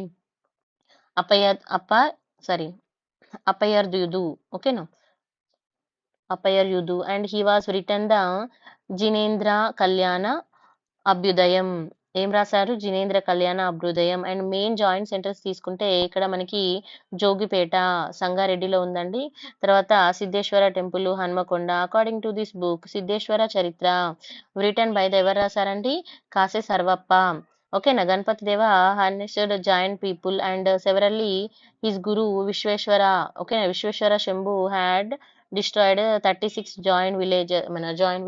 అప్పయ్యర్యుదు. ఓకేనా, Appayaryudu. And he was return the Jinendra Kalyana అభ్యుదయం. ఏం రాశారు, Jinendra Kalyana అభ్యుదయం. And main joint centres తీసుకుంటే ఇక్కడ మనకి జోగిపేట సంగారెడ్డిలో ఉందండి. తర్వాత Siddheshwara temple Hanamkonda. According to this book Siddheshwara చరిత్ర రిటర్న్ బై ద ఎవరు రాశారండి, కాసే సర్వప్ప. ఓకేనా. గణపతి దేవ harnessed giant people and severally his guru Vishweshwara. ఓకేనా, Vishweshwara Shambhu had destroyed 36 join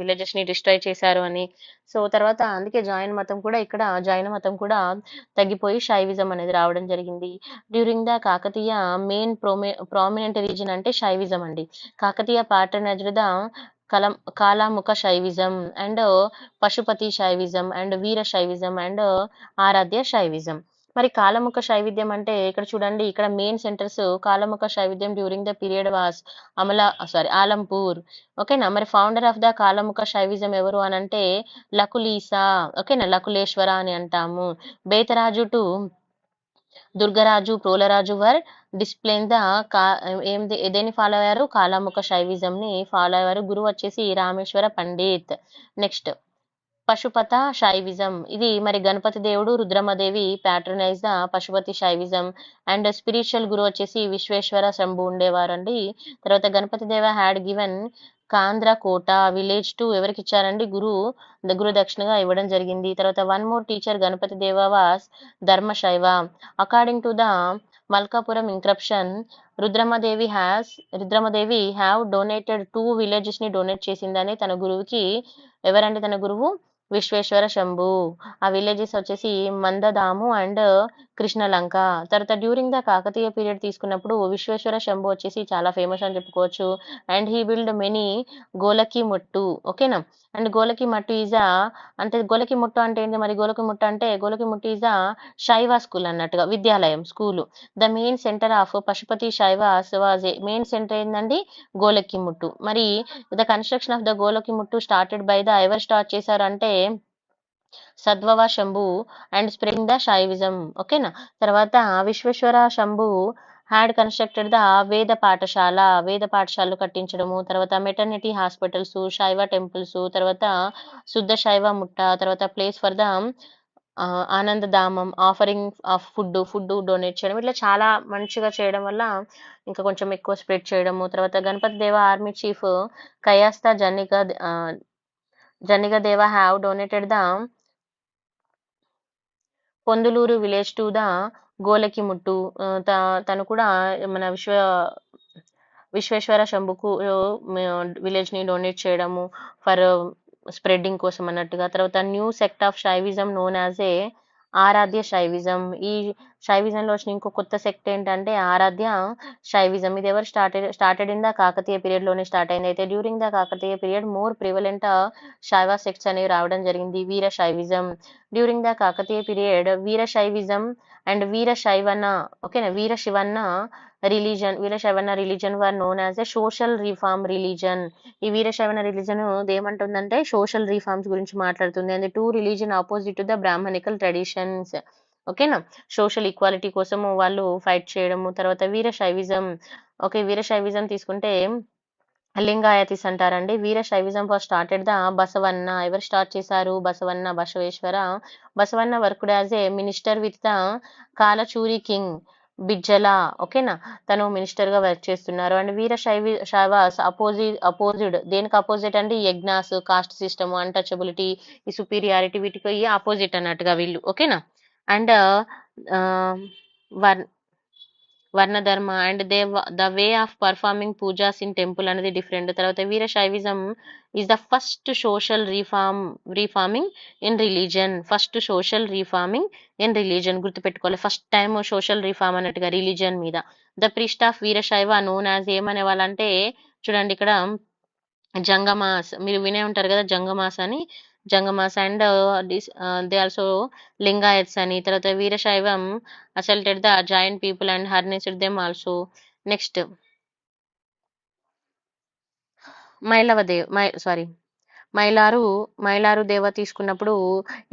villages ని డిస్ట్రాయ్ చేశారు అని. సో తర్వాత అందుకే జైన మతం కూడా తగ్గిపోయి శైవిజం అనేది రావడం జరిగింది. During the Kakatiya main prominent reason అంటే శైవిజం అండి. Kakatiya patronized the Kalamukha Shaivism and Pashupati Shaivism and Veera Shaivism and Aradhya Shaivism. మరి కాలముఖ శైవిద్యం అంటే ఇక్కడ చూడండి, ఇక్కడ మెయిన్ సెంటర్స్ కాలముఖ శైవిద్యం during the period was Alampur. ఓకేనా. మరి founder of the Kalamukha Shaivism ఎవరు అని అంటే లకులీసా. ఓకేనా, లకులేశ్వర అని అంటాము. బేతరాజు టు దుర్గరాజు, ప్రోలరాజు వర్ డిస్ప్లేన్ ద దేన్ని ఫాలో అయ్యారు, కాలాముఖ శైవిజం ని ఫాలో అయ్యారు. గురువు వచ్చేసి రామేశ్వర పండిత్. Next Pashupata Shaivism. ఇది మరి గణపతి దేవుడు, Rudramadevi patronize the Pashupati Shaivism. And spiritual guru వచ్చేసి విశ్వేశ్వర శంభు ఉండేవారండి. తర్వాత Ganapati Deva had given Kandrakota village to ఎవరికి ఇచ్చారండి, గురు దక్షిణగా ఇవ్వడం జరిగింది. తర్వాత one more teacher Ganapati Deva was Dharmashaiva. According to the Malkapuram inscription Rudramadevi have donated 2 villages ని డొనేట్ చేసిందని తన గురువుకి. ఎవరండి తన గురువు, విశ్వేశ్వర శంభు. ఆ విలేజెస్ వచ్చేసి మందదాము అండ్ కృష్ణలంక. తర్వాత డ్యూరింగ్ ద కాకతీయ పీరియడ్ తీసుకున్నప్పుడు విశ్వేశ్వర శంభు వచ్చేసి చాలా ఫేమస్ అని చెప్పుకోవచ్చు. అండ్ హీ బిల్డ్ మెనీ గోలకి ముట్టు. ఓకేనా. అండ్ గోలకి మట్టు గోలకి ముట్టు అంటే ఏంటి, మరి గోలకి ముట్టు ఈజ్ శైవ స్కూల్ అన్నట్టుగా, విద్యాలయం, school. The main center of Pashupati Shaivas was main center ఏంటండి, గోలకి ముట్టు. మరి the construction of the Golaki Muttu started by the ఎవరు స్టార్ట్ చేశారంటే Sadvava Shambhu and spreading the Shaivism. ఓకేనా. తర్వాత Vishweshwara Shambhu had constructed the వేద పాఠశాలలు కట్టించడము. తర్వాత మెటర్నిటీ హాస్పిటల్స్, శైవ టెంపుల్స్, తర్వాత శుద్ధ శైవ ముట్ట, తర్వాత ప్లేస్ ఫర్ ద ఆనందధామం, ఆఫరింగ్ ఆఫ్ ఫుడ్ డొనేట్ చేయడం. ఇట్లా చాలా మంచిగా చేయడం వల్ల ఇంకా కొంచెం ఎక్కువ స్ప్రెడ్ చేయడము. తర్వాత గణపతి దేవ army chief Kayastha Janniga Deva have donated the Ponduluru village to the Golaki Muttu. తను కూడా మన విశ్వేశ్వర శంభుకు విలేజ్ ని డొనేట్ చేయడము ఫర్ స్ప్రెడ్డింగ్ కోసం అన్నట్టుగా. తర్వాత new sect of Shaivism known as a Aradhya Shaivism. ఈ శైవిజంలో వచ్చిన ఇంకో కొత్త సెక్ట్ ఏంటంటే ఆరాధ్య శైవిజం. ఇది ఎవరు started in the Kakatiya period లోనే స్టార్ట్ అయింది. అయితే during the Kakatiya period more prevalent Shaiva sects అనేవి రావడం జరిగింది. Veera Shaivism during the Kakatiya period Veera Shaivism and Veera శైవన, ఓకేనా, వీర శివన్న religion were known as a social reform religion. ఈ వీరశైవన రిలీజన్ ఏమంటుందంటే సోషల్ రిఫార్మ్స్ గురించి మాట్లాడుతుంది. And too religion opposite to the Brahmanical traditions, ఓకేనా, సోషల్ ఈక్వాలిటీ కోసము వాళ్ళు ఫైట్ చేయడము. తర్వాత వీరశైవిజం, ఓకే, వీరశైవిజం తీసుకుంటే లింగాయతిస్ అంటారండి. Veerashaivism for started the Basavanna. ఎవరు స్టార్ట్ చేశారు? Basavanna, Basaveshwara. Basavanna worked as a minister with the Kalachuri king Bijjala, ఓకేనా, తను మినిస్టర్ గా వర్క్ చేస్తున్నారు. అండ్ శైవాస్ అపోజిడ్ దేనికి అపోజిట్ అండి? యజ్ఞాస్, కాస్ట్ సిస్టమ్, అన్టచబిలిటీ, ఈ సుపీరియారిటీ, వీటికి ఆపోజిట్ అన్నట్టుగా వీళ్ళు, ఓకేనా. And varnadharma and the way of performing pujas in temple అనేది డిఫరెంట్. తర్వాత Veerashaivism is the first social reforming in religion. First social reforming in religion గుర్తుపెట్టుకోవాలి. ఫస్ట్ టైం సోషల్ రీఫార్మ్ అన్నట్టుగా రిలీజన్ మీద. The priest of Veerashaiva known as ఏమనే వాళ్ళంటే, చూడండి ఇక్కడ జంగమాస్, మీరు వినే ఉంటారు కదా జంగమాస్ అని. Jangamas and they also Lingayats అని. తర్వాత Veerashaivam assaulted the joint people and harnessed them also. Next Mailaru Deva తీసుకున్నప్పుడు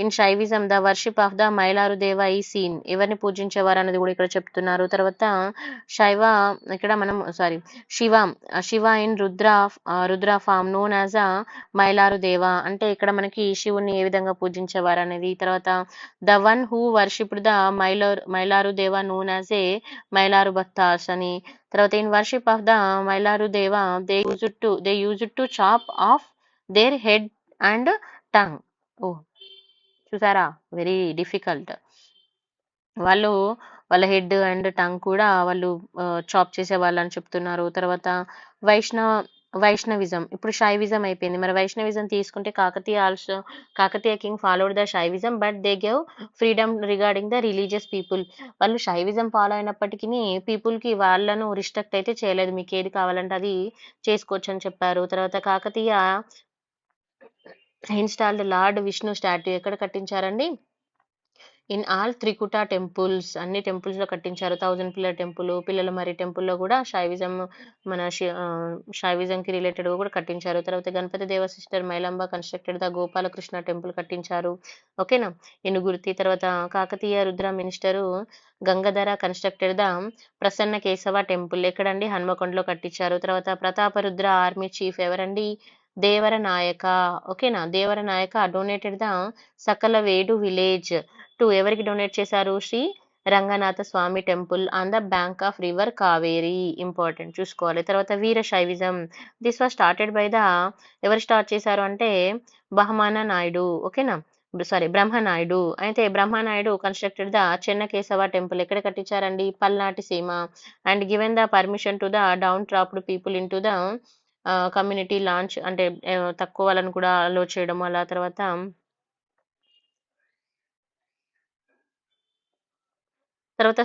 in Shaivism the worship of the Mailaru Deva ఈ సీన్. ఎవరిని పూజించేవారు అనేది కూడా ఇక్కడ చెప్తున్నారు. తర్వాత ఇక్కడ మనం Shiva in Rudra form known as a Mailaru Deva. అంటే ఇక్కడ మనకి శివుని ఏ విధంగా పూజించేవారు అనేది. తర్వాత the one who worshipped the Mailaru Deva known as a Mailaru bhaktas అని. తర్వాత in worship of the Mailaru Deva they used to chop off their head and tongue. Oh, చూసారా, వెరీ డిఫికల్ట్. వాళ్ళు వాళ్ళ హెడ్ అండ్ టంగ్ కూడా వాళ్ళు చాప్ చేసే వాళ్ళని చెప్తున్నారు. తర్వాత వైష్ణవిజం, ఇప్పుడు శైవిజం అయిపోయింది. మరి వైష్ణవిజం తీసుకుంటే Kakatiya king followed the Shaivism but they gave freedom regarding the religious people. వాళ్ళు శైవిజం ఫాలో అయినప్పటికీ పీపుల్ కి వాళ్ళను రిస్ట్రిక్ట్ అయితే చేయలేదు. మీకు ఏది కావాలంటే అది చేసుకోవచ్చు అని చెప్పారు. తర్వాత Kakatiya installed lord Vishnu statue ఎక్కడ కట్టించారండి? ఇన్ ఆల్ త్రికుట టెంపుల్స్, అన్ని టెంపుల్స్ లో కట్టించారు. 1000 పిల్లర్ టెంపుల్, పిల్లల మరి టెంపుల్లో కూడా శైవిజం కి రిలేటెడ్ కూడా కట్టించారు. తర్వాత గణపతి దేవ sister Mailamba constructed the Gopalakrishna temple కట్టించారు, ఓకేనా, ఇనుగుర్తి. తర్వాత Kakatiya Rudra minister Gangadhara constructed the Prasanna Keshava temple. ఎక్కడండి? హన్మకొండలో కట్టించారు. తర్వాత ప్రతాపరుద్ర ఆర్మీ చీఫ్ ఎవరండి? దేవర నాయక, ఓకేనా. దేవర నాయక డొనేటెడ్ ద సకల వేడు విలేజ్ టు. ఎవరికి డొనేట్ చేశారు? Shri Ranganatha Swami temple on the bank of river Kaveri. Important, చూసుకోవాలి. తర్వాత Veera Shaivism this was started by the, ఎవరు స్టార్ట్ చేశారు అంటే బహమాన నాయుడు, ఓకేనా, బ్రహ్మనాయుడు. అయితే Brahmanaidu constructed the Chennakeshava temple. ఎక్కడ కట్టించారండి? Palnati Seema. And given the permission to the down trapped people into the community launch, అంటే తక్కువ వాళ్ళని కూడా అలో చేయడం అలా. తర్వాత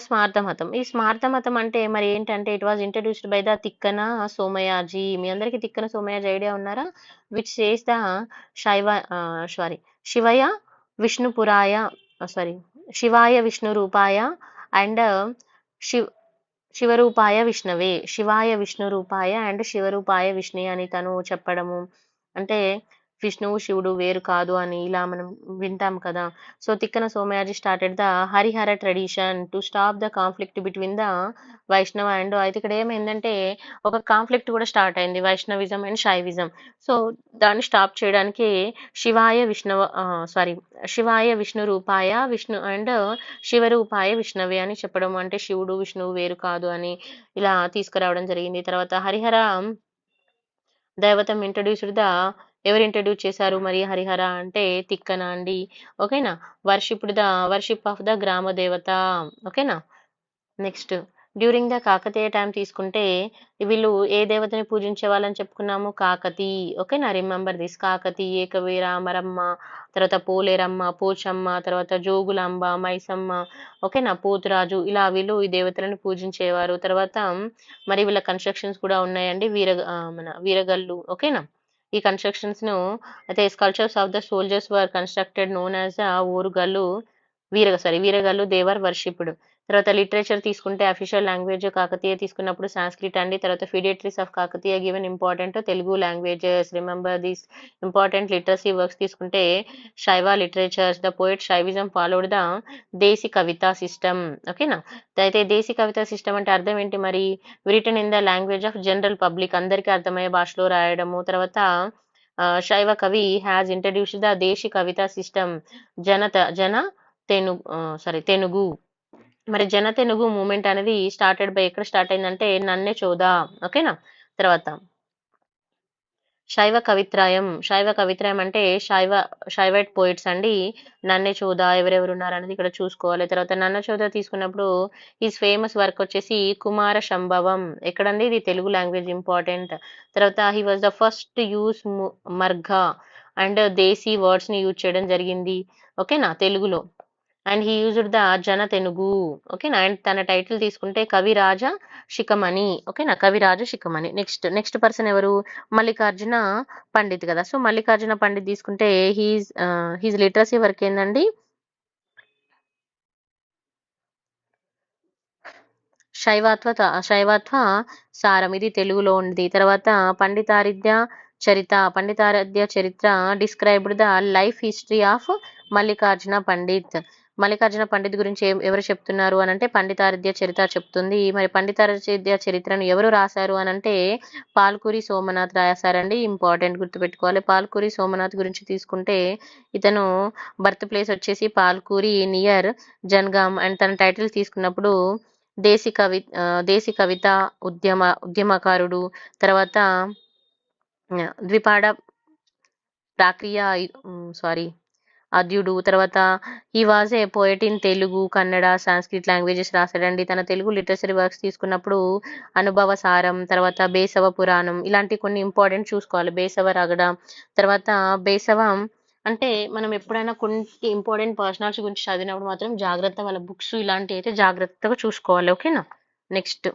స్మార్థ మతం. ఈ స్మార్థ మతం అంటే మరి ఏంటంటే it was introduced by the Tikkana Somayaji. మీ అందరికి తిక్కన సోమయాజీ ఐడియా ఉన్నారా? Which says the Shaiva sorry శివయ విష్ణుపురాయ సారీ శివాయ విష్ణు రూపాయ అండ్ శివ్ శివరూపాయ విష్ణవే. శివాయ విష్ణు రూపాయ అండ్ శివరూపాయ విష్ణు అని తను చెప్పడము. అంటే విష్ణువు శివుడు వేరు కాదు అని ఇలా మనం వింటాం కదా. So Tikkana Somayaji started the Harihara tradition to stop the conflict between the వైష్ణవ అండ్. అయితే ఇక్కడ ఏమైందంటే ఒక కాన్ఫ్లిక్ట్ కూడా స్టార్ట్ అయింది, వైష్ణవిజం అండ్ శైవిజం. సో దాన్ని స్టాప్ చేయడానికి శివాయ విష్ణు రూపాయ విష్ణు అండ్ శివరూపాయ విష్ణవే అని చెప్పడం. అంటే శివుడు విష్ణువు వేరు కాదు అని ఇలా తీసుకురావడం జరిగింది. తర్వాత హరిహర దైవతం ఎవరు ఇంట్రడ్యూస్ చేశారు మరి హరిహర అంటే? తిక్కన అండి, ఓకేనా. Worship of the grama devata, ఓకేనా. Next during the Kakatiya time తీసుకుంటే వీళ్ళు ఏ దేవతని పూజించే వాళ్ళని చెప్పుకున్నాము? కాకతి. ఓకేనా? Remember this. కాకతి, ఏకవీర, అమరమ్మ, తర్వాత పోలేరమ్మ, పోచమ్మ, తర్వాత జోగులాంబ, మైసమ్మ, ఓకేనా? పోతురాజు, ఇలా వీళ్ళు ఈ దేవతలను పూజించేవారు. తర్వాత మరి వీళ్ళ కన్స్ట్రక్షన్స్ కూడా ఉన్నాయండి. మన వీరగల్లు, ఓకేనా? ఈ కన్స్ట్రక్షన్స్ ను అయితే sculptures of the soldiers were constructed known as the Orugallu Veeragallu Devar worshipped. తర్వాత లిటరేచర్ తీసుకుంటే అఫీషియల్ లాంగ్వేజ్ కాకతీయ తీసుకున్నప్పుడు సాంస్క్రిట్ అండి. తర్వాత feudatories of Kakatiya given important Telugu languages. Remember these important literacy works తీసుకుంటే Shaiva literatures. The poet Shaivism followed the desi Kavita system. ఓకేనా? అయితే దేశీ కవితా system అంటే అర్థం ఏంటి మరి? Written in the language of general public, అందరికీ అర్థమయ్యే భాషలో రాయడము. తర్వాత శైవ కవి has introduced the desi Kavita system. జన తెనుగు. మరి జన తెనుగు మూమెంట్ అనేది ఎక్కడ స్టార్ట్ అయిందంటే నన్నే చోదా. ఓకేనా? తర్వాత శైవ కవిత్రయం అంటే శైవైట్ పోయిట్స్ అండి. నన్నే చోదా ఎవరెవరు ఉన్నారనేది ఇక్కడ చూసుకోవాలి. తర్వాత నన్న చోదా తీసుకున్నప్పుడు ఈజ్ ఫేమస్ వర్క్ వచ్చేసి కుమార సంభవం. ఎక్కడండి? ఇది తెలుగు లాంగ్వేజ్ ఇంపార్టెంట్. తర్వాత he was the first use marga and desi words ని యూజ్ చేయడం జరిగింది. ఓకేనా? తెలుగులో. అండ్ హీ యూజ్డ్ ద జన తెనుగు. ఓకేనా? అండ్ తన టైటిల్ తీసుకుంటే కవిరాజ శిఖమణి. ఓకేనా? కవిరాజ శిఖమణి. నెక్స్ట్ పర్సన్ ఎవరు? మల్లికార్జున పండిత్ కదా. సో మల్లికార్జున పండిత్ తీసుకుంటే హీజ్ లిటరసీ వర్క్ ఏందండి? శైవత్వ సారం, ఇది తెలుగులో ఉంది. తర్వాత పండితారాధ్య చరిత్ర described the life history of Mallikarjuna Pandit. Mallikarjuna Pandit గురించి ఎవరు చెప్తున్నారు అని అంటే పండితారాధ్య చరిత్ర చెప్తుంది. మరి పండితారాధ్య చరిత్రను ఎవరు రాశారు అని అంటే పాల్కురి సోమనాథ్ రాశారండి. ఇంపార్టెంట్, గుర్తుపెట్టుకోవాలి. పాల్కురి సోమనాథ్ గురించి తీసుకుంటే ఇతను బర్త్ ప్లేస్ వచ్చేసి పాల్కురి నియర్ జన్గాం. అండ్ తన టైటిల్ తీసుకున్నప్పుడు దేశీ కవిత ఉద్యమకారుడు. తర్వాత ద్విపాద ప్రాక్రియ అద్యుడు. తర్వాత he was a poet in Telugu, Kannada, Sanskrit languages రాశాడండి. తన తెలుగు లిటరసరీ వర్క్స్ తీసుకున్నప్పుడు అనుభవ సారం, తర్వాత బేసవ పురాణం, ఇలాంటి కొన్ని ఇంపార్టెంట్ చూసుకోవాలి. బేసవ రగడ. తర్వాత బేసవం అంటే మనం ఎప్పుడైనా కొన్ని ఇంపార్టెంట్ పర్సనాలిటీ గురించి చదివినప్పుడు మాత్రం జాగ్రత్త వాళ్ళ బుక్స్ ఇలాంటివి అయితే జాగ్రత్తగా చూసుకోవాలి. ఓకేనా? Next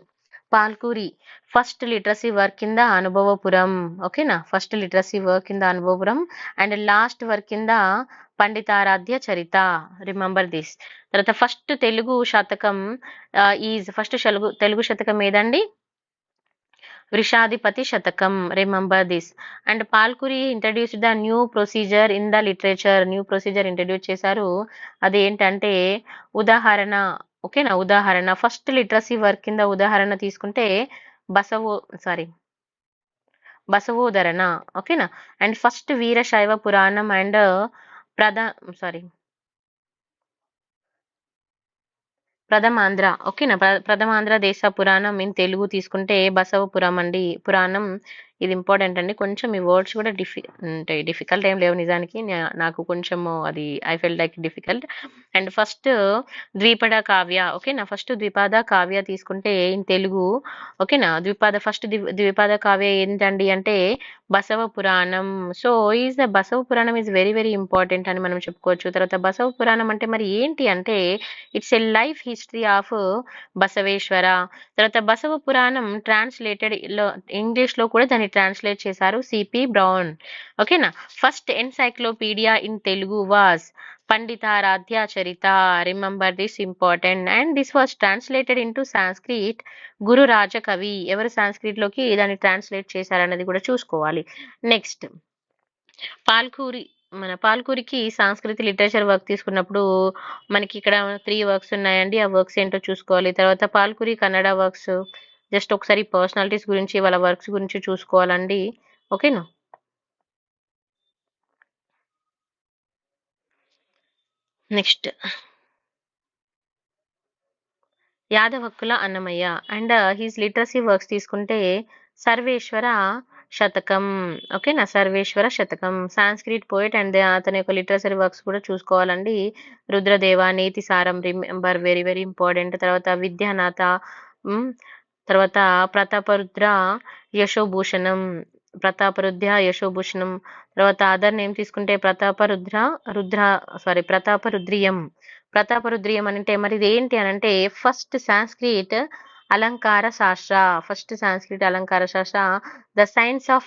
Palkuriki first literacy work కింద అనుభవపురం. ఓకేనా? ఫస్ట్ లిటరసీ వర్క్ కింద అనుభవపురం అండ్ లాస్ట్ వర్క్ కింద పండితారాధ్య చరిత. Remember this. తర్వాత ఫస్ట్ తెలుగు శతకం తెలుగు శతకం ఏదండి? Vrishadhipati Shatakam. Remember this. And Palkuri introduced the new procedure in the literature. New procedure introduce చేశారు. అది ఏంటంటే ఉదాహరణ. ఓకేనా? ఉదాహరణ ఫస్ట్ లిటరసీ వర్క్ కింద ఉదాహరణ తీసుకుంటే బసవోధరణ. ఓకేనా? And first Veerashaiva Puranam and ప్రథమాంధ్ర. ఓకేనా? ప్రథమాంధ్ర దేశ పురాణం ఇన్ తెలుగు తీసుకుంటే బసవపురం అండి. పురాణం ఇది ఇంపార్టెంట్ అండి. కొంచెం ఈ వర్డ్స్ కూడా డిఫికల్ట్ ఏం లేవు నిజానికి. నాకు కొంచెము అది I fell like difficult. And first Dwipada Kavya. ఓకేనా? ఫస్ట్ ద్విపద కావ్య తీసుకుంటే ఇన్ తెలుగు. ఓకేనా? ఫస్ట్ ద్విపద కావ్య ఏంటండి అంటే బసవ పురాణం. So Basava Puranam is very very important అని మనం చెప్పుకోవచ్చు. తర్వాత బసవ పురాణం అంటే మరి ఏంటి అంటే it's a life history of Basaveshwara. తర్వాత బసవ పురాణం ట్రాన్స్లేటెడ్ ఇంగ్లీష్ లో కూడా దాన్ని ట్రాన్స్లేట్ చేశారు సిపి బ్రౌన్. ఓకేనా? First encyclopedia in Telugu was Panditaradhya Charita. Remember this important. And this was translated into Sanskrit Guru Rajakavi. ఎవరు సాంస్క్రిట్ లోకి దాన్ని ట్రాన్స్లేట్ చేశారన్నది కూడా చూసుకోవాలి. నెక్స్ట్ పాల్కురికి సాంస్కృతి లిటరేచర్ వర్క్ తీసుకున్నప్పుడు మనకి ఇక్కడ 3 వర్క్స్ ఉన్నాయండి. ఆ వర్క్స్ ఏంటో చూసుకోవాలి. తర్వాత పాల్కురి కన్నడ వర్క్స్ జస్ట్ ఒకసారి పర్సనాలిటీస్ గురించి వాళ్ళ వర్క్స్ గురించి చూసుకోవాలండి. ఓకేనా? Next Yadavakkula Annamayya and his literacy works తీసుకుంటే సర్వేశ్వర శతకం. ఓకేనా? సర్వేశ్వర శతకం సాంస్క్రిట్ పోయిట్ అండ్ అతని యొక్క లిటరసరీ వర్క్స్ కూడా చూసుకోవాలండి. రుద్రదేవ, నీతి సారం, రిమెంబర్ వెరీ వెరీ ఇంపార్టెంట్. తర్వాత విద్యానాథ, హ్మ్. తర్వాత ప్రతాపరుద్ర యశోభూషణం, యశోభూషణం. తర్వాత అదర్ నేమ్ తీసుకుంటే ప్రతాపరుద్రియం. ప్రతాపరుద్రియం అంటే మరి ఇదేంటి అనంటే first Sanskrit Alankara Shastra. The science of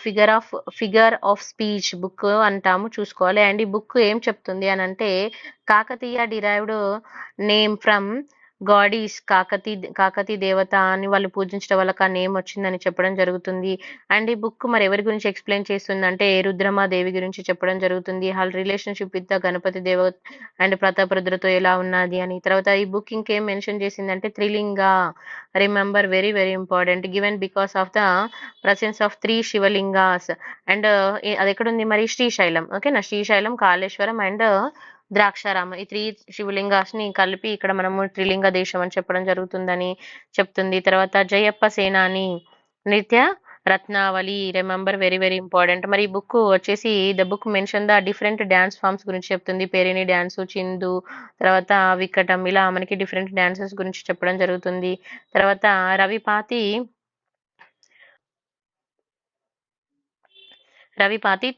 figure of speech book అంటాము చూసుకోవాలి. అండ్ ఈ బుక్ ఏం చెప్తుంది అనంటే Kakatiya derived name from goddess Kakati దేవత అని వాళ్ళు పూజించడం వల్ల ఆ నేమ్ వచ్చిందని చెప్పడం జరుగుతుంది. అండ్ ఈ బుక్ మరి ఎవరి గురించి ఎక్స్ప్లెయిన్ చేస్తుందంటే రుద్రమాదేవి గురించి చెప్పడం జరుగుతుంది. వాళ్ళ relationship with the Ganapati Deva and ప్రతాపరుద్రతో ఎలా ఉన్నది అని. తర్వాత ఈ బుక్ ఇంకేం మెన్షన్ చేసిందంటే Trilinga, remember very very important, given because of the presence of 3 Shivalingas. అండ్ అది ఎక్కడుంది మరి శ్రీశైలం. ఓకేనా, శ్రీశైలం, కాళేశ్వరం అండ్ ద్రాక్షారామం. ఈ 3 శివలింగాస్‌ని కలిపి ఇక్కడ మనము త్రిలింగ దేశం అని చెప్పడం జరుగుతుందని చెప్తుంది. తర్వాత జయప్ప సేనాని నృత్య రత్నావళి, రిమెంబర్ వెరీ వెరీ ఇంపార్టెంట్. మరి ఈ బుక్ వచ్చేసి the book mention the different dance forms గురించి చెప్తుంది. పేరిణి డాన్స్, చిందు, తర్వాత వికటం, ఇలా మనకి డిఫరెంట్ డాన్సెస్ గురించి చెప్పడం జరుగుతుంది. తర్వాత రవిపాతి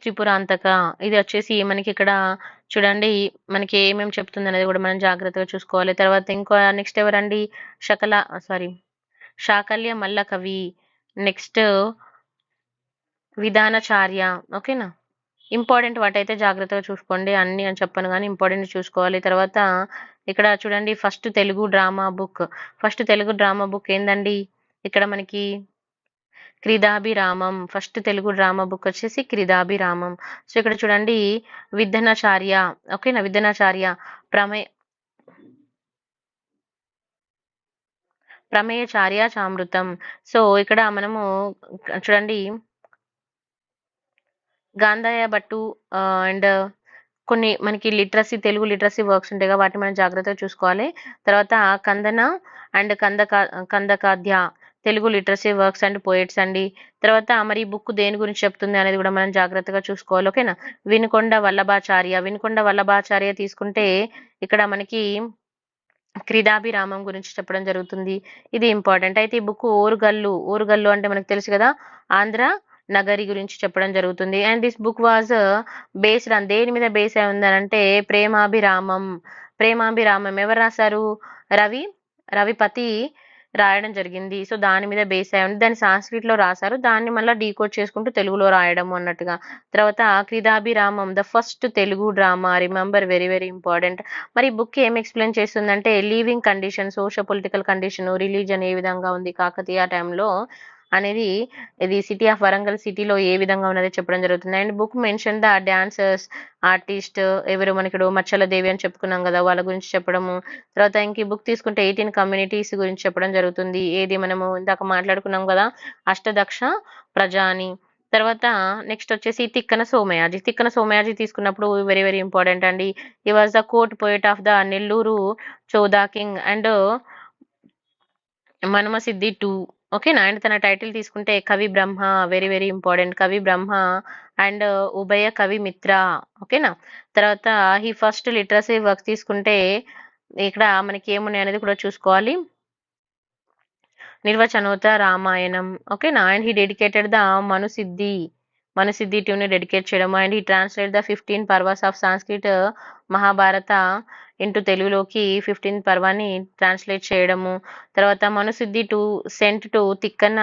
త్రిపురాంతక. ఇది వచ్చేసి మనకి ఇక్కడ చూడండి మనకి ఏమేమి చెప్తుంది అనేది కూడా మనం జాగ్రత్తగా చూసుకోవాలి. తర్వాత ఇంకో నెక్స్ట్ ఎవరండి, శాకల్య మల్ల కవి, నెక్స్ట్ విధానచార్య. ఓకేనా, ఇంపార్టెంట్ వాటైతే జాగ్రత్తగా చూసుకోండి, అన్ని అని చెప్పను కానీ ఇంపార్టెంట్ చూసుకోవాలి. తర్వాత ఇక్కడ చూడండి ఫస్ట్ తెలుగు డ్రామా బుక్ ఏందండి ఇక్కడ మనకి క్రిదాభిరామం. ఫస్ట్ తెలుగు డ్రామా బుక్ వచ్చేసి క్రిదాభిరామం. సో ఇక్కడ చూడండి విద్ధనాచార్య. ఓకేనా, విద్ధనాచార్య ప్రమేయచార్య చామృతం. సో ఇక్కడ మనము చూడండి గాంధాయ భట్టు అండ్ కొన్ని మనకి తెలుగు లిటరసీ వర్క్స్ ఉంటాయి కదా, వాటిని మనం జాగ్రత్తగా చూసుకోవాలి. తర్వాత Kandana and Kandakadya, Telugu literacy works and poets అండి. తర్వాత మరి ఈ బుక్ దేని గురించి చెప్తుంది అనేది కూడా మనం జాగ్రత్తగా చూసుకోవాలి. ఓకేనా, వినుకొండ వల్లభాచార్య తీసుకుంటే ఇక్కడ మనకి క్రిదాభిరామం గురించి చెప్పడం జరుగుతుంది. ఇది ఇంపార్టెంట్. అయితే ఈ బుక్ ఓరుగల్లు అంటే మనకు తెలుసు కదా, ఆంధ్ర నగరి గురించి చెప్పడం జరుగుతుంది. And this book was based on దేని మీద బేస్ అయి ఉందనంటే ప్రేమాభిరామం ఎవరు రాశారు, రవిపతి రాయడం జరిగింది. సో దాని మీద బేస్ అయి ఉంది. దాన్ని సాంస్క్రిట్ లో రాశారు, దాన్ని మళ్ళీ డీకోడ్ చేసుకుంటూ తెలుగులో రాయడం అన్నట్టుగా. తర్వాత Kridabhiramam the first Telugu drama, remember very very important. మరి బుక్ ఏం ఎక్స్ప్లెయిన్ చేస్తుందంటే living condition, socio political condition, religion ఏ విధంగా ఉంది కాకతీయ టైంలో అనేది, ఇది సిటీ ఆఫ్ వరంగల్ సిటీలో ఏ విధంగా ఉన్నది చెప్పడం జరుగుతుంది. And book mention the dancers, artist ఎవరు మనకి మచ్చల దేవి అని చెప్పుకున్నాం కదా, వాళ్ళ గురించి చెప్పడము. తర్వాత ఇంక ఈ బుక్ తీసుకుంటే 18 కమ్యూనిటీస్ గురించి చెప్పడం జరుగుతుంది. ఏది మనము ఇందాక మాట్లాడుకున్నాం కదా, అష్టదక్ష ప్రజాని. తర్వాత నెక్స్ట్ వచ్చేసి తిక్కన సోమయాజి తీసుకున్నప్పుడు వెరీ వెరీ ఇంపార్టెంట్ అండి. He was the court poet of the Nellore Choda king and Manumasiddhi 2. ఓకేనా, అండ్ తన టైటిల్ తీసుకుంటే కవి బ్రహ్మ, వెరీ వెరీ ఇంపార్టెంట్, కవి బ్రహ్మ అండ్ ఉభయ కవి మిత్ర. ఓకేనా, తర్వాత ఈ ఫస్ట్ లిటరసీ వర్క్ తీసుకుంటే ఇక్కడ మనకి ఏమున్నాయి అనేది కూడా చూసుకోవాలి. నిర్వచనోత రామాయణం. ఓకేనా, and he dedicated the Manusiddhi ని డెడికేట్ చేయడం. And he translate the 15 parvas of Sanskrit Mahabharata into తెలుగులోకి 15 పర్వాని ట్రాన్స్లేట్ చేయడము. తర్వాత Manusiddhi sent to Tikkana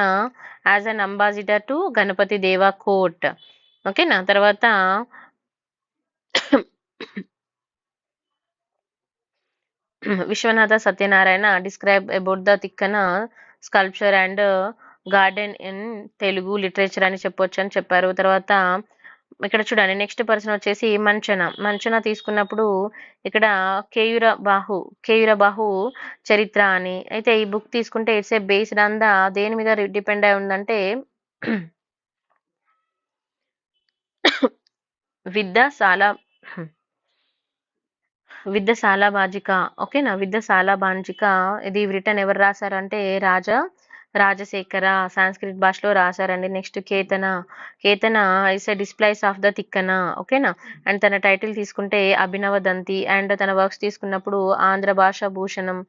as an ambassador to Ganapati Deva court. ఓకేనా, తర్వాత Vishwanatha Satyanarayana describe about the Tikkana sculpture and garden in Telugu literature అని చెప్పొచ్చు అని చెప్పారు. తర్వాత ఇక్కడ చూడండి నెక్స్ట్ పర్సన్ వచ్చేసి మంచన తీసుకున్నప్పుడు ఇక్కడ కేయుర బాహు చరిత్ర అని. అయితే ఈ బుక్ తీసుకుంటే it's A based on the దేని మీద డిపెండ్ అయి ఉందంటే విద్యశాల బాజిక. ఓకేనా, విద్యశాల బాంజిక. ఇది రిటర్న్ ఎవరు రాశారంటే రాజా రాజశేఖర సాంస్క్రిట్ భాషలో రాశారండి. Next Ketana, Ketana is a disciple of the Tikkana, ఓకేనా. అండ్ తన టైటిల్ తీసుకుంటే అభినవ దంతి, అండ్ తన వర్క్స్ తీసుకున్నప్పుడు ఆంధ్ర భాష భూషణం,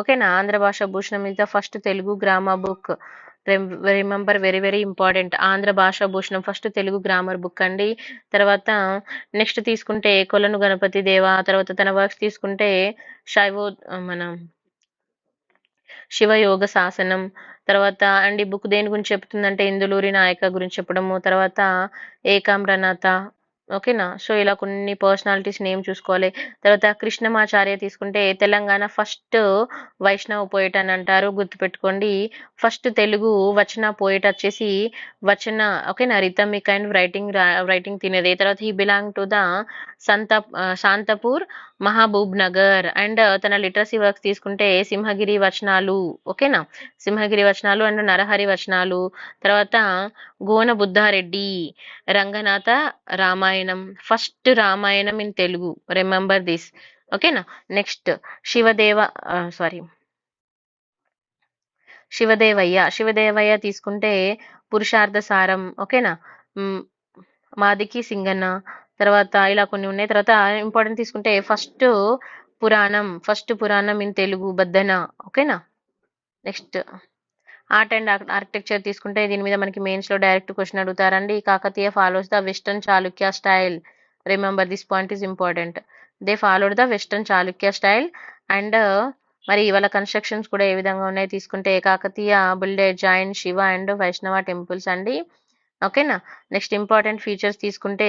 ఓకేనా. Andhra Bhasha Bhushanam is the first Telugu grammar book. Remember, very very important. Andhra Bhasha Bhushanam first Telugu grammar book అండి. తర్వాత నెక్స్ట్ తీసుకుంటే కొలను గణపతి దేవ, తర్వాత తన వర్క్స్ తీసుకుంటే శైవో మన శివయోగ శాసనం. తర్వాత అండ్ ఈ బుక్ దేని గురించి చెప్తుందంటే ఇందులూరి నాయక గురించి చెప్పడము. తర్వాత ఏకామ్రనాథ, ఓకేనా. సో ఇలా కొన్ని పర్సనాలిటీస్ నేమ్ చూసుకోవాలి. తర్వాత కృష్ణమాచార్య తీసుకుంటే తెలంగాణ ఫస్ట్ వైష్ణవ పోయిట్ అని అంటారు, గుర్తుపెట్టుకోండి. ఫస్ట్ తెలుగు వచన పోయిట్ వచ్చేసి వచన, ఓకేనా, రిథమిక్ అండ్ రైటింగ్ తినేది. తర్వాత he belong to the Shantapur Mahabubnagar. And తన లిటరసీ వర్క్స్ తీసుకుంటే సింహగిరి వచనాలు, ఓకేనా, సింహగిరి వచనాలు అండ్ నరహరి వచనాలు. తర్వాత Gona Buddhareddy Ranganatha Ramayanam, first Ramayanam in Telugu, remember this, ఓకేనా. నెక్స్ట్ శివదేవయ్య తీసుకుంటే పురుషార్థ సారం, ఓకేనా. మాదికి సింగన్న. తర్వాత ఇలా కొన్ని ఉన్నాయి. తర్వాత ఇంపార్టెంట్ తీసుకుంటే first Puranam in Telugu Baddena, ఓకేనా. నెక్స్ట్ ఆర్ట్ అండ్ ఆర్కిటెక్చర్ తీసుకుంటే దీని మీద మనకి మెయిన్స్ లో డైరెక్ట్ క్వశ్చన్ అడుగుతారండి. Kakatiya follows the western Chalukya style, remember this point is important. They followed the western Chalukya style. And మరి వాళ్ళ కన్స్ట్రక్షన్స్ కూడా ఏ విధంగా ఉన్నాయి తీసుకుంటే Kakatiya builded Jain Shiva and Vaishnava temples అండి, ఓకేనా. నెక్స్ట్ ఇంపార్టెంట్ ఫీచర్స్ తీసుకుంటే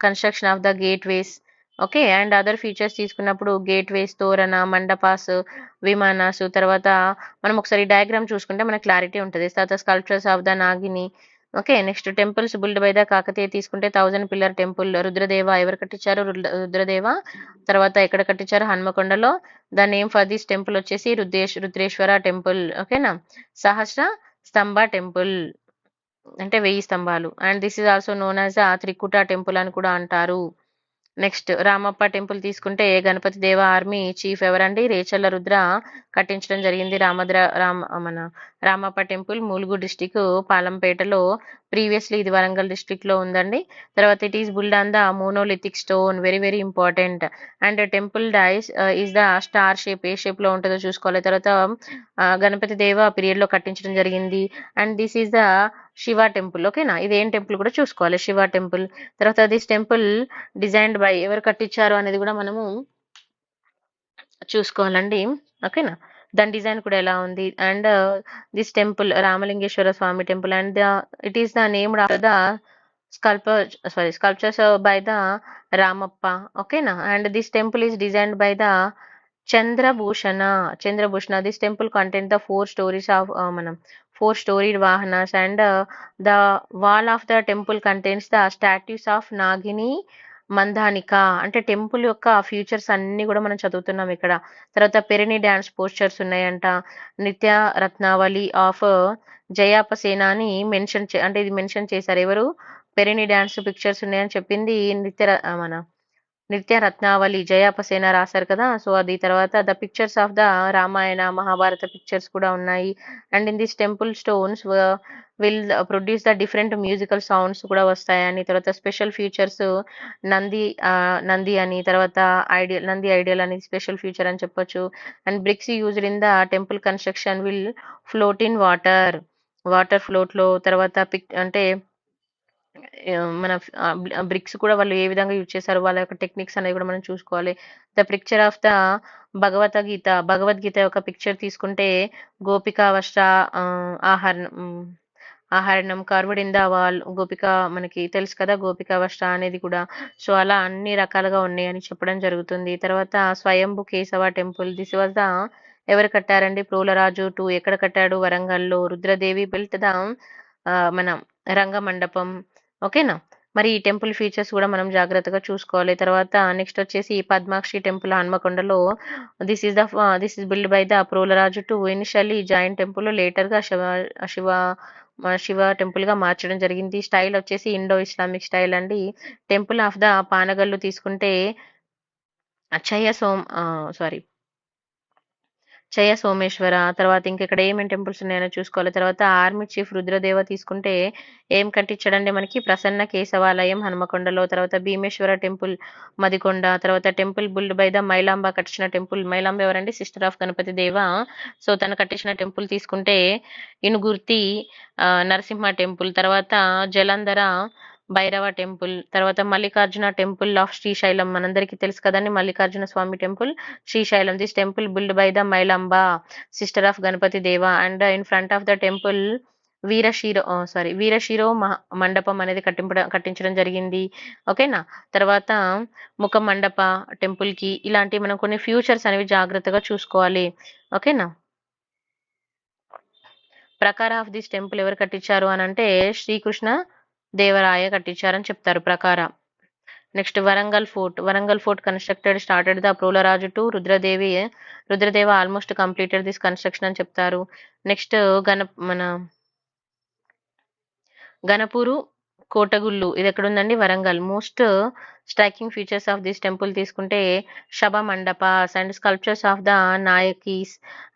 construction of the gateways, okay. And other features తీసుకున్నప్పుడు గేట్ వేస్, తోరణ, మండపాస్, విమానాస్. తర్వాత మనం ఒకసారి డయాగ్రామ్ చూసుకుంటే మనకు క్లారిటీ ఉంటుంది. తర్వాత sculptures of the Nagini, okay. Next temples built by the Kakatiya తీసుకుంటే 1000 పిల్లర్ టెంపుల్ రుద్రదేవ, ఎవరు కట్టించారు? రుద్రదేవ. తర్వాత ఎక్కడ కట్టించారు? హన్మకొండలో. The name for this temple వచ్చేసి రుద్రేశ్వర టెంపుల్, ఓకేనా. సహస్ర స్తంభ టెంపుల్ అంటే 1000 స్తంభాలు. And this is also known as the Trikuta temple అని కూడా అంటారు. నెక్స్ట్ రామప్ప టెంపుల్ తీసుకుంటే గణపతి దేవ ఆర్మీ చీఫ్ ఎవరండి? రేచల్ల రుద్ర కట్టించడం జరిగింది. రామప్ప టెంపుల్ ములుగు డిస్టిక్ పాలంపేటలో, ప్రీవియస్లీ ఇది వరంగల్ డిస్ట్రిక్ట్ లో ఉందండి. తర్వాత it is built on the monolithic stone, very very important. And temple dais is the star shape, ఏ షేప్ లో ఉంటుందో చూసుకోవాలి. తర్వాత గణపతి దేవ పీరియడ్ లో కట్టించడం జరిగింది. And this is the Shiva temple, ఓకేనా. ఇది ఏం టెంపుల్ కూడా చూసుకోవాలి, శివ టెంపుల్. తర్వాత దిస్ టెంపుల్ డిజైన్డ్ బై, ఎవరు కట్టించారు అనేది కూడా మనము చూసుకోవాలండి, ఓకేనా. దాని డిజైన్ కూడా ఎలా ఉంది. And this temple Ramalingeshwara Swami temple and it is the named of the sculptures by the Ramappa, ఓకేనా. And this temple is designed by the Chandrabhushana. This temple contain the 4 stories of మనం 4 storied vahanas. And the wall of the temple contains the statues of Nagini Mandanika. అంటే temple యొక్క futures అన్ని కూడా మనం చదువుతున్నాం ఇక్కడ. తర్వాత పెరిని డాన్స్ పోస్టర్స్ ఉన్నాయంట. నిత్య రత్నావళి ఆఫ్ జయాపసేన అని అంటే ఇది మెన్షన్ చేశారు. ఎవరు? పెరిని డాన్స్ పిక్చర్స్ ఉన్నాయని చెప్పింది నిత్య రత్నావళి జయాపసేన రాశారు కదా. సో అది. తర్వాత the pictures of the Ramayana Mahabharata pictures కూడా ఉన్నాయి. And in this temple stones will produce the different musical sounds కూడా వస్తాయని. తర్వాత స్పెషల్ ఫీచర్స్ నంది అని, తర్వాత నంది ఐడియల్ అని స్పెషల్ ఫీచర్ అని చెప్పొచ్చు. And bricks used in the temple construction will float in water float లో. తర్వాత అంటే మన బ్రిక్స్ కూడా వాళ్ళు ఏ విధంగా యూజ్ చేశారు, వాళ్ళ యొక్క టెక్నిక్స్ అనేది కూడా మనం చూసుకోవాలి. The picture of the Bhagavad Gita యొక్క పిక్చర్ తీసుకుంటే గోపికా వస్త్ర ఆహరణం కార్వ్డ్ ఇన్ ద వాల్. గోపిక మనకి తెలుసు కదా, గోపికా వస్త్ర అనేది కూడా. సో అలా అన్ని రకాలుగా ఉన్నాయని చెప్పడం జరుగుతుంది. తర్వాత Swayambhu Keshava temple, this was the ఎవరు కట్టారండి? ప్రోలరాజు 2. ఎక్కడ కట్టాడు? వరంగల్లో. రుద్రదేవి బిల్ట్ ద మన రంగ మండపం, ఓకేనా. మరి ఈ టెంపుల్ ఫీచర్స్ కూడా మనం జాగ్రత్తగా చూసుకోవాలి. తర్వాత నెక్స్ట్ వచ్చేసి పద్మాక్షి టెంపుల్ హన్మకొండలో. This is build by the Prolaraju 2. Initially joint temple, later గా శివ టెంపుల్ గా మార్చడం జరిగింది. స్టైల్ వచ్చేసి ఇండో ఇస్లామిక్ స్టైల్ అండి. టెంపుల్ ఆఫ్ ద పానగల్లు తీసుకుంటే జయ సోమేశ్వర. తర్వాత ఇంకిక్కడ ఏమేం టెంపుల్స్ ఉన్నాయో చూసుకోవాలి. తర్వాత ఆర్మీ చీఫ్ రుద్రదేవ తీసుకుంటే ఏం కట్టించాడంటే మనకి ప్రసన్న కేశవాలయం హనుమకొండలో. తర్వాత భీమేశ్వర టెంపుల్ మదికొండ. తర్వాత temple build by the Mailamba కట్టించిన టెంపుల్. మైలాంబ ఎవరండి? సిస్టర్ ఆఫ్ గణపతి దేవ. సో తను కట్టించిన టెంపుల్ తీసుకుంటే ఇనుగుర్తి నరసింహ టెంపుల్. తర్వాత జలంధర భైరవ టెంపుల్. తర్వాత మల్లికార్జున టెంపుల్ ఆఫ్ శ్రీశైలం, మనందరికీ తెలుసు కదండి Mallikarjuna Swami temple Srisailam. This temple built by the Mailamba sister of Ganapati Deva. And in front of the temple Veerasiro Mandapam అనేది కట్టించడం జరిగింది. ఓకేనా. తర్వాత ముఖ మండప టెంపుల్ కి ఇలాంటి మనం కొన్ని ఫ్యూచర్స్ అనేవి జాగ్రత్తగా చూసుకోవాలి. ఓకేనా. ప్రకార ఆఫ్ దిస్ టెంపుల్ ఎవరు కట్టించారు అని అంటే శ్రీకృష్ణ దేవరాయ కట్టించారని చెప్తారు ప్రకార. Next Warangal fort started the Prolaraju to Rudradeva almost completed this construction అని చెప్తారు. నెక్స్ట్ గణపూరు కోటగుళ్ళు, ఇది ఎక్కడుందండి? Warangal. Most striking features of this temple తీసుకుంటే sabha mandapas and sculptures of the nayakis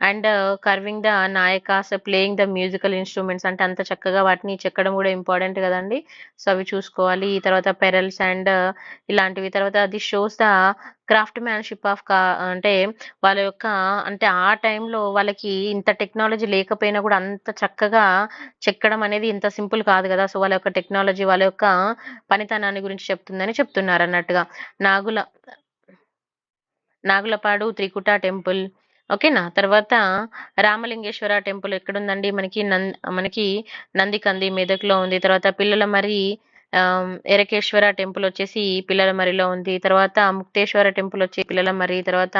and carving the nayakas playing the musical instruments, అంటే అంత చక్కగా వాటిని చెక్కడం కూడా ఇంపార్టెంట్ కదండి. సో అవి చూసుకోవాలి. తర్వాత పెరల్స్ అండ్ ఇలాంటివి. తర్వాత this shows the craft మ్యాన్షిప్ of అంటే వాళ్ళ యొక్క అంటే ఆ టైంలో వాళ్ళకి ఇంత టెక్నాలజీ లేకపోయినా కూడా అంత చక్కగా చెక్కడం అనేది ఇంత సింపుల్ కాదు కదా. సో వాళ్ళ యొక్క టెక్నాలజీ, వాళ్ళ యొక్క పనితనాన్ని గురించి చెప్తుందని చెప్తున్నారు అన్నట్టుగా. నాగులపాడు త్రికుట టెంపుల్. ఓకేనా. తర్వాత రామలింగేశ్వర టెంపుల్ ఎక్కడుందండి? మనకి నందికంది మెదక్లో ఉంది. తర్వాత పిల్లల మరి ఎరకేశ్వర టెంపుల్ వచ్చేసి పిల్లల మరిలో ఉంది. తర్వాత ముక్తేశ్వర టెంపుల్ వచ్చి పిల్లల మరి. తర్వాత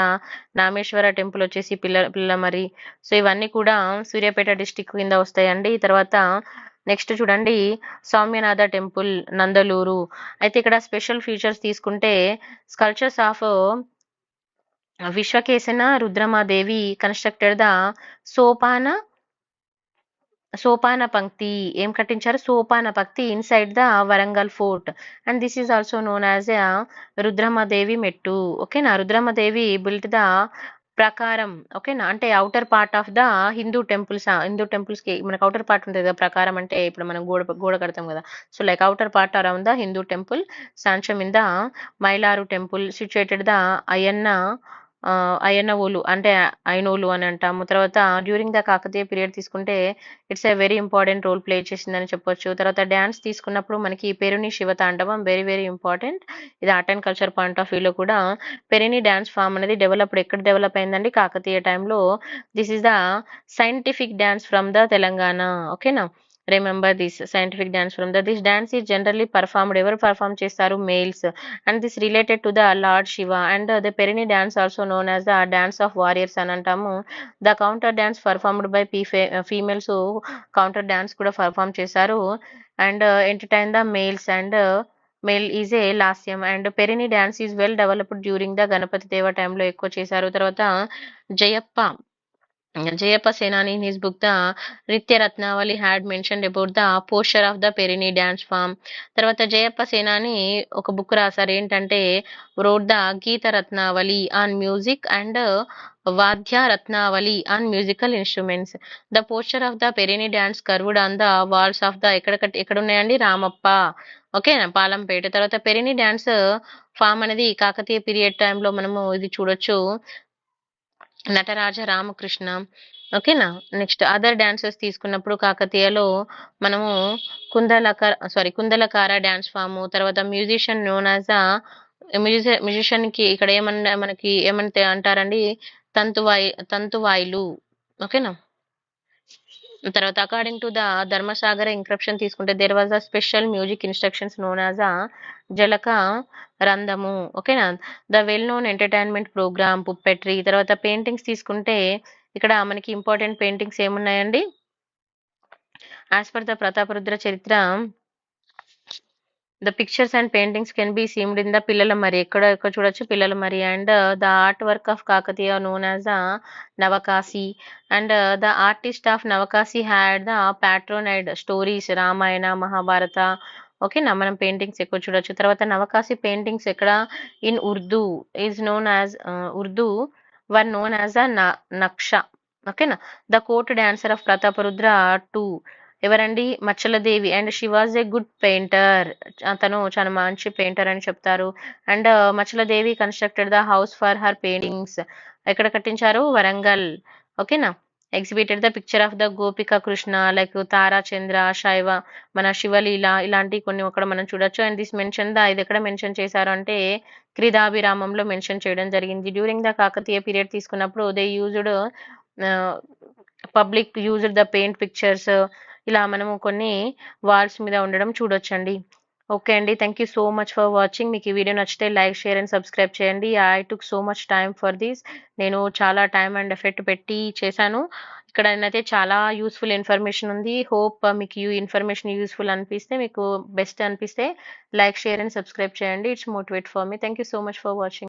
నామేశ్వర టెంపుల్ వచ్చేసి పిల్లల మరి. సో ఇవన్నీ కూడా సూర్యాపేట డిస్టిక్ కింద వస్తాయండి. తర్వాత నెక్స్ట్ చూడండి సౌమ్యనాథ టెంపుల్ నందలూరు. అయితే ఇక్కడ స్పెషల్ ఫీచర్స్ తీసుకుంటే sculptures of Vishwakeshana Rudramadevi constructed the sopana pankti. ఏం కట్టించారు? Sopana pankti inside the Warangal fort and this is also known as Rudramadevi Mettu. ఓకేనా. రుద్రమదేవి బిల్ట్ ద ప్రకారం. ఓకేనా. అంటే outer part of the Hindu temples కి మనకు అవుటర్ పార్ట్ ఉంటుంది కదా. ప్రకారం అంటే ఇప్పుడు మనం గోడ కడతాం కదా. So like outer part around the Hindu temple సాంచం in the Mailaru temple situated the Ayyannavolu అంటే ఐనోలు అని అంటాము. తర్వాత డ్యూరింగ్ ద కాకతీయ పీరియడ్ తీసుకుంటే it's a very important role play చేసిందని చెప్పొచ్చు. తర్వాత డ్యాన్స్ తీసుకున్నప్పుడు మనకి పేరుని శివతాండవం వెరీ వెరీ ఇంపార్టెంట్. ఇది art and culture point of వ్యూలో కూడా పెరిని డ్యాన్స్ ఫామ్ అనేది ఎక్కడ డెవలప్ అయిందండి? కాకతీయ టైంలో. This is the scientific dance from the Telangana. ఓకేనా. Remember this scientific dance from this dance is generally performed. ఎవరు పర్ఫార్మ్ చేస్తారు? Males. And this related to the lord Shiva and the Perini dance also known as the dance of warriors అని అంటాము. The counter dance performed by females counter dance కూడా perform చేశారు. And entertain the males and male is a లాస్యం. And Perini dance is well developed during the Ganapati Deva టైంలో ఎక్కువ చేశారు. తర్వాత జయప్ప సేనాని in his book The Nritya Ratnavali had mentioned about the posture of the Perini dance form. తర్వాత జయప్ప సేనాని ఒక book రాశారు ఏంటంటే wrote the గీత రత్నావళి on music and వాద్య రత్నావళి on musical instruments. The posture of the Perini dance curved on the walls of the ఎక్కడ ఉన్నాయండి? రామప్ప. ఓకేనా. పాలంపేట. తర్వాత పెరిని డ్యాన్స్ ఫామ్ అనేది కాకతీయ పీరియడ్ టైంలో మనము ఇది చూడొచ్చు. నటరాజ రామకృష్ణ. ఓకేనా. నెక్స్ట్ అదర్ డాన్సెస్ తీసుకున్నప్పుడు కాకతీయలో మనము కుందలకార డాన్స్ ఫాము. తర్వాత మ్యూజిషియన్ నోన్ యాజ్ మ్యూజిషియన్ కి ఇక్కడ ఏమంటే అంటారండి? తంతువాయిలు. ఓకేనా. తర్వాత according to the Dharmasagara inscription తీసుకుంటే there was a special music instructions known as a జలక రంధము. ఓకేనా. The well known entertainment program puppetry. తర్వాత పెయింటింగ్స్ తీసుకుంటే ఇక్కడ మనకి ఇంపార్టెంట్ పెయింటింగ్స్ ఏమున్నాయండి? As per the Prataparudra Charitra the pictures and paintings can be seemed in the Pillalamarri. ఎక్కడ చూడొచ్చు? పిల్లల మరి. And the art work of Kakatiya known as the Navakashi. And the artist of Navakashi had the patronized stories Ramayana Mahabharata. ఓకేనా. మనం paintings ఎక్కువ చూడొచ్చు. తర్వాత నవకాశి పెయింటింగ్స్ ఎక్కడ? In Urdu is known as Urdu word known as a naksha. ఓకేనా. The court dancer of Prataparudra 2 ఎవరండి? Machaladevi. And she was a good painter. అతను చాలా మంచి పెయింటర్ అని చెప్తారు. And Machaladevi constructed the house for her paintings. ఎక్కడ కట్టించారు? వరంగల్. ఓకేనా. Exhibited the picture of the Gopika Krishna like తారాచంద్ర, శైవ, మన శివలీల ఇలాంటి కొన్ని అక్కడ మనం చూడొచ్చు. అండ్ దిస్ మెన్షన్ ద ఇది ఎక్కడ మెన్షన్ చేశారు అంటే క్రీడాభిరామంలో మెన్షన్ చేయడం జరిగింది. డ్యూరింగ్ ద కాకతీయ పీరియడ్ తీసుకున్నప్పుడు they used public used the paint pictures ఇలా మనము కొన్ని వాల్స్ మీద ఉండడం చూడొచ్చండి. ఓకే అండి. Thank you so much for watching. మీకు ఈ వీడియో నచ్చితే లైక్, షేర్ అండ్ సబ్స్క్రైబ్ చేయండి. I took so much time for this. నేను చాలా టైం అండ్ ఎఫెక్ట్ పెట్టి చేశాను. ఇక్కడ అయితే చాలా యూస్ఫుల్ ఇన్ఫర్మేషన్ ఉంది. హోప్ మీకు ఈ ఇన్ఫర్మేషన్ యూస్ఫుల్ అనిపిస్తే, మీకు బెస్ట్ అనిపిస్తే లైక్, షేర్ అండ్ సబ్స్క్రైబ్ చేయండి. It's motivate for me. Thank you so much for watching.